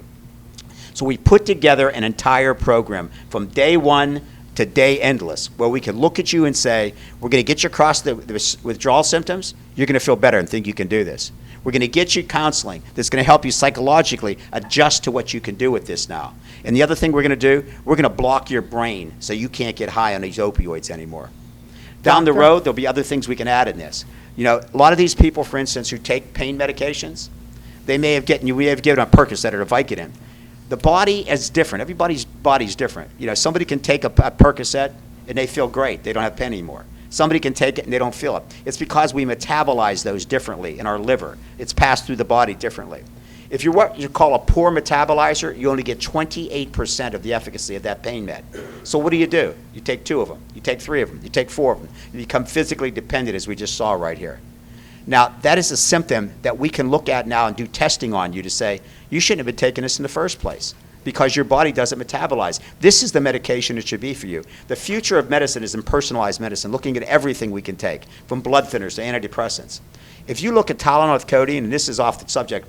So we put together an entire program from day one to day endless, where we can look at you and say, we're going to get you across the withdrawal symptoms, you're going to feel better and think you can do this. We're going to get you counseling that's going to help you psychologically adjust to what you can do with this now. And the other thing we're going to do, we're going to block your brain so you can't get high on these opioids anymore. Down the road, there'll be other things we can add in this. You know, a lot of these people, for instance, who take pain medications, we may have given them a Percocet or a Vicodin. The body is different. Everybody's body's different. You know, somebody can take a Percocet and they feel great. They don't have pain anymore. Somebody can take it and they don't feel it. It's because we metabolize those differently in our liver. It's passed through the body differently. If you're what you call a poor metabolizer, you only get 28% of the efficacy of that pain med. So what do? You take 2 of them. You take 3 of them. You take 4 of them. You become physically dependent, as we just saw right here. Now, that is a symptom that we can look at now and do testing on you to say, you shouldn't have been taking this in the first place because your body doesn't metabolize. This is the medication it should be for you. The future of medicine is in personalized medicine, looking at everything we can take, from blood thinners to antidepressants. If you look at Tylenol with codeine, and this is off the subject,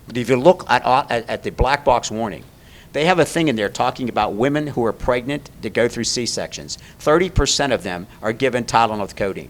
but if you look at the black box warning, they have a thing in there talking about women who are pregnant that go through C-sections. 30% of them are given Tylenol with codeine.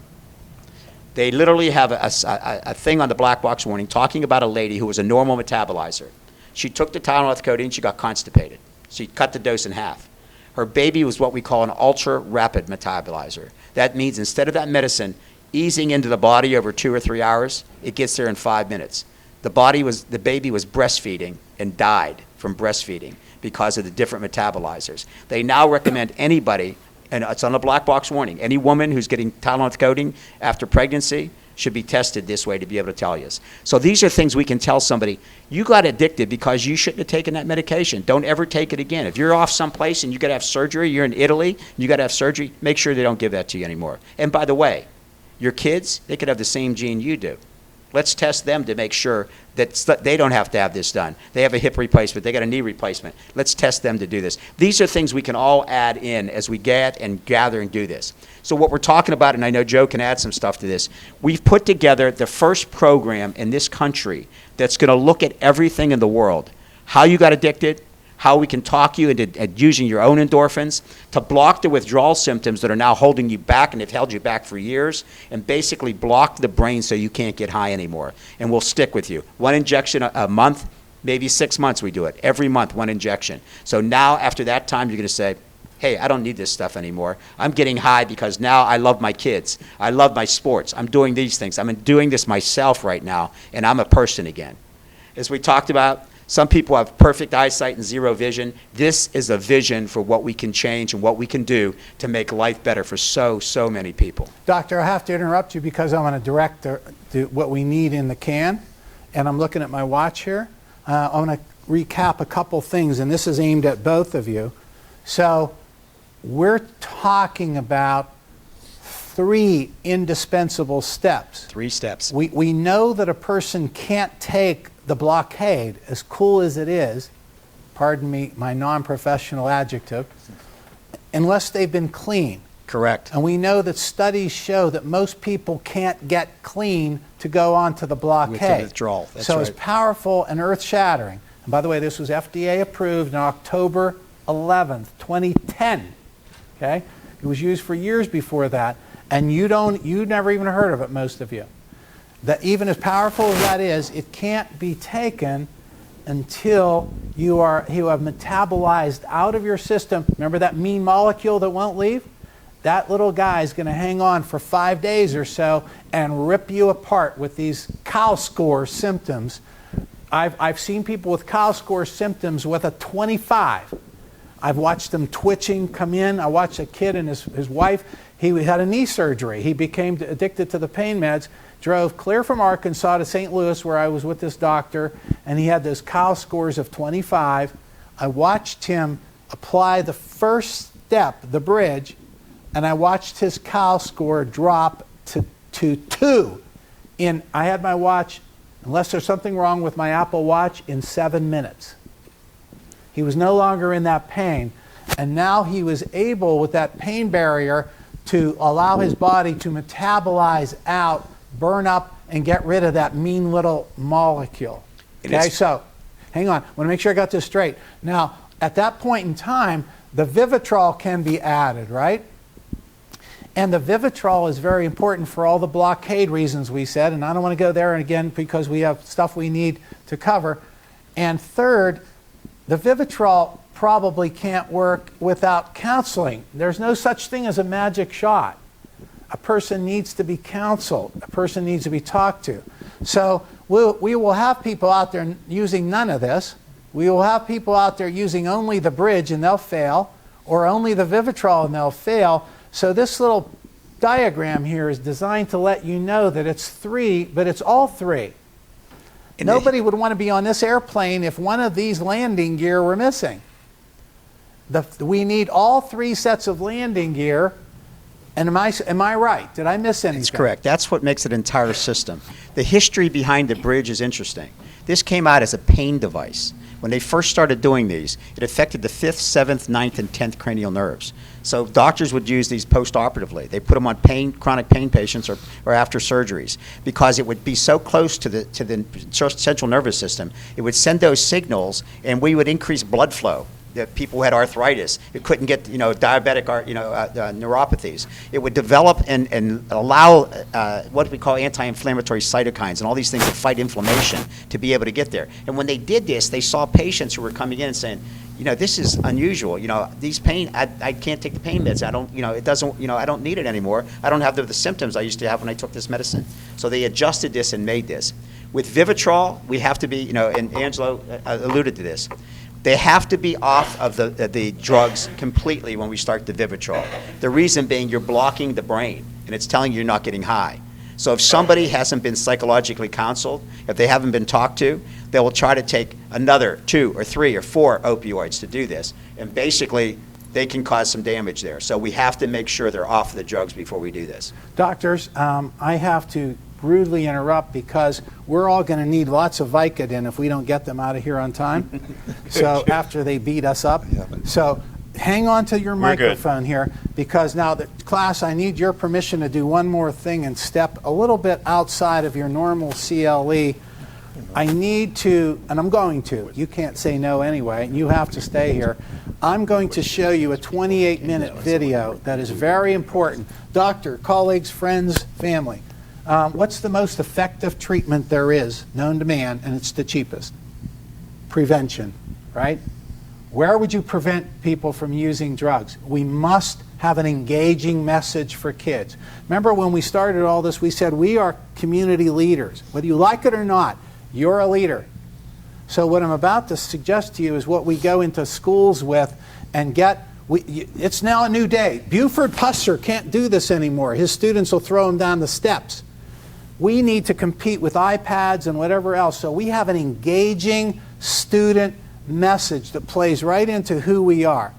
They literally have a thing on the black box warning talking about a lady who was a normal metabolizer. She took the Tylenol with codeine, she got constipated. She cut the dose in half. Her baby was what we call an ultra-rapid metabolizer. That means instead of that medicine, easing into the body over 2 or 3 hours, it gets there in 5 minutes. The baby was breastfeeding and died from breastfeeding because of the different metabolizers. They now recommend anybody, and it's on a black box warning, any woman who's getting Tylenol coating after pregnancy should be tested this way to be able to tell you. So these are things we can tell somebody, you got addicted because you shouldn't have taken that medication. Don't ever take it again. If you're off someplace and you got to have surgery, you're in Italy, and you got to have surgery, make sure they don't give that to you anymore. And by the way, your kids, they could have the same gene you do. Let's test them to make sure that they don't have to have this done. They have a hip replacement. They got a knee replacement. Let's test them to do this. These are things we can all add in as we get and gather and do this. So what we're talking about, and I know Joe can add some stuff to this, we've put together the first program in this country that's going to look at everything in the world. How you got addicted, how we can talk you into using your own endorphins to block the withdrawal symptoms that are now holding you back and have held you back for years, and basically block the brain so you can't get high anymore. And we'll stick with you. 1 injection a month, maybe 6 months we do it. Every month, 1 injection. So now after that time, you're going to say, hey, I don't need this stuff anymore. I'm getting high because now I love my kids. I love my sports. I'm doing these things. I'm doing this myself right now, and I'm a person again. As we talked about, some people have perfect eyesight and zero vision. This is a vision for what we can change and what we can do to make life better for so many people. Doctor, I have to interrupt you because I want to direct what we need in the can. And I'm looking at my watch here. I want to recap a couple things, and this is aimed at both of you. So we're talking about 3 indispensable steps. 3 steps. We know that a person can't take the blockade, as cool as it is, pardon me, my non-professional adjective, unless they've been clean. Correct. And we know that studies show that most people can't get clean to go on to the blockade. With the withdrawal, that's so right. it's powerful and earth-shattering. And by the way, this was FDA approved on October 11th, 2010. Okay? It was used for years before that, and you never even heard of it, most of you. That even as powerful as that is, it can't be taken until you have metabolized out of your system. Remember that mean molecule that won't leave? That little guy is going to hang on for 5 days or so and rip you apart with these cow score symptoms. I've seen people with cow score symptoms with a 25. I've watched them twitching come in. I watched a kid and his wife. He had a knee surgery. He became addicted to the pain meds, drove clear from Arkansas to St. Louis where I was with this doctor, and he had those cow scores of 25. I watched him apply the first step, the bridge, and I watched his cow score drop to 2. I had my watch, unless there's something wrong with my Apple Watch, in 7 minutes. He was no longer in that pain, and now he was able, with that pain barrier, to allow his body to metabolize out, burn up, and get rid of that mean little molecule. Okay, so hang on. I want to make sure I got this straight. Now, at that point in time, the Vivitrol can be added, right? And the Vivitrol is very important for all the blockade reasons we said, and I don't want to go there again because we have stuff we need to cover. And third, the Vivitrol probably can't work without counseling. There's no such thing as a magic shot. A person needs to be counseled. A person needs to be talked to. So we will have people out there using none of this. We will have people out there using only the bridge and they'll fail, or only the Vivitrol and they'll fail. So this little diagram here is designed to let you know that it's 3, but it's all 3. Nobody would want to be on this airplane if one of these landing gear were missing. We need all 3 sets of landing gear. And am I right? Did I miss anything? That's correct. That's what makes an entire system. The history behind the bridge is interesting. This came out as a pain device. When they first started doing these, it affected the 5th, 7th, 9th, and 10th cranial nerves. So doctors would use these post-operatively. They put them on chronic pain patients or after surgeries because it would be so close to the central nervous system. It would send those signals, and we would increase blood flow. That people who had arthritis, it couldn't get, diabetic, neuropathies. It would develop and allow what we call anti-inflammatory cytokines and all these things that fight inflammation to be able to get there. And when they did this, they saw patients who were coming in and saying, this is unusual. These pain, I can't take the pain meds. I don't, it doesn't, I don't need it anymore. I don't have the symptoms I used to have when I took this medicine. So they adjusted this and made this. With Vivitrol, we have to be, and Angelo alluded to this, they have to be off of the drugs completely when we start the Vivitrol. The reason being you're blocking the brain, and it's telling you you're not getting high. So if somebody hasn't been psychologically counseled, if they haven't been talked to, they will try to take another 2 or 3 or 4 opioids to do this. And basically, they can cause some damage there. So we have to make sure they're off the drugs before we do this. Doctors, I have to rudely interrupt because we're all going to need lots of Vicodin if we don't get them out of here on time. So after they beat us up. So hang on to your microphone here, because now the class, I need your permission to do one more thing and step a little bit outside of your normal CLE. I need to, and I'm going to, you can't say no anyway, and you have to stay here. I'm going to show you a 28-minute video that is very important. Doctor, colleagues, friends, family, what's the most effective treatment there is known to man, and it's the cheapest? Prevention, right? Where would you prevent people from using drugs? We must have an engaging message for kids. Remember when we started all this, we said we are community leaders. Whether you like it or not, you're a leader. So what I'm about to suggest to you is what we go into schools with and get. It's now a new day. Buford Pusser can't do this anymore. His students will throw him down the steps. We need to compete with iPads and whatever else. So we have an engaging student message that plays right into who we are.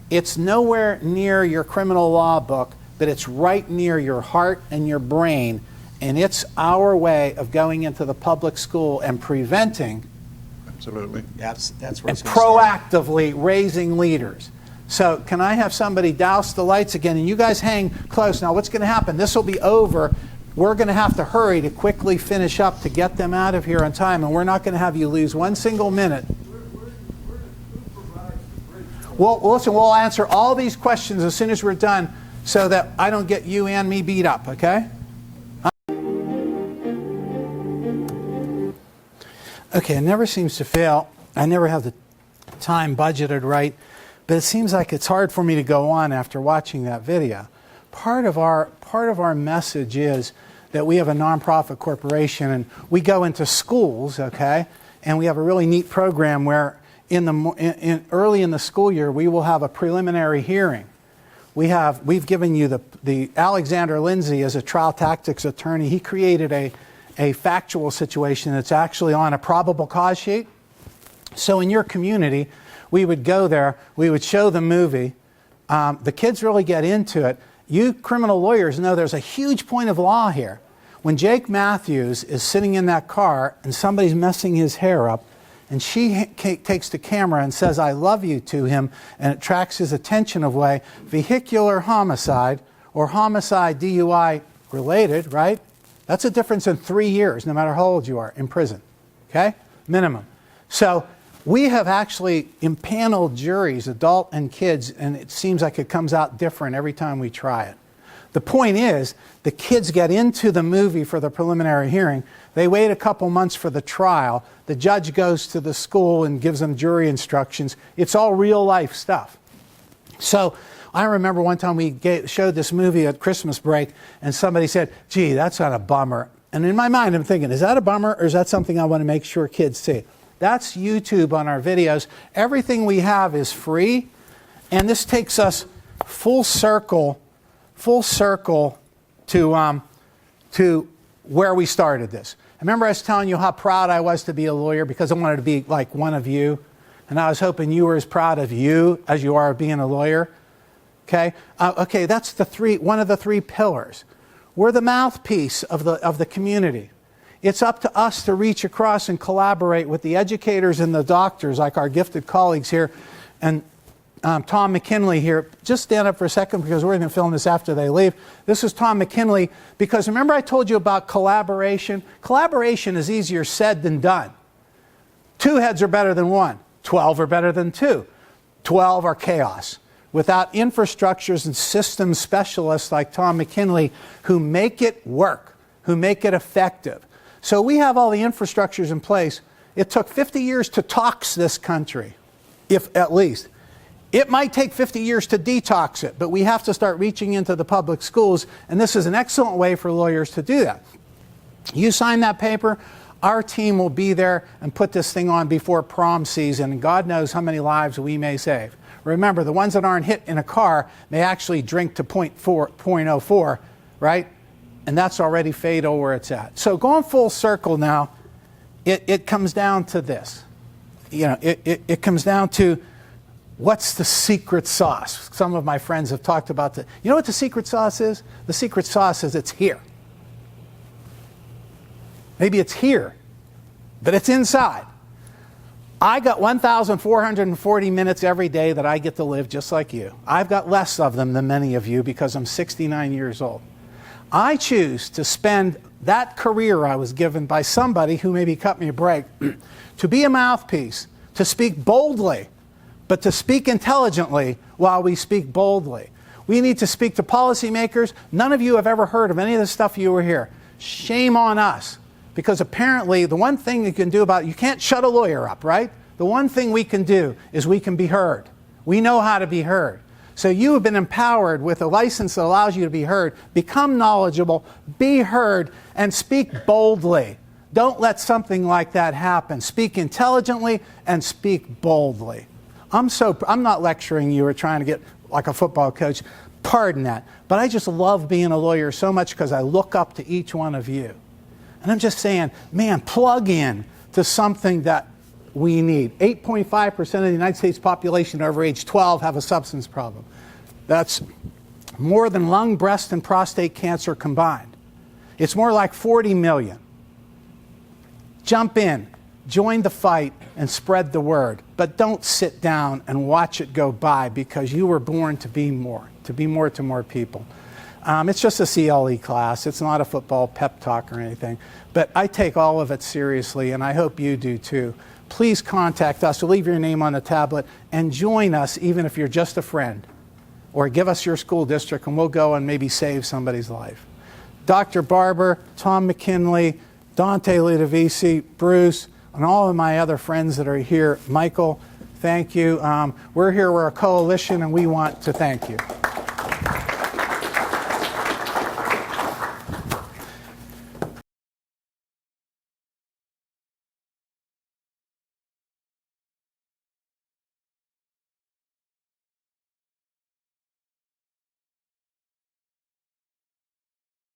It's nowhere near your criminal law book, but it's right near your heart and your brain, and it's our way of going into the public school and preventing. Absolutely. That's where And it's going to start. proactively raising leaders. So can I have somebody douse the lights again, and you guys hang close. Now what's going to happen, this will be over. We're going to have to hurry to quickly finish up to get them out of here on time, and we're not going to have you lose one single minute. Well, listen, we'll answer all these questions as soon as we're done so that I don't get you and me beat up, okay? Okay, it never seems to fail. I never have the time budgeted right, but it seems like it's hard for me to go on after watching that video. Part of our message is that we have a nonprofit corporation and we go into schools, okay, and we have a really neat program where early in the school year, we will have a preliminary hearing. We've given you the Alexander Lindsay as a trial tactics attorney. He created a factual situation that's actually on a probable cause sheet. So in your community, we would go there, we would show the movie. The kids really get into it. You criminal lawyers know there's a huge point of law here. When Jake Matthews is sitting in that car and somebody's messing his hair up, and she takes the camera and says, "I love you" to him, and it tracks his attention away. Vehicular homicide or homicide DUI related, right? That's a difference in 3 years, no matter how old you are, in prison, okay? Minimum. So we have actually impaneled juries, adult and kids, and it seems like it comes out different every time we try it. The point is, the kids get into the movie for the preliminary hearing. They wait a couple months for the trial. The judge goes to the school and gives them jury instructions. It's all real life stuff. So I remember one time we showed this movie at Christmas break, and somebody said, "Gee, that's not a bummer." And in my mind, I'm thinking, is that a bummer, or is that something I want to make sure kids see? That's YouTube on our videos. Everything we have is free, and this takes us full circle to where we started this. Remember I was telling you how proud I was to be a lawyer because I wanted to be like one of you, and I was hoping you were as proud of you as you are of being a lawyer. Okay, that's one of the 3 pillars. We're the mouthpiece of the community. It's up to us to reach across and collaborate with the educators and the doctors, like our gifted colleagues here, and Tom McKinley here. Just stand up for a second because we're going to film this after they leave. This is Tom McKinley, because remember I told you about collaboration? Collaboration is easier said than done. 2 heads are better than 1. 12 are better than 2. 12 are chaos. Without infrastructures and systems specialists like Tom McKinley who make it work, who make it effective. So we have all the infrastructures in place. It took 50 years to tox this country. if at least. It might take 50 years to detox it, but we have to start reaching into the public schools, and this is an excellent way for lawyers to do that. You sign that paper, our team will be there and put this thing on before prom season, and God knows how many lives we may save. Remember, the ones that aren't hit in a car may actually drink to 0.04, right? And that's already fatal where it's at. So going full circle now, it comes down to this. You know, it comes down to what's the secret sauce? Some of my friends have talked about that. You know what the secret sauce is? The secret sauce is it's here. Maybe it's here, but it's inside. I got 1,440 minutes every day that I get to live just like you. I've got less of them than many of you because I'm 69 years old. I choose to spend that career I was given by somebody who maybe cut me a break to be a mouthpiece, to speak boldly, but to speak intelligently while we speak boldly. We need to speak to policymakers. None of you have ever heard of any of the stuff you were here. Shame on us. Because apparently the one thing you can do about it, you can't shut a lawyer up, right? The one thing we can do is we can be heard. We know how to be heard. So you have been empowered with a license that allows you to be heard. Become knowledgeable, be heard, and speak boldly. Don't let something like that happen. Speak intelligently and speak boldly. I'm not lecturing you or trying to get like a football coach. Pardon that. But I just love being a lawyer so much because I look up to each one of you. And I'm just saying, man, plug in to something that we need. 8.5% of the United States population over age 12 have a substance problem. That's more than lung, breast, and prostate cancer combined. It's more like 40 million. Jump in, join the fight, and spread the word. But don't sit down and watch it go by because you were born to be more to more people. It's just a CLE class. It's not a football pep talk or anything. But I take all of it seriously, and I hope you do too. Please contact us. We'll leave your name on the tablet and join us even if you're just a friend. Or give us your school district, and we'll go and maybe save somebody's life. Dr. Barber, Tom McKinley, Dante Ludovici, Bruce, and all of my other friends that are here. Michael, thank you. We're here. We're a coalition, and we want to thank you.